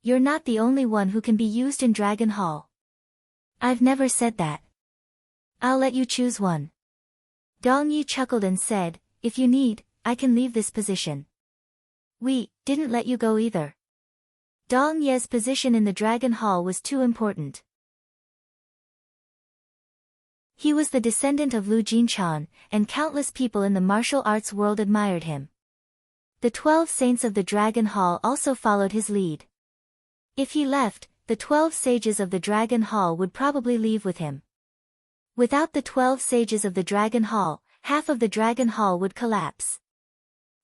You're not the only one who can be used in Dragon Hall. I've never said that. I'll let you choose one. Dong Yi chuckled and said, if you need, I can leave this position. We didn't let you go either. Dong Ye's position in the Dragon Hall was too important. He was the descendant of Lu Jinchan, and countless people in the martial arts world admired him. The 12 saints of the Dragon Hall also followed his lead. If he left, the 12 sages of the Dragon Hall would probably leave with him. Without the 12 sages of the Dragon Hall, half of the Dragon Hall would collapse.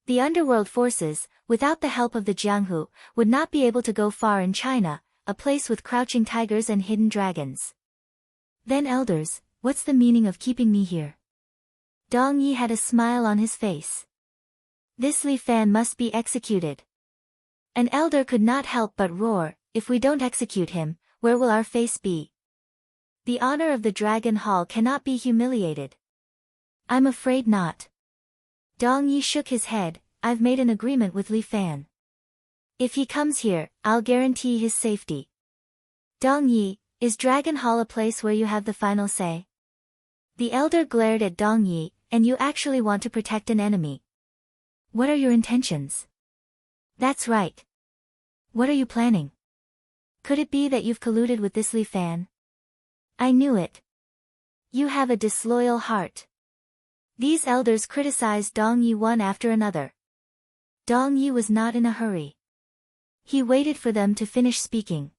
The underworld forces, without the help of the Jianghu, would not be able to go far in China, a place with crouching tigers and hidden dragons. Then elders, what's the meaning of keeping me here? Dong Yi had a smile on his face. This Li Fan must be executed. An elder could not help but roar, if we don't execute him, where will our face be? The honor of the Dragon Hall cannot be humiliated. I'm afraid not. Dong Yi shook his head, I've made an agreement with Li Fan. If he comes here, I'll guarantee his safety. Dong Yi, is Dragon Hall a place where you have the final say? The elder glared at Dong Yi, and you actually want to protect an enemy. What are your intentions? That's right. What are you planning? Could it be that you've colluded with this Li Fan? I knew it. You have a disloyal heart. These elders criticized Dong Yi one after another. Dong Yi was not in a hurry. He waited for them to finish speaking.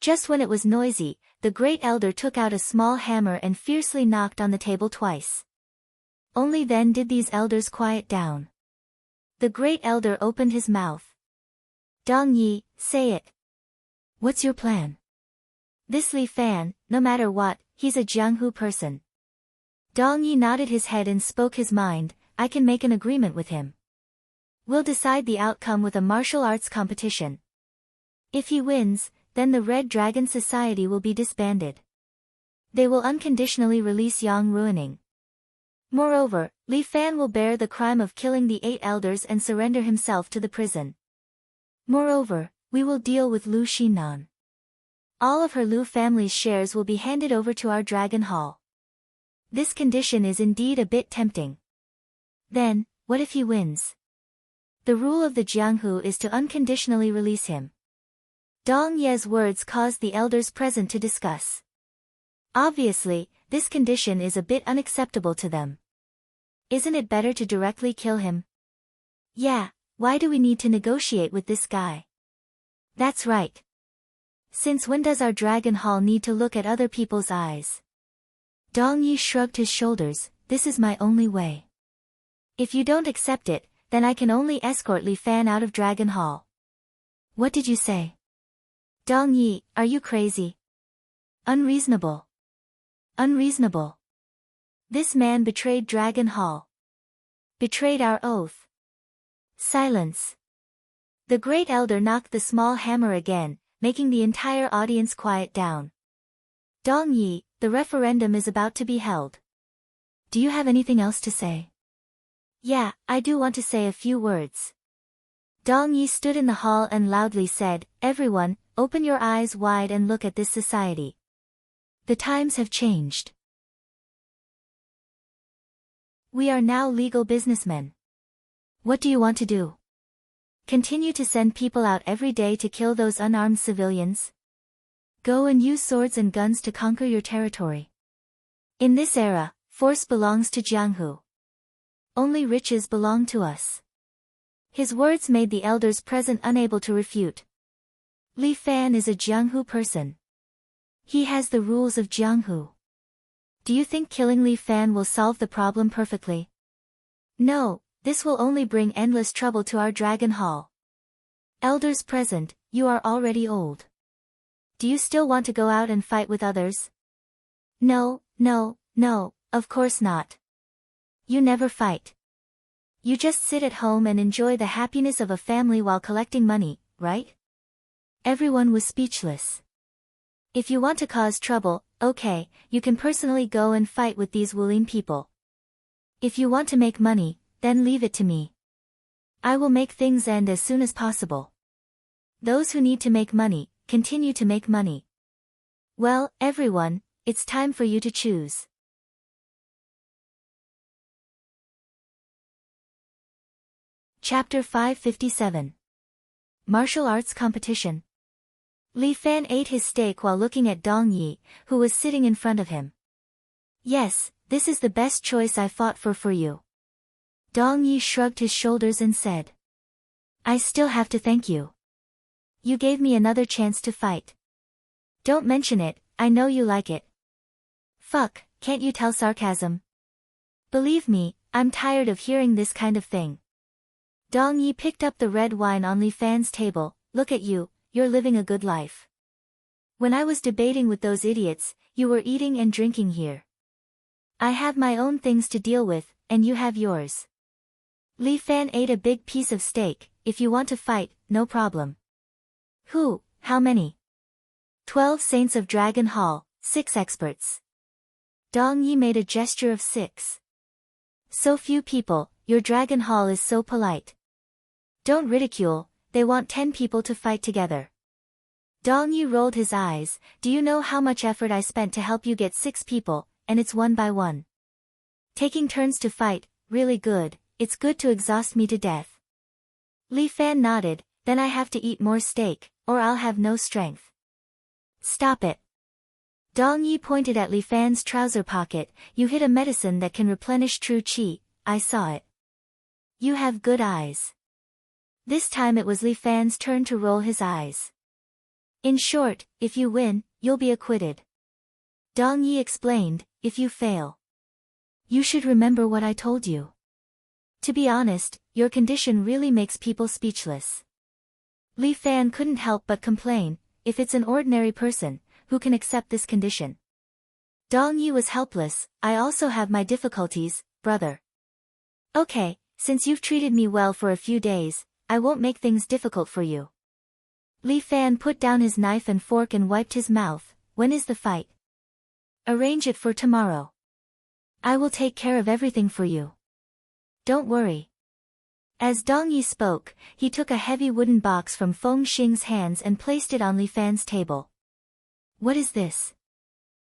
Just when it was noisy, the great elder took out a small hammer and fiercely knocked on the table twice. Only then did these elders quiet down. The great elder opened his mouth. Dong Yi, say it. What's your plan? This Li Fan, no matter what, he's a Jianghu person. Dong Yi nodded his head and spoke his mind, I can make an agreement with him. We'll decide the outcome with a martial arts competition. If he wins, then the Red Dragon Society will be disbanded. They will unconditionally release Yang Ruining. Moreover, Li Fan will bear the crime of killing the 8 elders and surrender himself to the prison. Moreover, we will deal with Lu Xinan. All of her Lu family's shares will be handed over to our Dragon Hall. This condition is indeed a bit tempting. Then, what if he wins? The rule of the Jianghu is to unconditionally release him. Dong Ye's words caused the elders present to discuss. Obviously, this condition is a bit unacceptable to them. Isn't it better to directly kill him? Yeah, why do we need to negotiate with this guy? That's right. Since when does our Dragon Hall need to look at other people's eyes? Dong Yi shrugged his shoulders, this is my only way. If you don't accept it, then I can only escort Li Fan out of Dragon Hall. What did you say? Dong Yi, are you crazy? Unreasonable. Unreasonable. This man betrayed Dragon Hall. Betrayed our oath. Silence. The great elder knocked the small hammer again, making the entire audience quiet down. Dong Yi, the referendum is about to be held. Do you have anything else to say? Yeah, I do want to say a few words. Dong Yi stood in the hall and loudly said, everyone, open your eyes wide and look at this society. The times have changed. We are now legal businessmen. What do you want to do? Continue to send people out every day to kill those unarmed civilians? Go and use swords and guns to conquer your territory. In this era, force belongs to Jianghu. Only riches belong to us. His words made the elders present unable to refute. Li Fan is a Jianghu person. He has the rules of Jianghu. Do you think killing Li Fan will solve the problem perfectly? No, this will only bring endless trouble to our Dragon Hall. Elders present, you are already old. Do you still want to go out and fight with others? No, of course not. You never fight. You just sit at home and enjoy the happiness of a family while collecting money, right? Everyone was speechless. If you want to cause trouble, okay, you can personally go and fight with these Wulin people. If you want to make money, then leave it to me. I will make things end as soon as possible. Those who need to make money, continue to make money. Well, everyone, it's time for you to choose. Chapter 557. Martial Arts Competition. Li Fan ate his steak while looking at Dong Yi, who was sitting in front of him. Yes, this is the best choice I fought for you. Dong Yi shrugged his shoulders and said. I still have to thank you. You gave me another chance to fight. Don't mention it, I know you like it. Fuck, can't you tell sarcasm? Believe me, I'm tired of hearing this kind of thing. Dong Yi picked up the red wine on Li Fan's table. Look at you, you're living a good life. When I was debating with those idiots, you were eating and drinking here. I have my own things to deal with, and you have yours. Li Fan ate a big piece of steak. If you want to fight, no problem. Who, how many? 12 Saints of Dragon Hall, 6 experts. Dong Yi made a gesture of 6. So few people, your Dragon Hall is so polite. Don't ridicule, they want 10 people to fight together. Dong Yi rolled his eyes. Do you know how much effort I spent to help you get 6 people, and it's one by one. Taking turns to fight, really good, it's good to exhaust me to death. Li Fan nodded, then I have to eat more steak, or I'll have no strength. Stop it. Dong Yi pointed at Li Fan's trouser pocket. You hid a medicine that can replenish true qi, I saw it. You have good eyes. This time it was Li Fan's turn to roll his eyes. In short, if you win, you'll be acquitted. Dong Yi explained, if you fail. You should remember what I told you. To be honest, your condition really makes people speechless. Li Fan couldn't help but complain, if it's an ordinary person, who can accept this condition? Dong Yi was helpless. I also have my difficulties, brother. Okay, since you've treated me well for a few days, I won't make things difficult for you. Li Fan put down his knife and fork and wiped his mouth. When is the fight? Arrange it for tomorrow. I will take care of everything for you. Don't worry. As Dong Yi spoke, he took a heavy wooden box from Feng Xing's hands and placed it on Li Fan's table. What is this?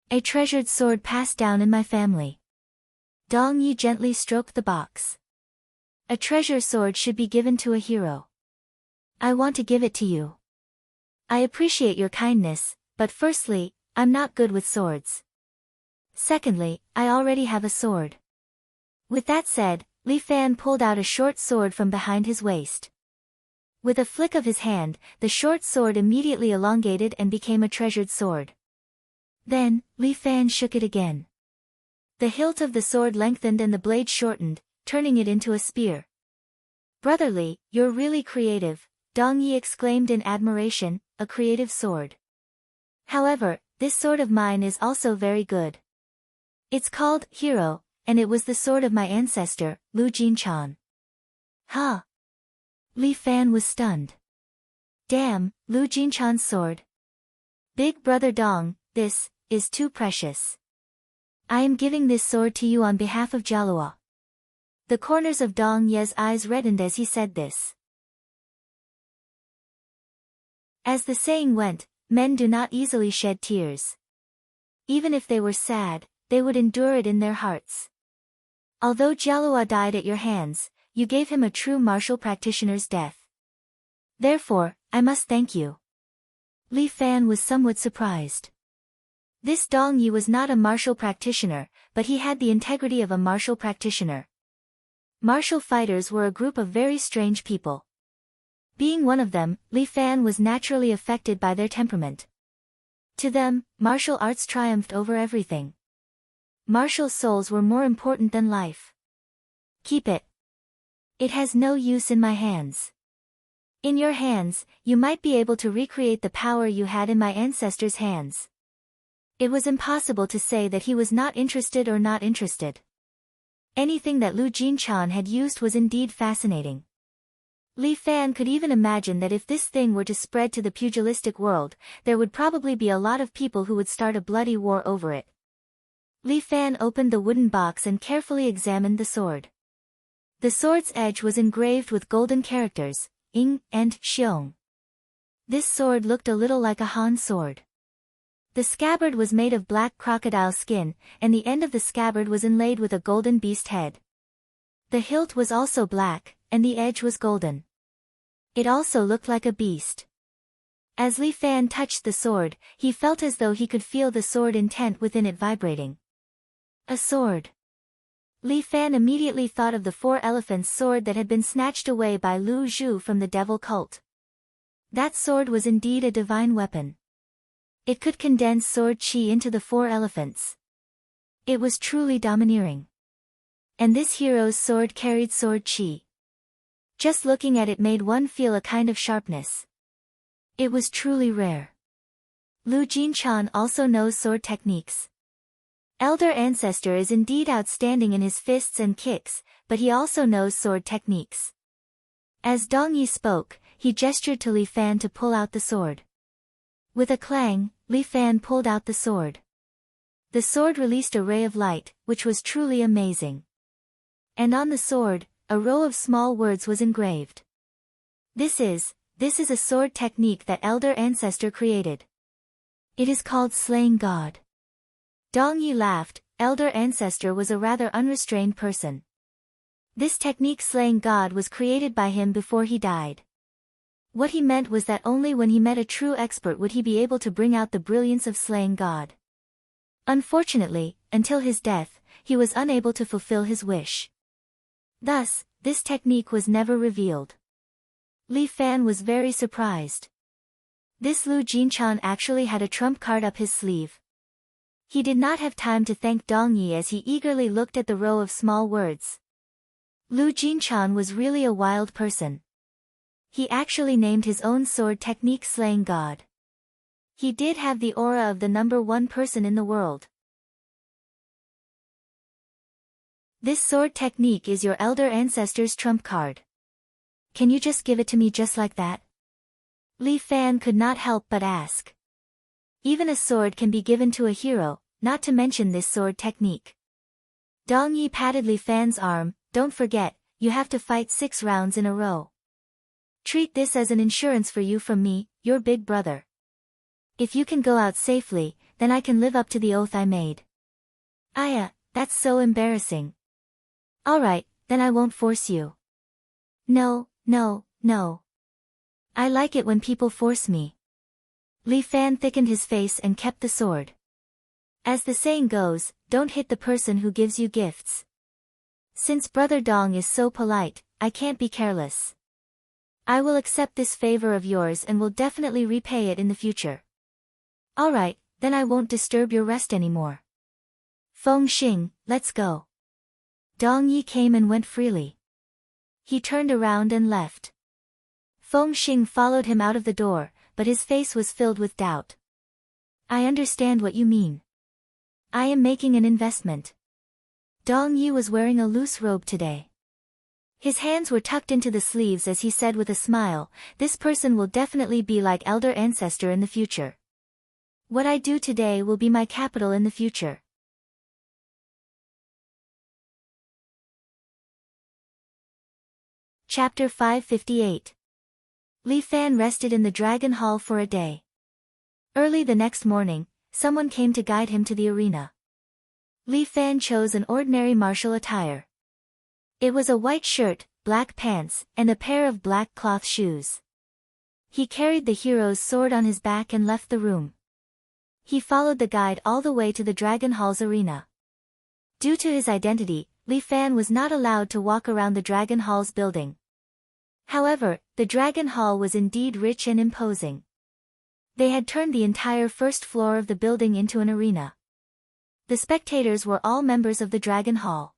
A treasured sword passed down in my family. Dong Yi gently stroked the box. A treasure sword should be given to a hero. I want to give it to you. I appreciate your kindness, but firstly, I'm not good with swords. Secondly, I already have a sword. With that said, Li Fan pulled out a short sword from behind his waist. With a flick of his hand, the short sword immediately elongated and became a treasured sword. Then, Li Fan shook it again. The hilt of the sword lengthened and the blade shortened, turning it into a spear. Brotherly, you're really creative, Dong Yi exclaimed in admiration, a creative sword. However, this sword of mine is also very good. It's called Hero, and it was the sword of my ancestor, Lu Jinchan. Huh? Li Fan was stunned. Damn, Lu Jinchan's sword. Big brother Dong, this is too precious. I am giving this sword to you on behalf of Jalua. The corners of Dong Ye's eyes reddened as he said this. As the saying went, men do not easily shed tears. Even if they were sad, they would endure it in their hearts. Although Jalua died at your hands, you gave him a true martial practitioner's death. Therefore, I must thank you. Li Fan was somewhat surprised. This Dong Yi was not a martial practitioner, but he had the integrity of a martial practitioner. Martial fighters were a group of very strange people. Being one of them, Li Fan was naturally affected by their temperament. To them, martial arts triumphed over everything. Martial souls were more important than life. Keep it. It has no use in my hands. In your hands, you might be able to recreate the power you had in my ancestors' hands. It was impossible to say that he was not interested or not interested. Anything that Lu Jinchan had used was indeed fascinating. Li Fan could even imagine that if this thing were to spread to the pugilistic world, there would probably be a lot of people who would start a bloody war over it. Li Fan opened the wooden box and carefully examined the sword. The sword's edge was engraved with golden characters, Ying and Xiong. This sword looked a little like a Han sword. The scabbard was made of black crocodile skin, and the end of the scabbard was inlaid with a golden beast head. The hilt was also black, and the edge was golden. It also looked like a beast. As Li Fan touched the sword, he felt as though he could feel the sword intent within it vibrating. A sword. Li Fan immediately thought of the 4 elephants' sword that had been snatched away by Lu Zhu from the devil cult. That sword was indeed a divine weapon. It could condense sword chi into the 4 elephants. It was truly domineering. And this hero's sword carried sword chi. Just looking at it made one feel a kind of sharpness. It was truly rare. Lu Jinchan also knows sword techniques. Elder Ancestor is indeed outstanding in his fists and kicks, but he also knows sword techniques. As Dong Yi spoke, he gestured to Li Fan to pull out the sword. With a clang, Li Fan pulled out the sword. The sword released a ray of light, which was truly amazing. And on the sword, a row of small words was engraved. This is a sword technique that Elder Ancestor created. It is called Slaying God. Dong Yi laughed. Elder Ancestor was a rather unrestrained person. This technique Slaying God was created by him before he died. What he meant was that only when he met a true expert would he be able to bring out the brilliance of slaying God. Unfortunately, until his death, he was unable to fulfill his wish. Thus, this technique was never revealed. Li Fan was very surprised. This Lu Jinchan actually had a trump card up his sleeve. He did not have time to thank Dong Yi as he eagerly looked at the row of small words. Lu Jinchan was really a wild person. He actually named his own sword technique Slaying God. He did have the aura of the number 1 person in the world. This sword technique is your elder ancestor's trump card. Can you just give it to me just like that? Li Fan could not help but ask. Even a sword can be given to a hero, not to mention this sword technique. Dong Yi patted Li Fan's arm. Don't forget, you have to fight 6 rounds in a row. Treat this as an insurance for you from me, your big brother. If you can go out safely, then I can live up to the oath I made. Aya, that's so embarrassing. Alright, then I won't force you. No. I like it when people force me. Li Fan thickened his face and kept the sword. As the saying goes, don't hit the person who gives you gifts. Since Brother Dong is so polite, I can't be careless. I will accept this favor of yours and will definitely repay it in the future. Alright, then I won't disturb your rest anymore. Feng Xing, let's go. Dong Yi came and went freely. He turned around and left. Feng Xing followed him out of the door, but his face was filled with doubt. I understand what you mean. I am making an investment. Dong Yi was wearing a loose robe today. His hands were tucked into the sleeves as he said with a smile, this person will definitely be like Elder Ancestor in the future. What I do today will be my capital in the future. Chapter 558. Li Fan rested in the Dragon Hall for a day. Early the next morning, someone came to guide him to the arena. Li Fan chose an ordinary martial attire. It was a white shirt, black pants, and a pair of black cloth shoes. He carried the hero's sword on his back and left the room. He followed the guide all the way to the Dragon Hall's arena. Due to his identity, Li Fan was not allowed to walk around the Dragon Hall's building. However, the Dragon Hall was indeed rich and imposing. They had turned the entire first floor of the building into an arena. The spectators were all members of the Dragon Hall.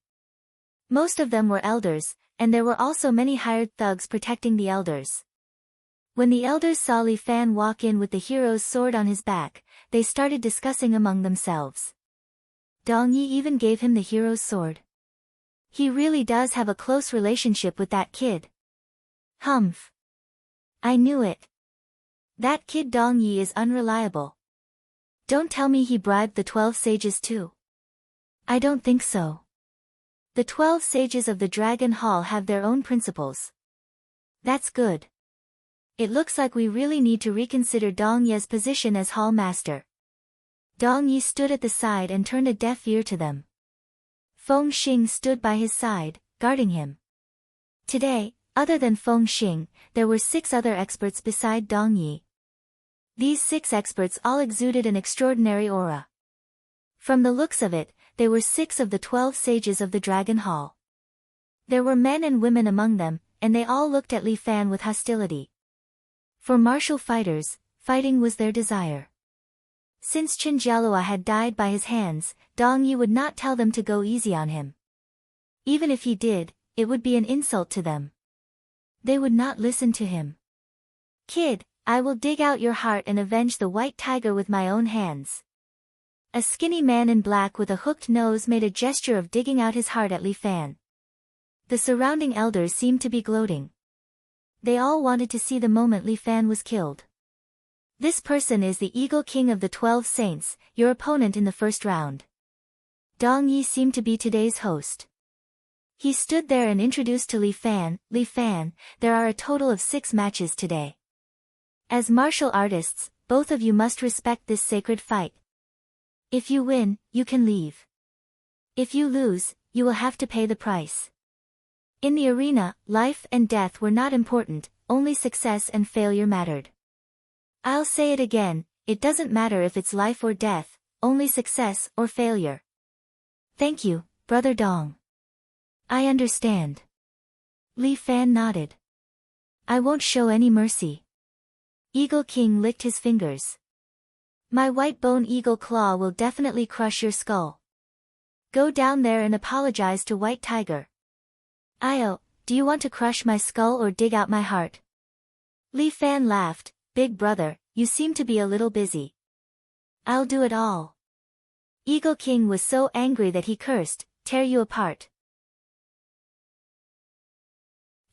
Most of them were elders, and there were also many hired thugs protecting the elders. When the elders saw Li Fan walk in with the hero's sword on his back, they started discussing among themselves. Dong Yi even gave him the hero's sword. He really does have a close relationship with that kid. Humph. I knew it. That kid Dong Yi is unreliable. Don't tell me he bribed the 12 sages too. I don't think so. The 12 sages of the Dragon Hall have their own principles. That's good. It looks like we really need to reconsider Dong Ye's position as hall master. Dong Ye stood at the side and turned a deaf ear to them. Feng Xing stood by his side, guarding him. Today, other than Feng Xing, there were 6 other experts beside Dong Ye. These 6 experts all exuded an extraordinary aura. From the looks of it, they were 6 of the 12 sages of the Dragon Hall. There were men and women among them, and they all looked at Li Fan with hostility. For martial fighters, fighting was their desire. Since Chen Jialua had died by his hands, Dong Yi would not tell them to go easy on him. Even if he did, it would be an insult to them. They would not listen to him. Kid, I will dig out your heart and avenge the white tiger with my own hands. A skinny man in black with a hooked nose made a gesture of digging out his heart at Li Fan. The surrounding elders seemed to be gloating. They all wanted to see the moment Li Fan was killed. This person is the Eagle King of the 12 Saints, your opponent in the first round. Dong Yi seemed to be today's host. He stood there and introduced to Li Fan, there are a total of 6 matches today. As martial artists, both of you must respect this sacred fight. If you win, you can leave. If you lose, you will have to pay the price. In the arena, life and death were not important, only success and failure mattered. I'll say it again, it doesn't matter if it's life or death, only success or failure. Thank you, Brother Dong. I understand. Li Fan nodded. I won't show any mercy. Eagle King licked his fingers. My white bone eagle claw will definitely crush your skull. Go down there and apologize to White Tiger. Io, do you want to crush my skull or dig out my heart? Li Fan laughed. Big brother, you seem to be a little busy. I'll do it all. Eagle King was so angry that he cursed, tear you apart.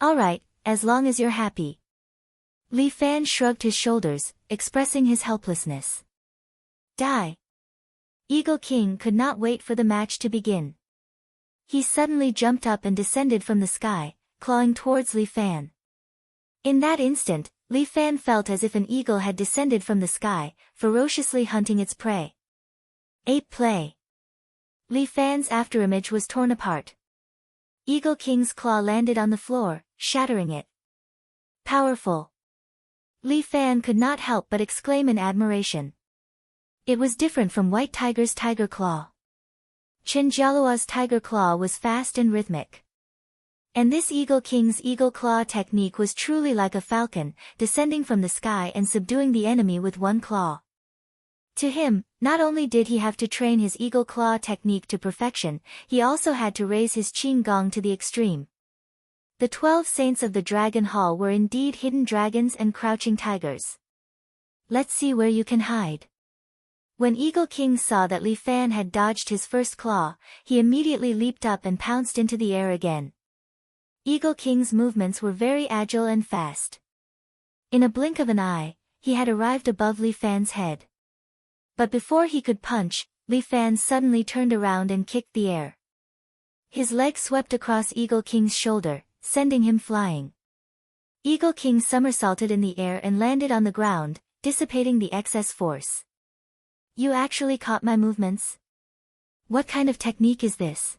Alright, as long as you're happy. Li Fan shrugged his shoulders, expressing his helplessness. Die. Eagle King could not wait for the match to begin. He suddenly jumped up and descended from the sky, clawing towards Li Fan. In that instant, Li Fan felt as if an eagle had descended from the sky, ferociously hunting its prey. Ape play. Li Fan's afterimage was torn apart. Eagle King's claw landed on the floor, shattering it. Powerful. Li Fan could not help but exclaim in admiration. It was different from White Tiger's tiger claw. Chen Jialua's tiger claw was fast and rhythmic. And this Eagle King's eagle claw technique was truly like a falcon, descending from the sky and subduing the enemy with one claw. To him, not only did he have to train his eagle claw technique to perfection, he also had to raise his qing gong to the extreme. The 12 saints of the Dragon Hall were indeed hidden dragons and crouching tigers. Let's see where you can hide. When Eagle King saw that Li Fan had dodged his first claw, he immediately leaped up and pounced into the air again. Eagle King's movements were very agile and fast. In a blink of an eye, he had arrived above Li Fan's head. But before he could punch, Li Fan suddenly turned around and kicked the air. His leg swept across Eagle King's shoulder, sending him flying. Eagle King somersaulted in the air and landed on the ground, dissipating the excess force. You actually caught my movements? What kind of technique is this?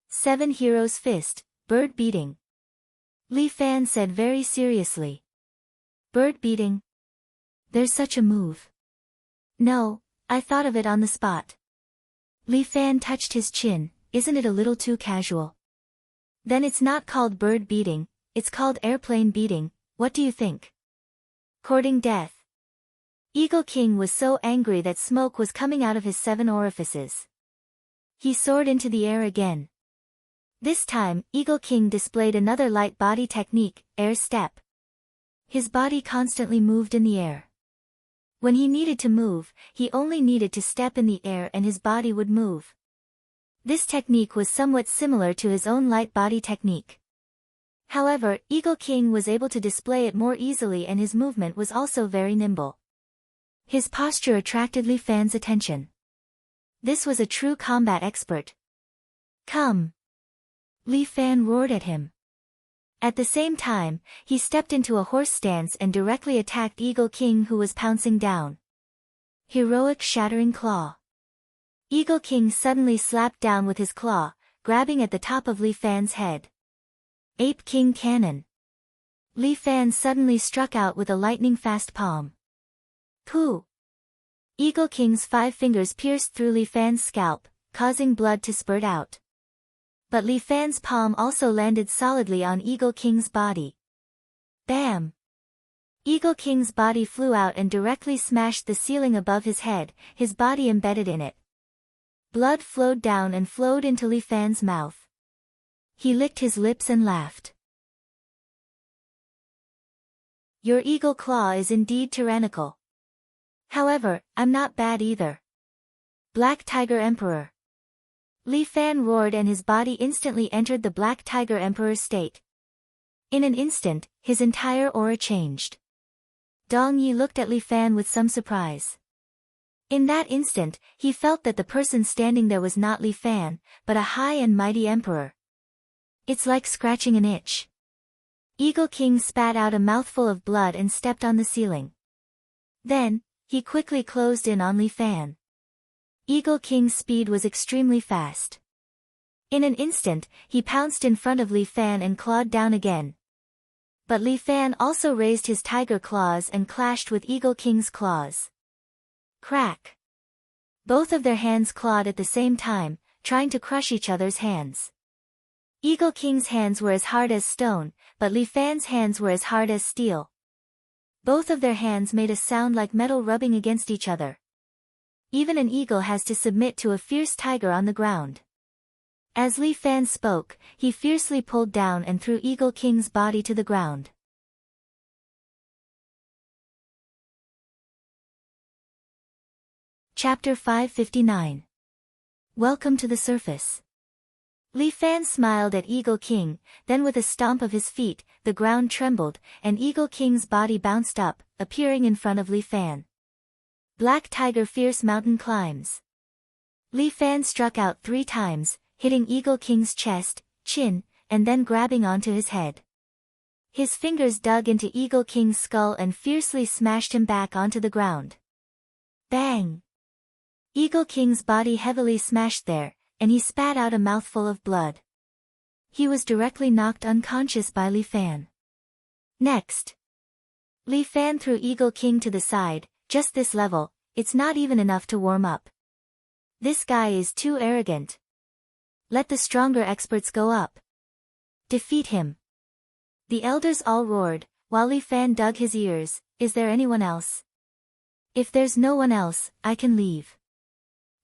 7 Heroes Fist. Bird beating. Li Fan said very seriously. Bird beating? There's such a move. No, I thought of it on the spot. Li Fan touched his chin, isn't it a little too casual? Then it's not called bird beating, it's called airplane beating, what do you think? Courting death. Eagle King was so angry that smoke was coming out of his 7 orifices. He soared into the air again. This time, Eagle King displayed another light body technique, air step. His body constantly moved in the air. When he needed to move, he only needed to step in the air and his body would move. This technique was somewhat similar to his own light body technique. However, Eagle King was able to display it more easily and his movement was also very nimble. His posture attracted Li Fan's attention. This was a true combat expert. Come! Li Fan roared at him. At the same time, he stepped into a horse stance and directly attacked Eagle King, who was pouncing down. Heroic shattering claw. Eagle King suddenly slapped down with his claw, grabbing at the top of Li Fan's head. Ape King cannon. Li Fan suddenly struck out with a lightning-fast palm. Pooh! Eagle King's 5 fingers pierced through Li Fan's scalp, causing blood to spurt out. But Li Fan's palm also landed solidly on Eagle King's body. Bam! Eagle King's body flew out and directly smashed the ceiling above his head, his body embedded in it. Blood flowed down and flowed into Li Fan's mouth. He licked his lips and laughed. Your eagle claw is indeed tyrannical. However, I'm not bad either. Black Tiger Emperor. Li Fan roared and his body instantly entered the Black Tiger Emperor's state. In an instant, his entire aura changed. Dong Yi looked at Li Fan with some surprise. In that instant, he felt that the person standing there was not Li Fan, but a high and mighty emperor. It's like scratching an itch. Eagle King spat out a mouthful of blood and stepped on the ceiling. Then, he quickly closed in on Li Fan. Eagle King's speed was extremely fast. In an instant, he pounced in front of Li Fan and clawed down again. But Li Fan also raised his tiger claws and clashed with Eagle King's claws. Crack! Both of their hands clawed at the same time, trying to crush each other's hands. Eagle King's hands were as hard as stone, but Li Fan's hands were as hard as steel. Both of their hands made a sound like metal rubbing against each other. Even an eagle has to submit to a fierce tiger on the ground. As Li Fan spoke, he fiercely pulled down and threw Eagle King's body to the ground. Chapter 559. Welcome to the surface. Li Fan smiled at Eagle King, then with a stomp of his feet, the ground trembled, and Eagle King's body bounced up, appearing in front of Li Fan. Black Tiger Fierce Mountain Climbs. Li Fan struck out 3 times, hitting Eagle King's chest, chin, and then grabbing onto his head. His fingers dug into Eagle King's skull and fiercely smashed him back onto the ground. Bang! Eagle King's body heavily smashed there, and he spat out a mouthful of blood. He was directly knocked unconscious by Li Fan. Next. Li Fan threw Eagle King to the side. Just this level, it's not even enough to warm up. This guy is too arrogant. Let the stronger experts go up. Defeat him. The elders all roared, while Li Fan dug his ears. Is there anyone else? If there's no one else, I can leave.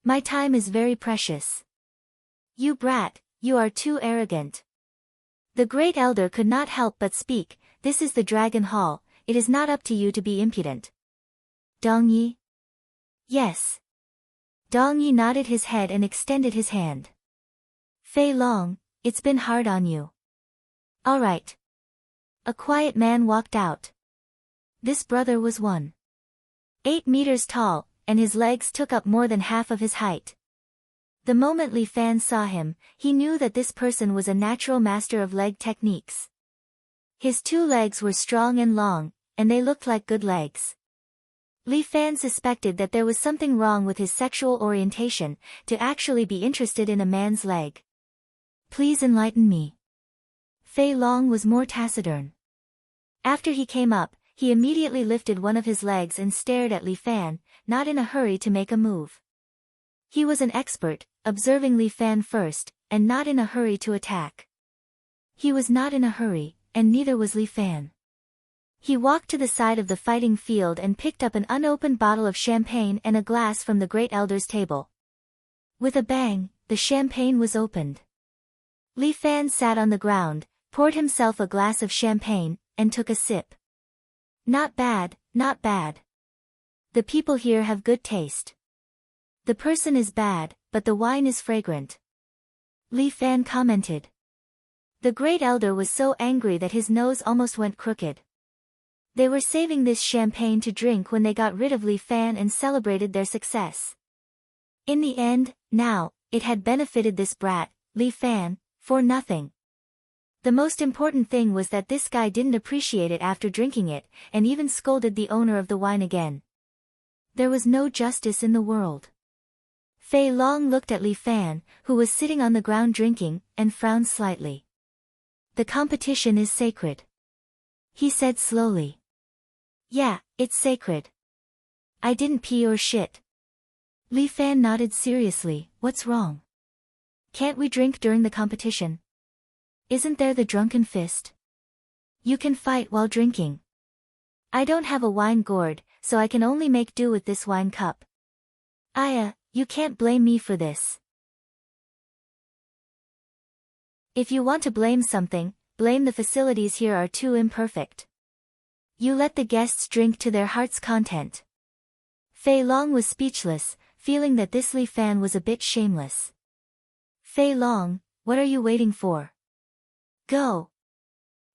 My time is very precious. You brat, you are too arrogant. The great elder could not help but speak. This is the Dragon Hall, it is not up to you to be impudent. Dong Yi? Yes. Dong Yi nodded his head and extended his hand. Fei Long, it's been hard on you. All right. A quiet man walked out. This brother was 1.8 meters tall, and his legs took up more than half of his height. The moment Li Fan saw him, he knew that this person was a natural master of leg techniques. His 2 legs were strong and long, and they looked like good legs. Li Fan suspected that there was something wrong with his sexual orientation, to actually be interested in a man's leg. Please enlighten me. Fei Long was more taciturn. After he came up, he immediately lifted one of his legs and stared at Li Fan, not in a hurry to make a move. He was an expert, observing Li Fan first, and not in a hurry to attack. He was not in a hurry, and neither was Li Fan. He walked to the side of the fighting field and picked up an unopened bottle of champagne and a glass from the great elder's table. With a bang, the champagne was opened. Li Fan sat on the ground, poured himself a glass of champagne, and took a sip. Not bad, not bad. The people here have good taste. The person is bad, but the wine is fragrant. Li Fan commented. The great elder was so angry that his nose almost went crooked. They were saving this champagne to drink when they got rid of Li Fan and celebrated their success. In the end, now, it had benefited this brat, Li Fan, for nothing. The most important thing was that this guy didn't appreciate it after drinking it, and even scolded the owner of the wine again. There was no justice in the world. Fei Long looked at Li Fan, who was sitting on the ground drinking, and frowned slightly. The competition is sacred, he said slowly. Yeah, it's sacred. I didn't pee or shit. Li Fan nodded seriously. What's wrong? Can't we drink during the competition? Isn't there the drunken fist? You can fight while drinking. I don't have a wine gourd, so I can only make do with this wine cup. You can't blame me for this. If you want to blame something, blame the facilities here are too imperfect. You let the guests drink to their heart's content. Fei Long was speechless, feeling that this Li Fan was a bit shameless. Fei Long, what are you waiting for? Go.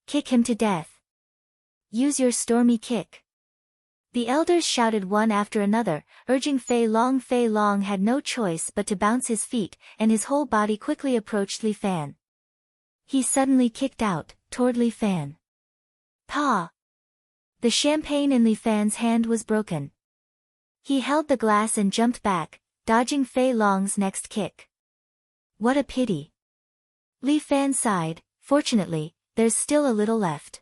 Kick him to death. Use your stormy kick. The elders shouted one after another, urging Fei Long. Fei Long had no choice but to bounce his feet, and his whole body quickly approached Li Fan. He suddenly kicked out, toward Li Fan. Pa! The champagne in Li Fan's hand was broken. He held the glass and jumped back, dodging Fei Long's next kick. What a pity. Li Fan sighed. Fortunately, there's still a little left.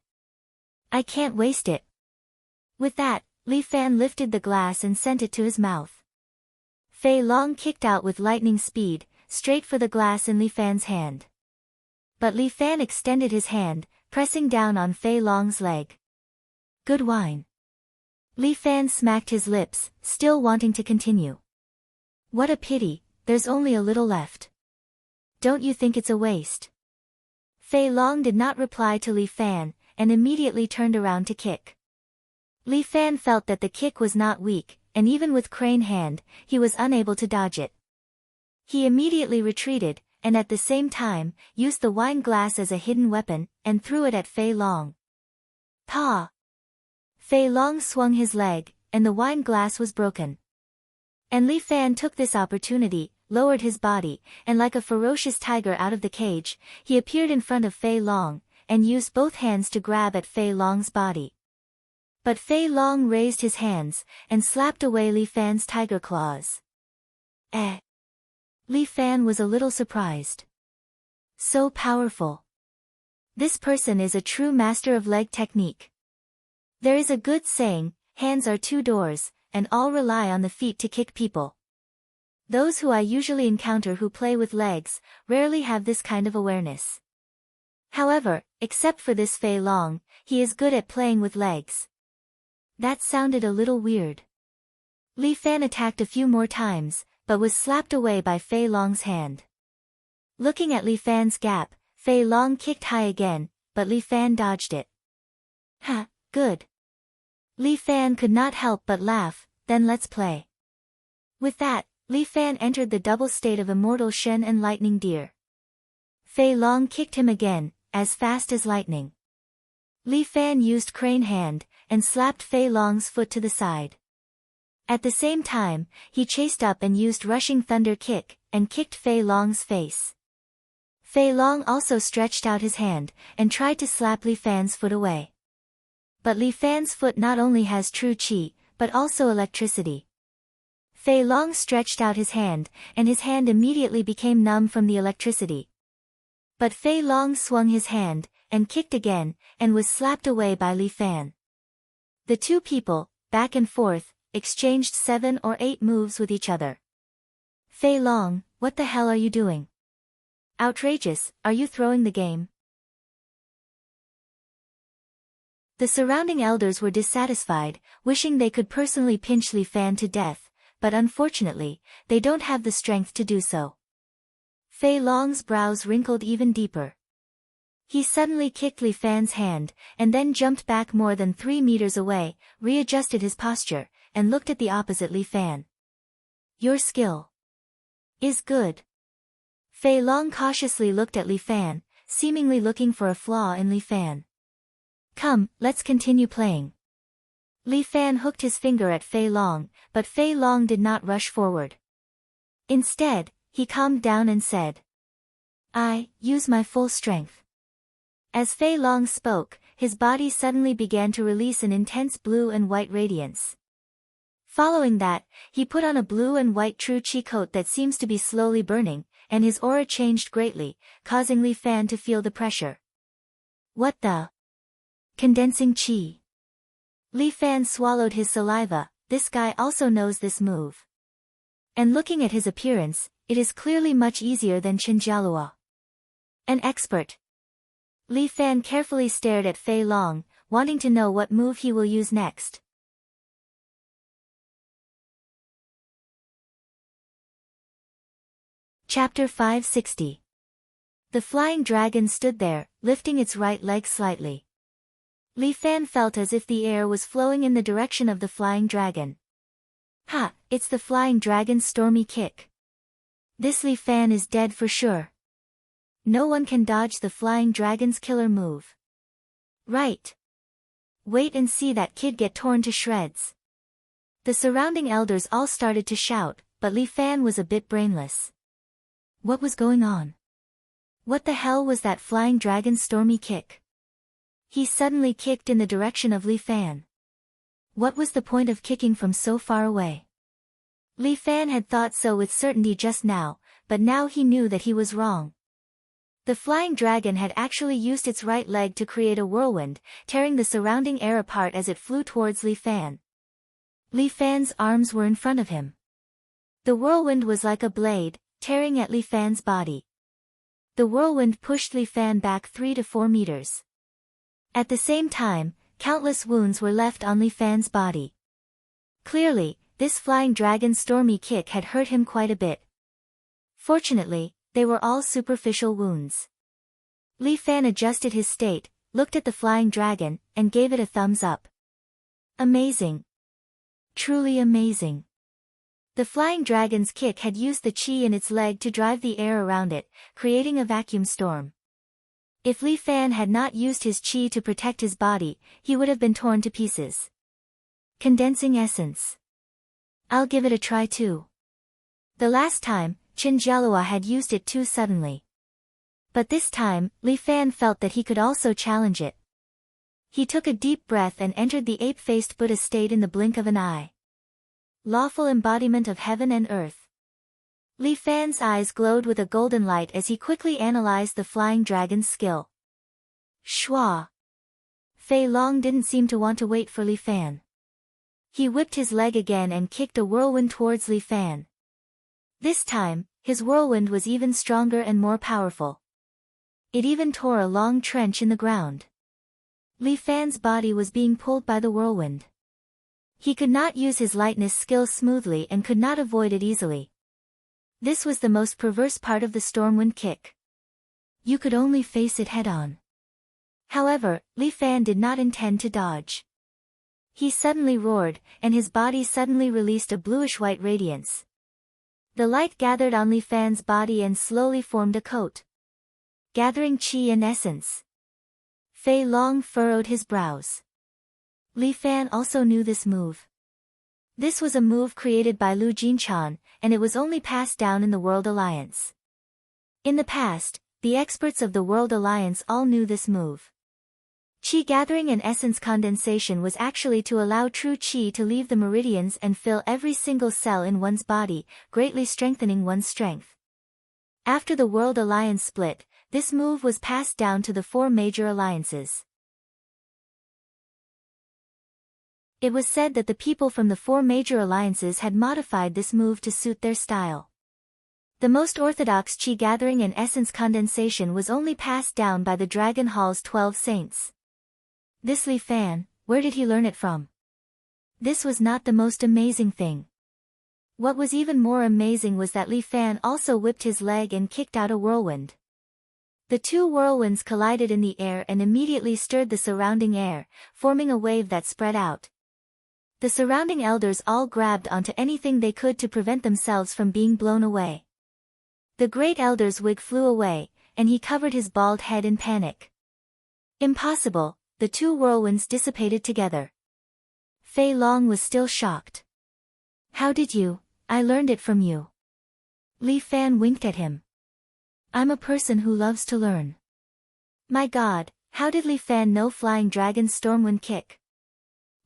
I can't waste it. With that, Li Fan lifted the glass and sent it to his mouth. Fei Long kicked out with lightning speed, straight for the glass in Li Fan's hand. But Li Fan extended his hand, pressing down on Fei Long's leg. Good wine. Li Fan smacked his lips, still wanting to continue. What a pity, there's only a little left. Don't you think it's a waste? Fei Long did not reply to Li Fan, and immediately turned around to kick. Li Fan felt that the kick was not weak, and even with crane hand, he was unable to dodge it. He immediately retreated, and at the same time, used the wine glass as a hidden weapon, and threw it at Fei Long. Pa! Fei Long swung his leg, and the wine glass was broken. And Li Fan took this opportunity, lowered his body, and like a ferocious tiger out of the cage, he appeared in front of Fei Long, and used both hands to grab at Fei Long's body. But Fei Long raised his hands, and slapped away Li Fan's tiger claws. Li Fan was a little surprised. So powerful. This person is a true master of leg technique. There is a good saying, hands are two doors, and all rely on the feet to kick people. Those who I usually encounter who play with legs, rarely have this kind of awareness. However, except for this Fei Long, he is good at playing with legs. That sounded a little weird. Li Fan attacked a few more times, but was slapped away by Fei Long's hand. Looking at Li Fan's gap, Fei Long kicked high again, but Li Fan dodged it. Ha, good. Li Fan could not help but laugh. Then let's play. With that, Li Fan entered the double state of Immortal Shen and Lightning Deer. Fei Long kicked him again, as fast as lightning. Li Fan used crane hand, and slapped Fei Long's foot to the side. At the same time, he chased up and used rushing thunder kick, and kicked Fei Long's face. Fei Long also stretched out his hand, and tried to slap Li Fan's foot away. But Li Fan's foot not only has true qi, but also electricity. Fei Long stretched out his hand, and his hand immediately became numb from the electricity. But Fei Long swung his hand, and kicked again, and was slapped away by Li Fan. The two people, back and forth, exchanged 7 or 8 moves with each other. Fei Long, what the hell are you doing? Outrageous, are you throwing the game? The surrounding elders were dissatisfied, wishing they could personally pinch Li Fan to death, but unfortunately, they don't have the strength to do so. Fei Long's brows wrinkled even deeper. He suddenly kicked Li Fan's hand, and then jumped back more than 3 meters away, readjusted his posture, and looked at the opposite Li Fan. Your skill is good. Fei Long cautiously looked at Li Fan, seemingly looking for a flaw in Li Fan. Come, let's continue playing. Li Fan hooked his finger at Fei Long, but Fei Long did not rush forward. Instead, he calmed down and said, I use my full strength. As Fei Long spoke, his body suddenly began to release an intense blue and white radiance. Following that, he put on a blue and white true qi coat that seems to be slowly burning, and his aura changed greatly, causing Li Fan to feel the pressure. What the? Condensing qi. Li Fan swallowed his saliva. This guy also knows this move. And looking at his appearance, it is clearly much easier than Qin Jialua. An expert. Li Fan carefully stared at Fei Long, wanting to know what move he will use next. Chapter 560. The flying dragon stood there, lifting its right leg slightly. Li Fan felt as if the air was flowing in the direction of the flying dragon. Ha, it's the flying dragon's stormy kick. This Li Fan is dead for sure. No one can dodge the flying dragon's killer move. Right. Wait and see that kid get torn to shreds. The surrounding elders all started to shout, but Li Fan was a bit brainless. What was going on? What the hell was that flying dragon's stormy kick? He suddenly kicked in the direction of Li Fan. What was the point of kicking from so far away? Li Fan had thought so with certainty just now, but now he knew that he was wrong. The flying dragon had actually used its right leg to create a whirlwind, tearing the surrounding air apart as it flew towards Li Fan. Li Fan's arms were in front of him. The whirlwind was like a blade, tearing at Li Fan's body. The whirlwind pushed Li Fan back 3 to 4 meters. At the same time, countless wounds were left on Li Fan's body. Clearly, this flying dragon's stormy kick had hurt him quite a bit. Fortunately, they were all superficial wounds. Li Fan adjusted his state, looked at the flying dragon, and gave it a thumbs up. Amazing. Truly amazing. The flying dragon's kick had used the qi in its leg to drive the air around it, creating a vacuum storm. If Li Fan had not used his qi to protect his body, he would have been torn to pieces. Condensing essence. I'll give it a try too. The last time, Qin Jialua had used it too suddenly. But this time, Li Fan felt that he could also challenge it. He took a deep breath and entered the ape-faced Buddha state in the blink of an eye. Lawful embodiment of heaven and earth. Li Fan's eyes glowed with a golden light as he quickly analyzed the flying dragon's skill. Shua. Fei Long didn't seem to want to wait for Li Fan. He whipped his leg again and kicked a whirlwind towards Li Fan. This time, his whirlwind was even stronger and more powerful. It even tore a long trench in the ground. Li Fan's body was being pulled by the whirlwind. He could not use his lightness skill smoothly and could not avoid it easily. This was the most perverse part of the stormwind kick. You could only face it head-on. However, Li Fan did not intend to dodge. He suddenly roared, and his body suddenly released a bluish-white radiance. The light gathered on Li Fan's body and slowly formed a coat. Gathering qi and essence. Fei Long furrowed his brows. Li Fan also knew this move. This was a move created by Lu Jinchan, and it was only passed down in the World Alliance. In the past, the experts of the World Alliance all knew this move. Qi gathering and essence condensation was actually to allow true qi to leave the meridians and fill every single cell in one's body, greatly strengthening one's strength. After the World Alliance split, this move was passed down to the 4 major alliances. It was said that the people from the 4 major alliances had modified this move to suit their style. The most orthodox qi gathering and essence condensation was only passed down by the Dragon Hall's 12 saints. This Li Fan, where did he learn it from? This was not the most amazing thing. What was even more amazing was that Li Fan also whipped his leg and kicked out a whirlwind. The 2 whirlwinds collided in the air and immediately stirred the surrounding air, forming a wave that spread out. The surrounding elders all grabbed onto anything they could to prevent themselves from being blown away. The great elder's wig flew away, and he covered his bald head in panic. Impossible, the 2 whirlwinds dissipated together. Fei Long was still shocked. How did you? I learned it from you. Li Fan winked at him. I'm a person who loves to learn. My God, How did Li Fan know Flying Dragon's Stormwind kick?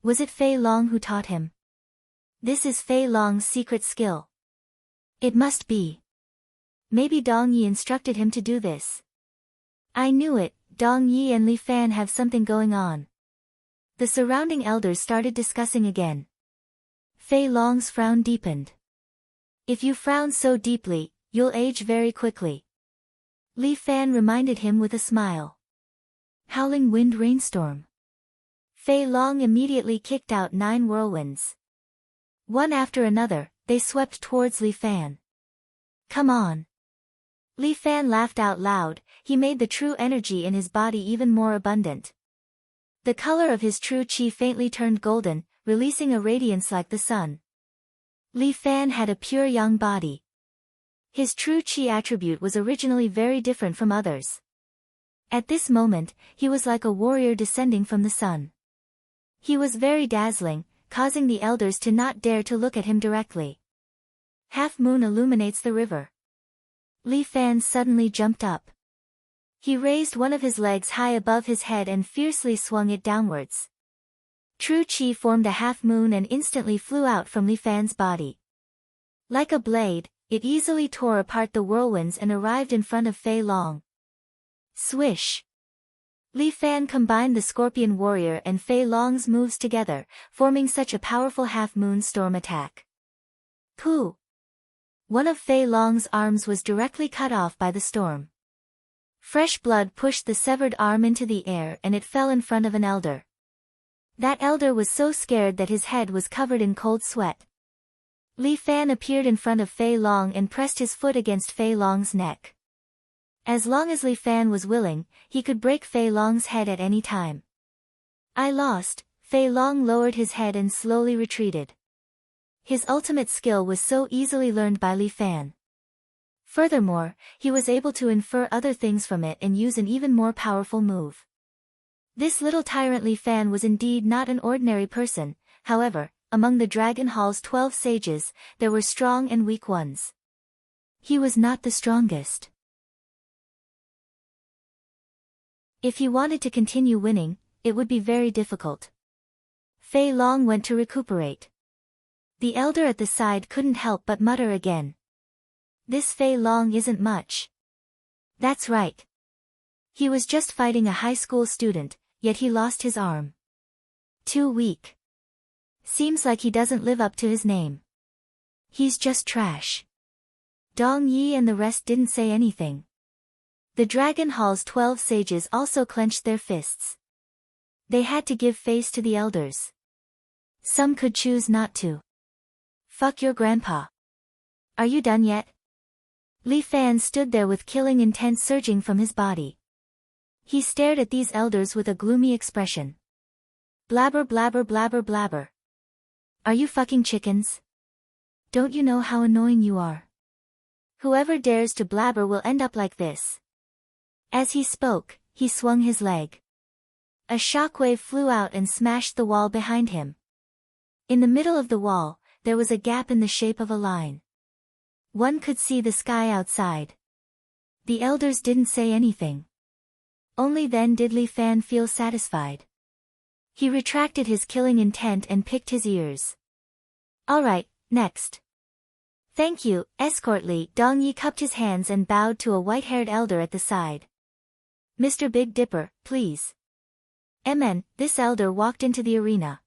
Was it Fei Long who taught him? This is Fei Long's secret skill. It must be. Maybe Dong Yi instructed him to do this. I knew it, Dong Yi and Li Fan have something going on. The surrounding elders started discussing again. Fei Long's frown deepened. If you frown so deeply, you'll age very quickly. Li Fan reminded him with a smile. Howling wind rainstorm. Fei Long immediately kicked out 9 whirlwinds. One after another, they swept towards Li Fan. Come on. Li Fan laughed out loud. He made the true energy in his body even more abundant. The color of his true chi faintly turned golden, releasing a radiance like the sun. Li Fan had a pure young body. His true chi attribute was originally very different from others. At this moment, he was like a warrior descending from the sun. He was very dazzling, causing the elders to not dare to look at him directly. Half moon illuminates the river. Li Fan suddenly jumped up. He raised one of his legs high above his head and fiercely swung it downwards. True chi formed a half moon and instantly flew out from Li Fan's body. Like a blade, it easily tore apart the whirlwinds and arrived in front of Fei Long. Swish! Li Fan combined the Scorpion Warrior and Fei Long's moves together, forming such a powerful half-moon storm attack. Pooh! One of Fei Long's arms was directly cut off by the storm. Fresh blood pushed the severed arm into the air and it fell in front of an elder. That elder was so scared that his head was covered in cold sweat. Li Fan appeared in front of Fei Long and pressed his foot against Fei Long's neck. As long as Li Fan was willing, he could break Fei Long's head at any time. I lost. Fei Long lowered his head and slowly retreated. His ultimate skill was so easily learned by Li Fan. Furthermore, he was able to infer other things from it and use an even more powerful move. This little tyrant Li Fan was indeed not an ordinary person. However, among the Dragon Hall's 12 sages, there were strong and weak ones. He was not the strongest. If he wanted to continue winning, it would be very difficult. Fei Long went to recuperate. The elder at the side couldn't help but mutter again. This Fei Long isn't much. That's right. He was just fighting a high school student, yet he lost his arm. Too weak. Seems like he doesn't live up to his name. He's just trash. Dong Yi and the rest didn't say anything. The Dragon Hall's 12 sages also clenched their fists. They had to give face to the elders. Some could choose not to. Fuck your grandpa. Are you done yet? Li Fan stood there with killing intent surging from his body. He stared at these elders with a gloomy expression. Blabber blabber blabber blabber. Are you fucking chickens? Don't you know how annoying you are? Whoever dares to blabber will end up like this. As he spoke, he swung his leg. A shockwave flew out and smashed the wall behind him. In the middle of the wall, there was a gap in the shape of a line. One could see the sky outside. The elders didn't say anything. Only then did Li Fan feel satisfied. He retracted his killing intent and picked his ears. Alright, next. Thank you, escort Li. Dong Yi cupped his hands and bowed to a white-haired elder at the side. Mr. Big Dipper, please. Amen. This elder walked into the arena.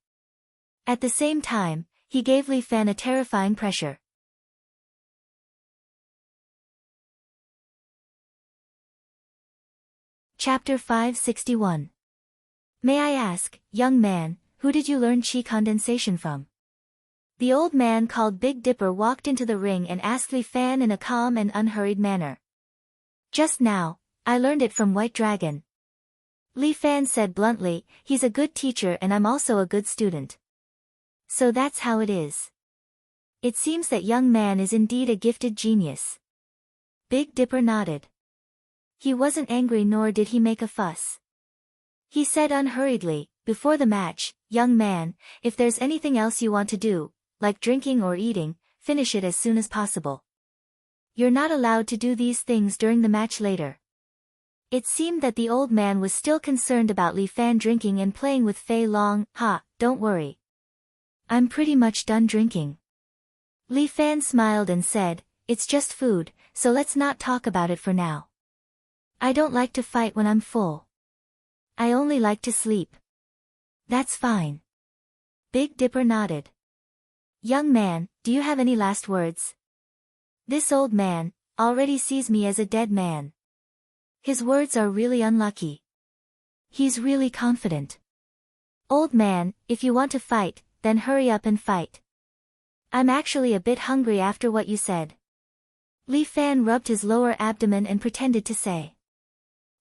At the same time, he gave Li Fan a terrifying pressure. Chapter 561. May I ask, young man, who did you learn chi condensation from? The old man called Big Dipper walked into the ring and asked Li Fan in a calm and unhurried manner. Just now, I learned it from White Dragon. Li Fan said bluntly, he's a good teacher and I'm also a good student. So that's how it is. It seems that young man is indeed a gifted genius. Big Dipper nodded. He wasn't angry nor did he make a fuss. He said unhurriedly, before the match, young man, if there's anything else you want to do, like drinking or eating, finish it as soon as possible. You're not allowed to do these things during the match later. It seemed that the old man was still concerned about Li Fan drinking and playing with Fei Long. Ha, don't worry. I'm pretty much done drinking. Li Fan smiled and said, it's just food, so let's not talk about it for now. I don't like to fight when I'm full. I only like to sleep. That's fine. Big Dipper nodded. Young man, do you have any last words? This old man already sees me as a dead man. His words are really unlucky. He's really confident. Old man, if you want to fight, then hurry up and fight. I'm actually a bit hungry after what you said. Li Fan rubbed his lower abdomen and pretended to say.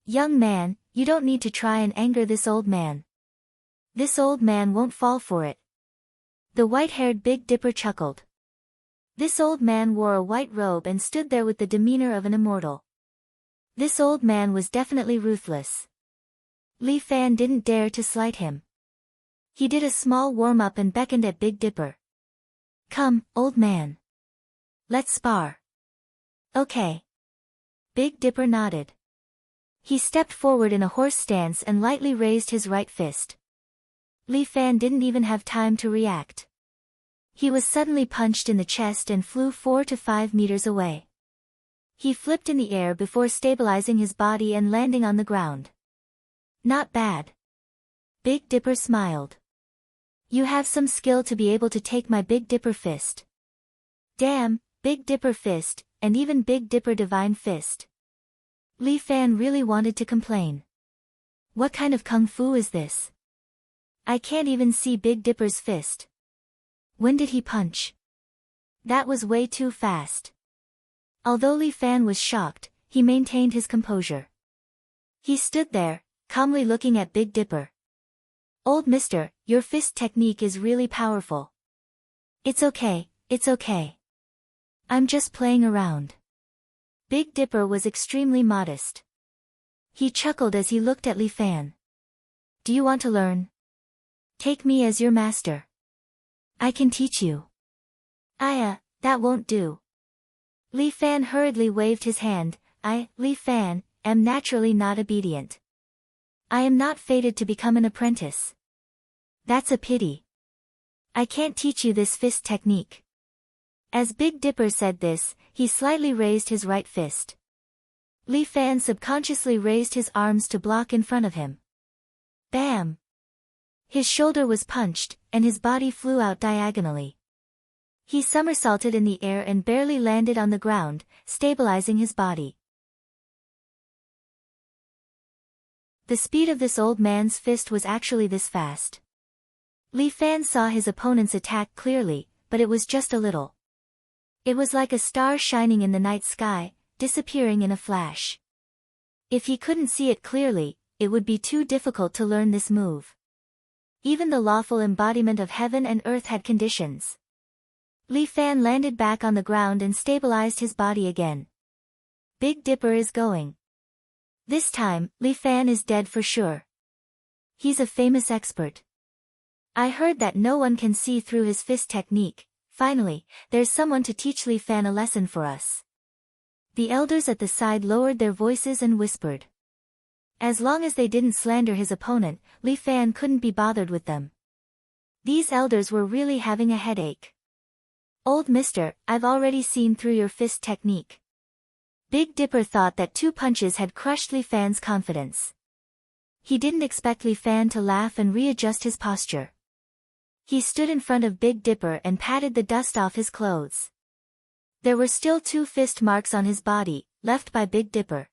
Young man, you don't need to try and anger this old man. This old man won't fall for it. The white-haired Big Dipper chuckled. This old man wore a white robe and stood there with the demeanor of an immortal. This old man was definitely ruthless. Li Fan didn't dare to slight him. He did a small warm-up and beckoned at Big Dipper. Come, old man. Let's spar. Okay. Big Dipper nodded. He stepped forward in a horse stance and lightly raised his right fist. Li Fan didn't even have time to react. He was suddenly punched in the chest and flew 4 to 5 meters away. He flipped in the air before stabilizing his body and landing on the ground. Not bad. Big Dipper smiled. You have some skill to be able to take my Big Dipper fist. Damn, Big Dipper fist, and even Big Dipper divine fist. Li Fan really wanted to complain. What kind of kung fu is this? I can't even see Big Dipper's fist. When did he punch? That was way too fast. Although Li Fan was shocked, he maintained his composure. He stood there, calmly looking at Big Dipper. Old mister, your fist technique is really powerful. It's okay, it's okay. I'm just playing around. Big Dipper was extremely modest. He chuckled as he looked at Li Fan. Do you want to learn? Take me as your master. I can teach you. That won't do. Li Fan hurriedly waved his hand. Li Fan, am naturally not obedient. I am not fated to become an apprentice. That's a pity. I can't teach you this fist technique. As Big Dipper said this, he slightly raised his right fist. Li Fan subconsciously raised his arms to block in front of him. Bam! His shoulder was punched, and his body flew out diagonally. He somersaulted in the air and barely landed on the ground, stabilizing his body. The speed of this old man's fist was actually this fast. Li Fan saw his opponent's attack clearly, but it was just a little. It was like a star shining in the night sky, disappearing in a flash. If he couldn't see it clearly, it would be too difficult to learn this move. Even the lawful embodiment of heaven and earth had conditions. Li Fan landed back on the ground and stabilized his body again. Big Dipper is going. This time, Li Fan is dead for sure. He's a famous expert. I heard that no one can see through his fist technique. Finally, there's someone to teach Li Fan a lesson for us. The elders at the side lowered their voices and whispered. As long as they didn't slander his opponent, Li Fan couldn't be bothered with them. These elders were really having a headache. Old mister, I've already seen through your fist technique. Big Dipper thought that 2 punches had crushed Li Fan's confidence. He didn't expect Li Fan to laugh and readjust his posture. He stood in front of Big Dipper and patted the dust off his clothes. There were still 2 fist marks on his body, left by Big Dipper.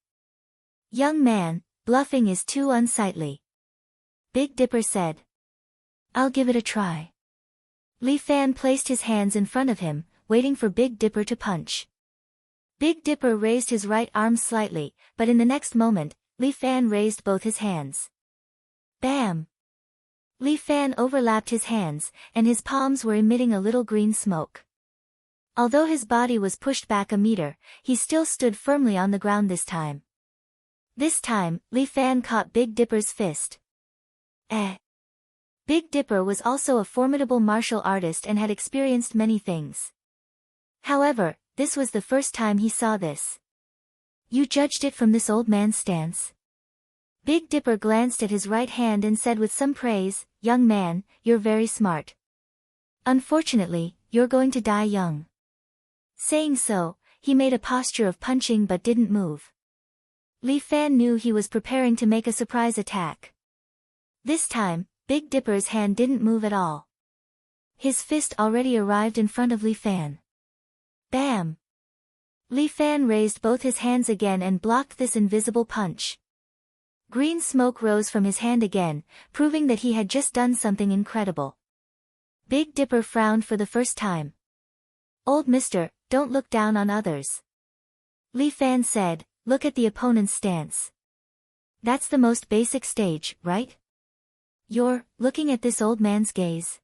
Young man, bluffing is too unsightly. Big Dipper said. I'll give it a try. Li Fan placed his hands in front of him, waiting for Big Dipper to punch. Big Dipper raised his right arm slightly, but in the next moment, Li Fan raised both his hands. Bam! Li Fan overlapped his hands, and his palms were emitting a little green smoke. Although his body was pushed back a meter, he still stood firmly on the ground this time. This time, Li Fan caught Big Dipper's fist. Big Dipper was also a formidable martial artist and had experienced many things. However, this was the first time he saw this. You judged it from this old man's stance? Big Dipper glanced at his right hand and said with some praise, "Young man, you're very smart. Unfortunately, you're going to die young." Saying so, he made a posture of punching but didn't move. Li Fan knew he was preparing to make a surprise attack. This time, Big Dipper's hand didn't move at all. His fist already arrived in front of Li Fan. Bam! Li Fan raised both his hands again and blocked this invisible punch. Green smoke rose from his hand again, proving that he had just done something incredible. Big Dipper frowned for the first time. "Old mister, don't look down on others," Li Fan said. "Look at the opponent's stance. That's the most basic stage, right? You're looking at this old man's gaze."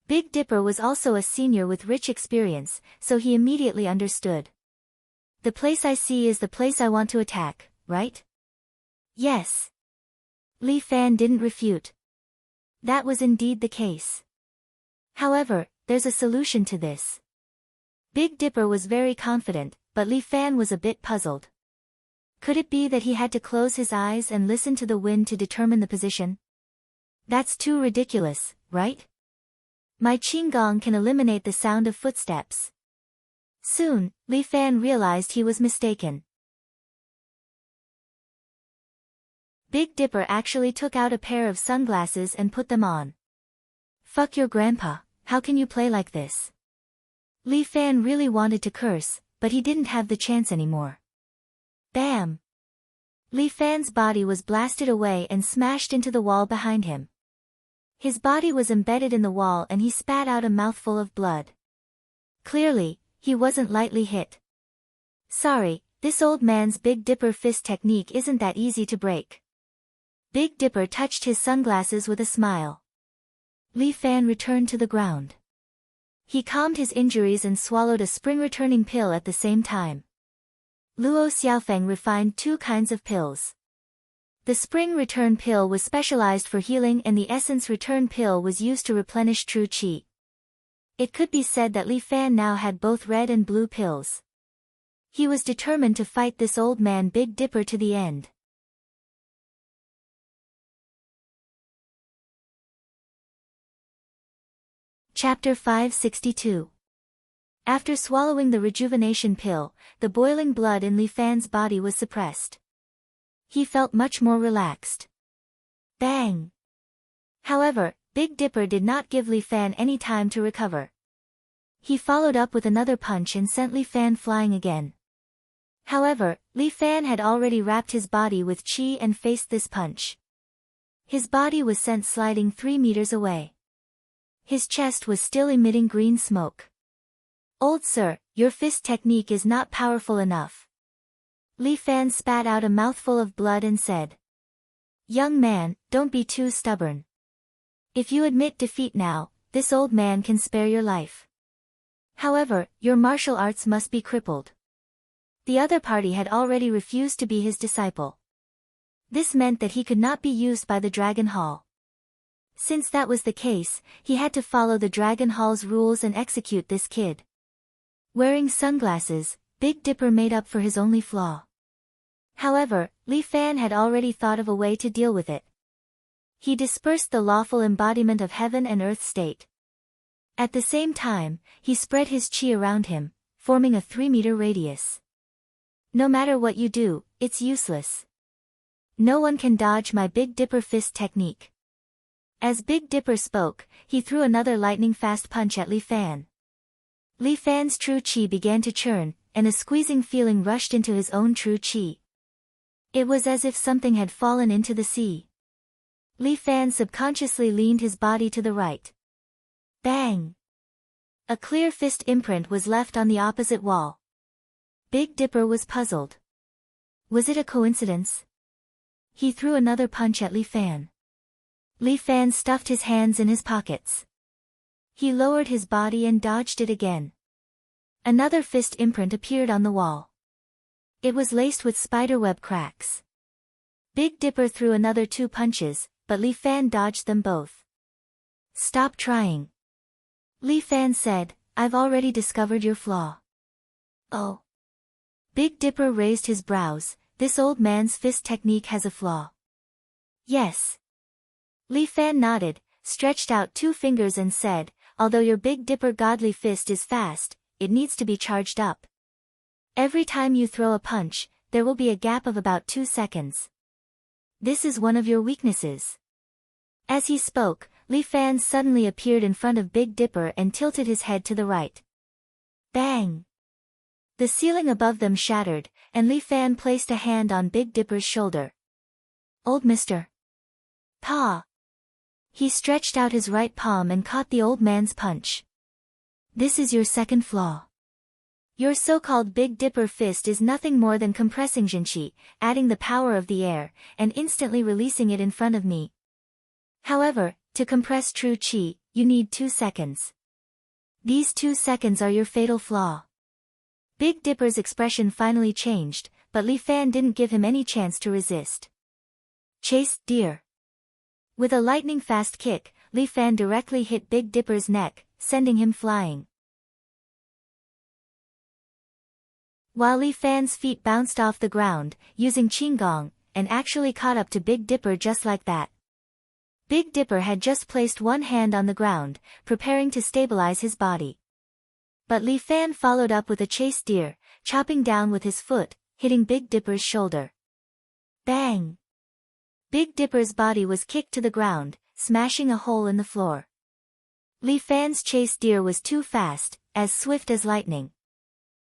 Big Dipper was also a senior with rich experience, so he immediately understood. "The place I see is the place I want to attack, right?" "Yes." Li Fan didn't refute. That was indeed the case. "However, there's a solution to this." Big Dipper was very confident, but Li Fan was a bit puzzled. Could it be that he had to close his eyes and listen to the wind to determine the position? That's too ridiculous, right? My Qinggong can eliminate the sound of footsteps. Soon, Li Fan realized he was mistaken. Big Dipper actually took out a pair of sunglasses and put them on. "Fuck your grandpa, how can you play like this?" Li Fan really wanted to curse, but he didn't have the chance anymore. Bam! Li Fan's body was blasted away and smashed into the wall behind him. His body was embedded in the wall and he spat out a mouthful of blood. Clearly, he wasn't lightly hit. "Sorry, this old man's Big Dipper fist technique isn't that easy to break." Big Dipper touched his sunglasses with a smile. Li Fan returned to the ground. He calmed his injuries and swallowed a spring-returning pill at the same time. Luo Xiaofeng refined 2 kinds of pills. The spring return pill was specialized for healing and the essence return pill was used to replenish true qi. It could be said that Li Fan now had both red and blue pills. He was determined to fight this old man Big Dipper to the end. Chapter 562. After swallowing the rejuvenation pill, the boiling blood in Li Fan's body was suppressed. He felt much more relaxed. Bang! However, Big Dipper did not give Li Fan any time to recover. He followed up with another punch and sent Li Fan flying again. However, Li Fan had already wrapped his body with qi and faced this punch. His body was sent sliding 3 meters away. His chest was still emitting green smoke. "Old sir, your fist technique is not powerful enough." Li Fan spat out a mouthful of blood and said, "Young man, don't be too stubborn. If you admit defeat now, this old man can spare your life. However, your martial arts must be crippled." The other party had already refused to be his disciple. This meant that he could not be used by the Dragon Hall. Since that was the case, he had to follow the Dragon Hall's rules and execute this kid. Wearing sunglasses, Big Dipper made up for his only flaw. However, Li Fan had already thought of a way to deal with it. He dispersed the lawful embodiment of heaven and earth state. At the same time, he spread his qi around him, forming a 3-meter radius. "No matter what you do, it's useless. No one can dodge my Big Dipper fist technique." As Big Dipper spoke, he threw another lightning-fast punch at Li Fan. Li Fan's true qi began to churn, and a squeezing feeling rushed into his own true qi. It was as if something had fallen into the sea. Li Fan subconsciously leaned his body to the right. Bang! A clear fist imprint was left on the opposite wall. Big Dipper was puzzled. Was it a coincidence? He threw another punch at Li Fan. Li Fan stuffed his hands in his pockets. He lowered his body and dodged it again. Another fist imprint appeared on the wall. It was laced with spiderweb cracks. Big Dipper threw another 2 punches, but Li Fan dodged them both. "Stop trying," Li Fan said, "I've already discovered your flaw." "Oh." Big Dipper raised his brows. "This old man's fist technique has a flaw." Yes. Li Fan nodded, stretched out 2 fingers and said, although your Big Dipper godly fist is fast, it needs to be charged up. Every time you throw a punch, there will be a gap of about 2 seconds. This is one of your weaknesses. As he spoke, Li Fan suddenly appeared in front of Big Dipper and tilted his head to the right. Bang! The ceiling above them shattered, and Li Fan placed a hand on Big Dipper's shoulder. Old Mister. Paw. He stretched out his right palm and caught the old man's punch. This is your second flaw. Your so-called Big Dipper fist is nothing more than compressing Jinqi, adding the power of the air, and instantly releasing it in front of me. However, to compress true Qi, you need 2 seconds. These 2 seconds are your fatal flaw. Big Dipper's expression finally changed, but Li Fan didn't give him any chance to resist. Chase, deer. With a lightning-fast kick, Li Fan directly hit Big Dipper's neck, sending him flying. While Li Fan's feet bounced off the ground, using Qinggong, and actually caught up to Big Dipper just like that. Big Dipper had just placed one hand on the ground, preparing to stabilize his body. But Li Fan followed up with a chase deer, chopping down with his foot, hitting Big Dipper's shoulder. Bang! Big Dipper's body was kicked to the ground, smashing a hole in the floor. Li Fan's chase deer was too fast, as swift as lightning.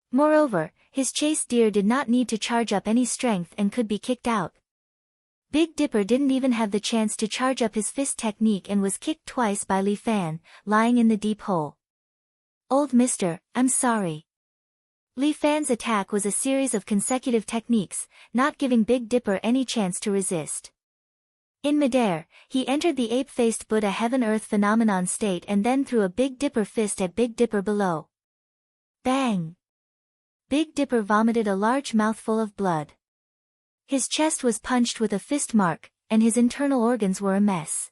Moreover, his chase deer did not need to charge up any strength and could be kicked out. Big Dipper didn't even have the chance to charge up his fist technique and was kicked twice by Li Fan, lying in the deep hole. Old Mister, I'm sorry. Li Fan's attack was a series of consecutive techniques, not giving Big Dipper any chance to resist. In midair, he entered the ape-faced Buddha heaven-earth phenomenon state and then threw a Big Dipper fist at Big Dipper below. Bang! Big Dipper vomited a large mouthful of blood. His chest was punched with a fist mark, and his internal organs were a mess.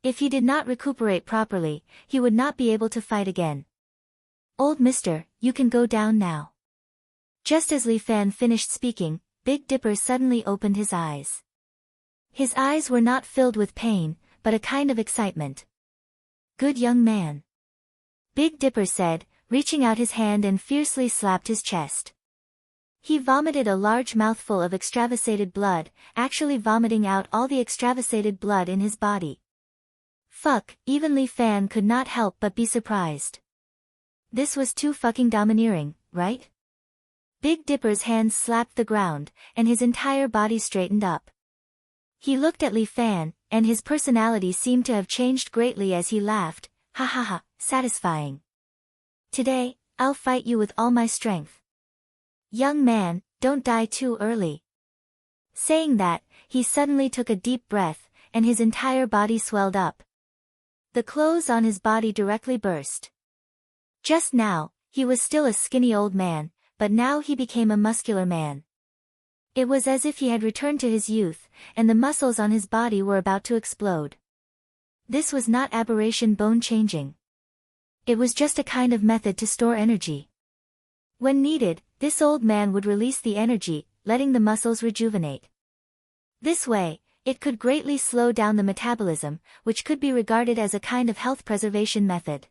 If he did not recuperate properly, he would not be able to fight again. Old Mister, you can go down now. Just as Li Fan finished speaking, Big Dipper suddenly opened his eyes. His eyes were not filled with pain, but a kind of excitement. Good young man. Big Dipper said, reaching out his hand and fiercely slapped his chest. He vomited a large mouthful of extravasated blood, actually vomiting out all the extravasated blood in his body. Fuck, even Li Fan could not help but be surprised. This was too fucking domineering, right? Big Dipper's hands slapped the ground, and his entire body straightened up. He looked at Li Fan, and his personality seemed to have changed greatly as he laughed, ha ha ha, satisfying. Today, I'll fight you with all my strength. Young man, don't die too early. Saying that, he suddenly took a deep breath, and his entire body swelled up. The clothes on his body directly burst. Just now, he was still a skinny old man, but now he became a muscular man. It was as if he had returned to his youth, and the muscles on his body were about to explode. This was not aberration bone changing. It was just a kind of method to store energy. When needed, this old man would release the energy, letting the muscles rejuvenate. This way, it could greatly slow down the metabolism, which could be regarded as a kind of health preservation method.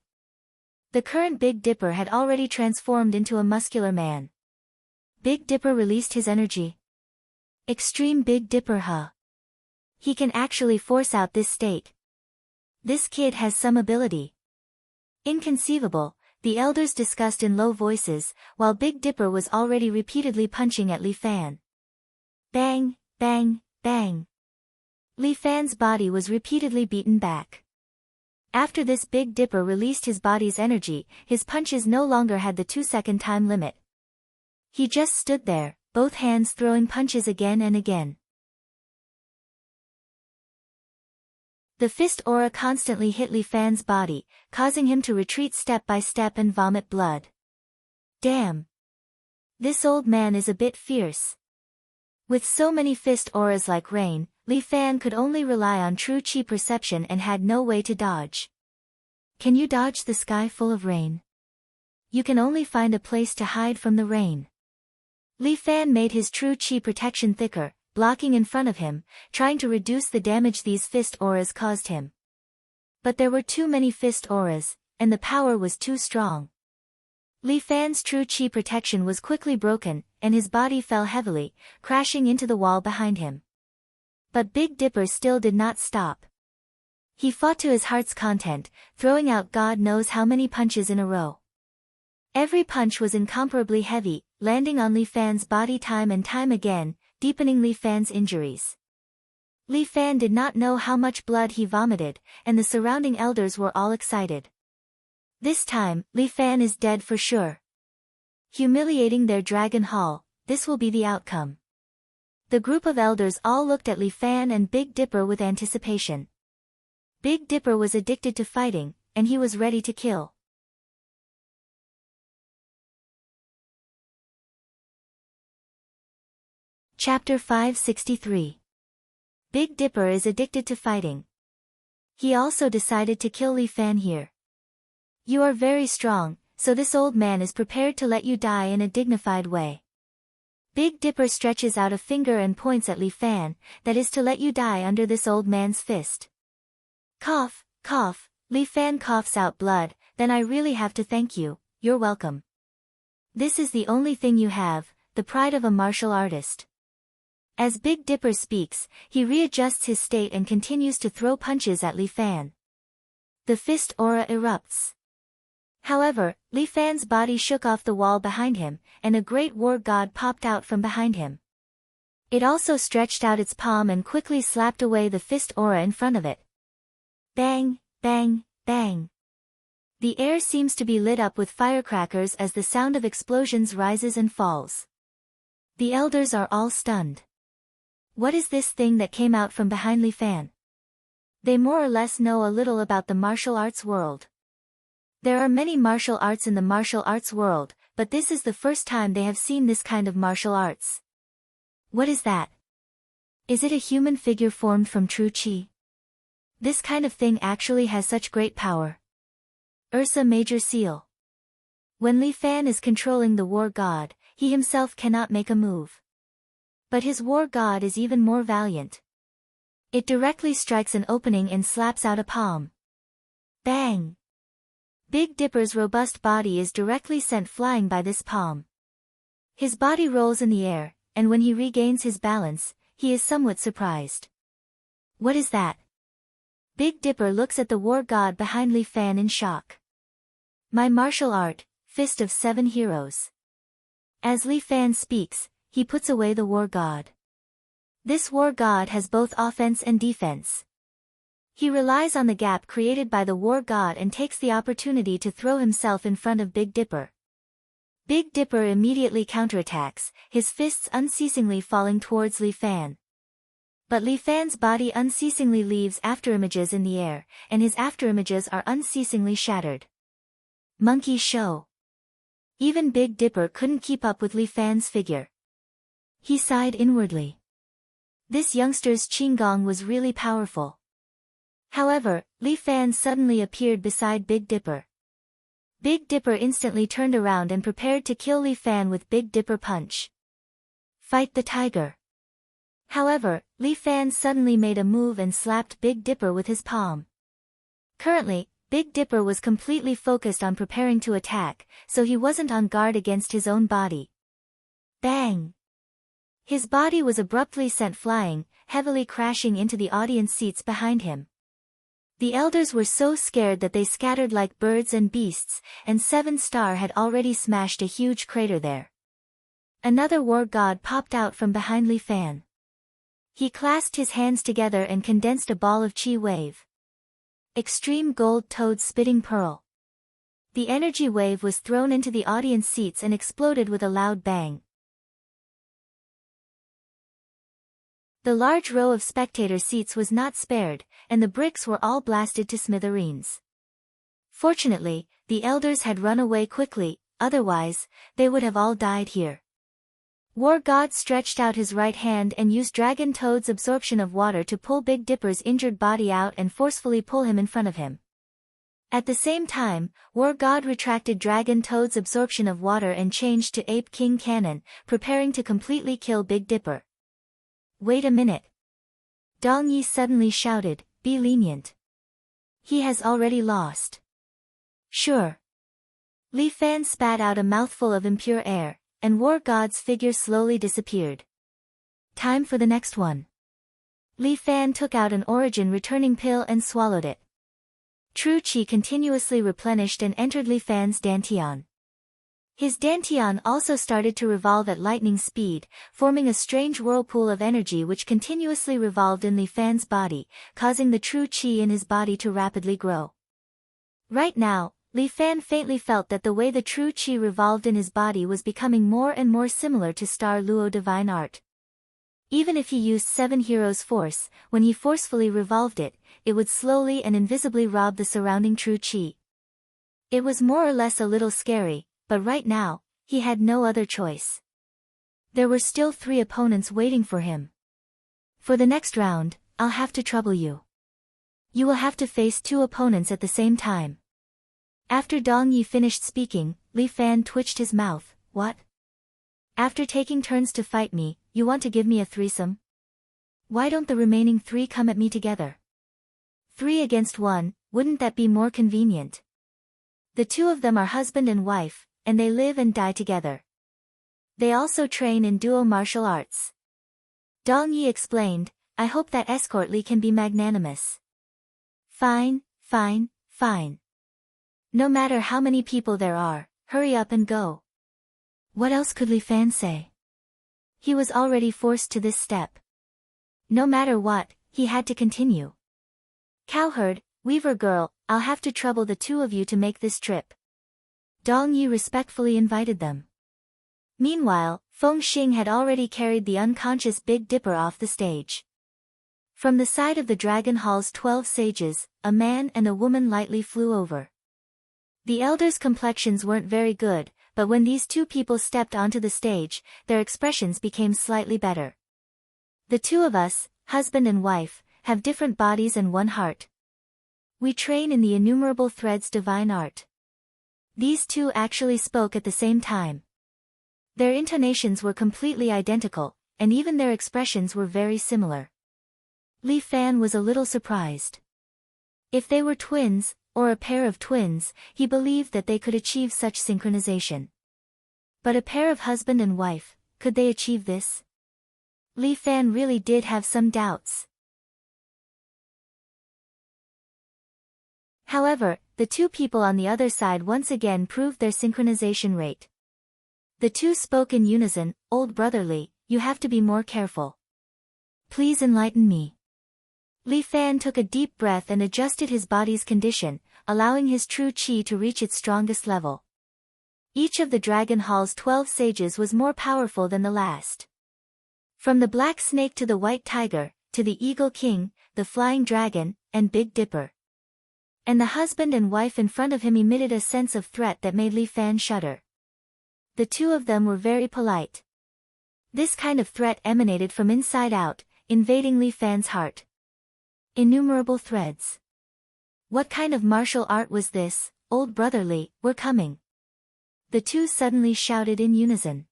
The current Big Dipper had already transformed into a muscular man. Big Dipper released his energy. Extreme Big Dipper, huh? He can actually force out this state. This kid has some ability. Inconceivable, the elders discussed in low voices, while Big Dipper was already repeatedly punching at Li Fan. Bang, bang, bang. Li Fan's body was repeatedly beaten back. After this, Big Dipper released his body's energy, his punches no longer had the 2-second time limit. He just stood there, both hands throwing punches again and again. The fist aura constantly hit Li Fan's body, causing him to retreat step by step and vomit blood. Damn. This old man is a bit fierce. With so many fist auras like rain, Li Fan could only rely on true Qi perception and had no way to dodge. Can you dodge the sky full of rain? You can only find a place to hide from the rain. Li Fan made his true Qi protection thicker, blocking in front of him, trying to reduce the damage these fist auras caused him. But there were too many fist auras, and the power was too strong. Li Fan's true chi protection was quickly broken, and his body fell heavily, crashing into the wall behind him. But Big Dipper still did not stop. He fought to his heart's content, throwing out God knows how many punches in a row. Every punch was incomparably heavy, landing on Li Fan's body time and time again, deepening Li Fan's injuries. Li Fan did not know how much blood he vomited, and the surrounding elders were all excited. This time, Li Fan is dead for sure. Humiliating their dragon hall, this will be the outcome. The group of elders all looked at Li Fan and Big Dipper with anticipation. Big Dipper was addicted to fighting, and he was ready to kill. Chapter 563. Big Dipper is addicted to fighting. He also decided to kill Li Fan here. You are very strong, so this old man is prepared to let you die in a dignified way. Big Dipper stretches out a finger and points at Li Fan, that is to let you die under this old man's fist. Cough, cough, Li Fan coughs out blood, then I really have to thank you, you're welcome. This is the only thing you have, the pride of a martial artist. As Big Dipper speaks, he readjusts his state and continues to throw punches at Li Fan. The fist aura erupts. However, Li Fan's body shook off the wall behind him, and a great war god popped out from behind him. It also stretched out its palm and quickly slapped away the fist aura in front of it. Bang, bang, bang. The air seems to be lit up with firecrackers as the sound of explosions rises and falls. The elders are all stunned. What is this thing that came out from behind Li Fan? They more or less know a little about the martial arts world. There are many martial arts in the martial arts world, but this is the first time they have seen this kind of martial arts. What is that? Is it a human figure formed from true chi? This kind of thing actually has such great power. Ursa Major Seal. When Li Fan is controlling the war god, he himself cannot make a move. But his war god is even more valiant. It directly strikes an opening and slaps out a palm. Bang! Big Dipper's robust body is directly sent flying by this palm. His body rolls in the air, and when he regains his balance, he is somewhat surprised. What is that? Big Dipper looks at the war god behind Li Fan in shock. My martial art, Fist of Seven Heroes. As Li Fan speaks, he puts away the war god. This war god has both offense and defense. He relies on the gap created by the war god and takes the opportunity to throw himself in front of Big Dipper. Big Dipper immediately counterattacks, his fists unceasingly falling towards Li Fan. But Li Fan's body unceasingly leaves afterimages in the air, and his afterimages are unceasingly shattered. Monkey show. Even Big Dipper couldn't keep up with Li Fan's figure. He sighed inwardly. This youngster's Qinggong was really powerful. However, Li Fan suddenly appeared beside Big Dipper. Big Dipper instantly turned around and prepared to kill Li Fan with Big Dipper punch. Fight the tiger. However, Li Fan suddenly made a move and slapped Big Dipper with his palm. Currently, Big Dipper was completely focused on preparing to attack, so he wasn't on guard against his own body. Bang! His body was abruptly sent flying, heavily crashing into the audience seats behind him. The elders were so scared that they scattered like birds and beasts, and Seven Star had already smashed a huge crater there. Another war god popped out from behind Li Fan. He clasped his hands together and condensed a ball of chi wave. Extreme Gold Toad Spitting Pearl. The energy wave was thrown into the audience seats and exploded with a loud bang. The large row of spectator seats was not spared, and the bricks were all blasted to smithereens. Fortunately, the elders had run away quickly, otherwise, they would have all died here. War God stretched out his right hand and used Dragon Toad's absorption of water to pull Big Dipper's injured body out and forcefully pull him in front of him. At the same time, War God retracted Dragon Toad's absorption of water and changed to Ape King Cannon, preparing to completely kill Big Dipper. Wait a minute. Dong Yi suddenly shouted, be lenient. He has already lost. Sure. Li Fan spat out a mouthful of impure air, and War God's figure slowly disappeared. Time for the next one. Li Fan took out an origin returning pill and swallowed it. True Qi continuously replenished and entered Li Fan's dantian. His dantian also started to revolve at lightning speed, forming a strange whirlpool of energy which continuously revolved in Li Fan's body, causing the true Qi in his body to rapidly grow. Right now, Li Fan faintly felt that the way the true Qi revolved in his body was becoming more and more similar to Star Luo divine art. Even if he used 7 Heroes Force, when he forcefully revolved it, it would slowly and invisibly rob the surrounding true Qi. It was more or less a little scary, but right now, he had no other choice. There were still 3 opponents waiting for him. For the next round, I'll have to trouble you. You will have to face 2 opponents at the same time. After Dong Yi finished speaking, Li Fan twitched his mouth. What? After taking turns to fight me, you want to give me a threesome? Why don't the remaining 3 come at me together? 3 against 1, wouldn't that be more convenient? The 2 of them are husband and wife, and they live and die together. They also train in duo martial arts. Dong Yi explained, I hope that escort Li can be magnanimous. Fine, fine, fine. No matter how many people there are, hurry up and go. What else could Li Fan say? He was already forced to this step. No matter what, he had to continue. Cowherd, Weaver girl, I'll have to trouble the 2 of you to make this trip. Dong Yi respectfully invited them. Meanwhile, Feng Xing had already carried the unconscious Big Dipper off the stage. From the side of the Dragon Hall's 12 sages, a man and a woman lightly flew over. The elders' complexions weren't very good, but when these 2 people stepped onto the stage, their expressions became slightly better. The 2 of us, husband and wife, have different bodies and one heart. We train in the innumerable threads divine art. These 2 actually spoke at the same time. Their intonations were completely identical, and even their expressions were very similar. Li Fan was a little surprised. If they were twins, or a pair of twins, he believed that they could achieve such synchronization. But a pair of husband and wife, could they achieve this? Li Fan really did have some doubts. However, the 2 people on the other side once again proved their synchronization rate. The 2 spoke in unison, Old Brotherly, you have to be more careful. Please enlighten me. Li Fan took a deep breath and adjusted his body's condition, allowing his true Qi to reach its strongest level. Each of the Dragon Hall's 12 sages was more powerful than the last. From the Black Snake to the White Tiger, to the Eagle King, the Flying Dragon, and Big Dipper. And the husband and wife in front of him emitted a sense of threat that made Li Fan shudder. The 2 of them were very polite. This kind of threat emanated from inside out, invading Li Fan's heart. Innumerable threads. What kind of martial art was this? Old Brotherly, we're coming. The 2 suddenly shouted in unison.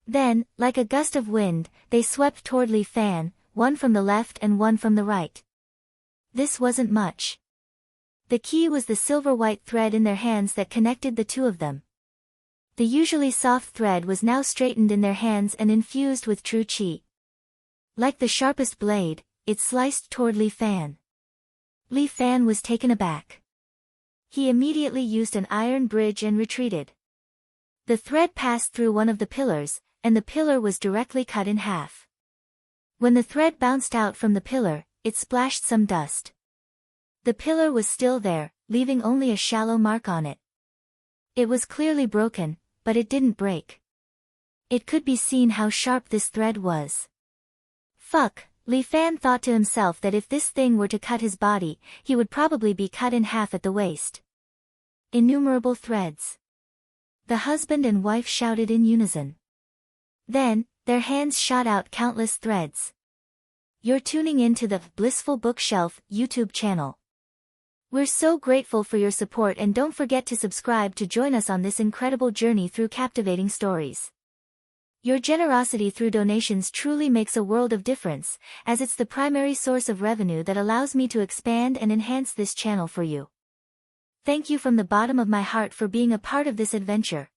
Then, like a gust of wind, they swept toward Li Fan, one from the left and one from the right. This wasn't much. The key was the silver-white thread in their hands that connected the 2 of them. The usually soft thread was now straightened in their hands and infused with true Qi. Like the sharpest blade, it sliced toward Li Fan. Li Fan was taken aback. He immediately used an iron bridge and retreated. The thread passed through one of the pillars, and the pillar was directly cut in half. When the thread bounced out from the pillar, it splashed some dust. The pillar was still there, leaving only a shallow mark on it. It was clearly broken, but it didn't break. It could be seen how sharp this thread was. Fuck, Li Fan thought to himself that if this thing were to cut his body, he would probably be cut in half at the waist. Innumerable threads. The husband and wife shouted in unison. Then, their hands shot out countless threads. You're tuning in to the Blissful Bookshelf YouTube channel. We're so grateful for your support, and don't forget to subscribe to join us on this incredible journey through captivating stories. Your generosity through donations truly makes a world of difference, as it's the primary source of revenue that allows me to expand and enhance this channel for you. Thank you from the bottom of my heart for being a part of this adventure.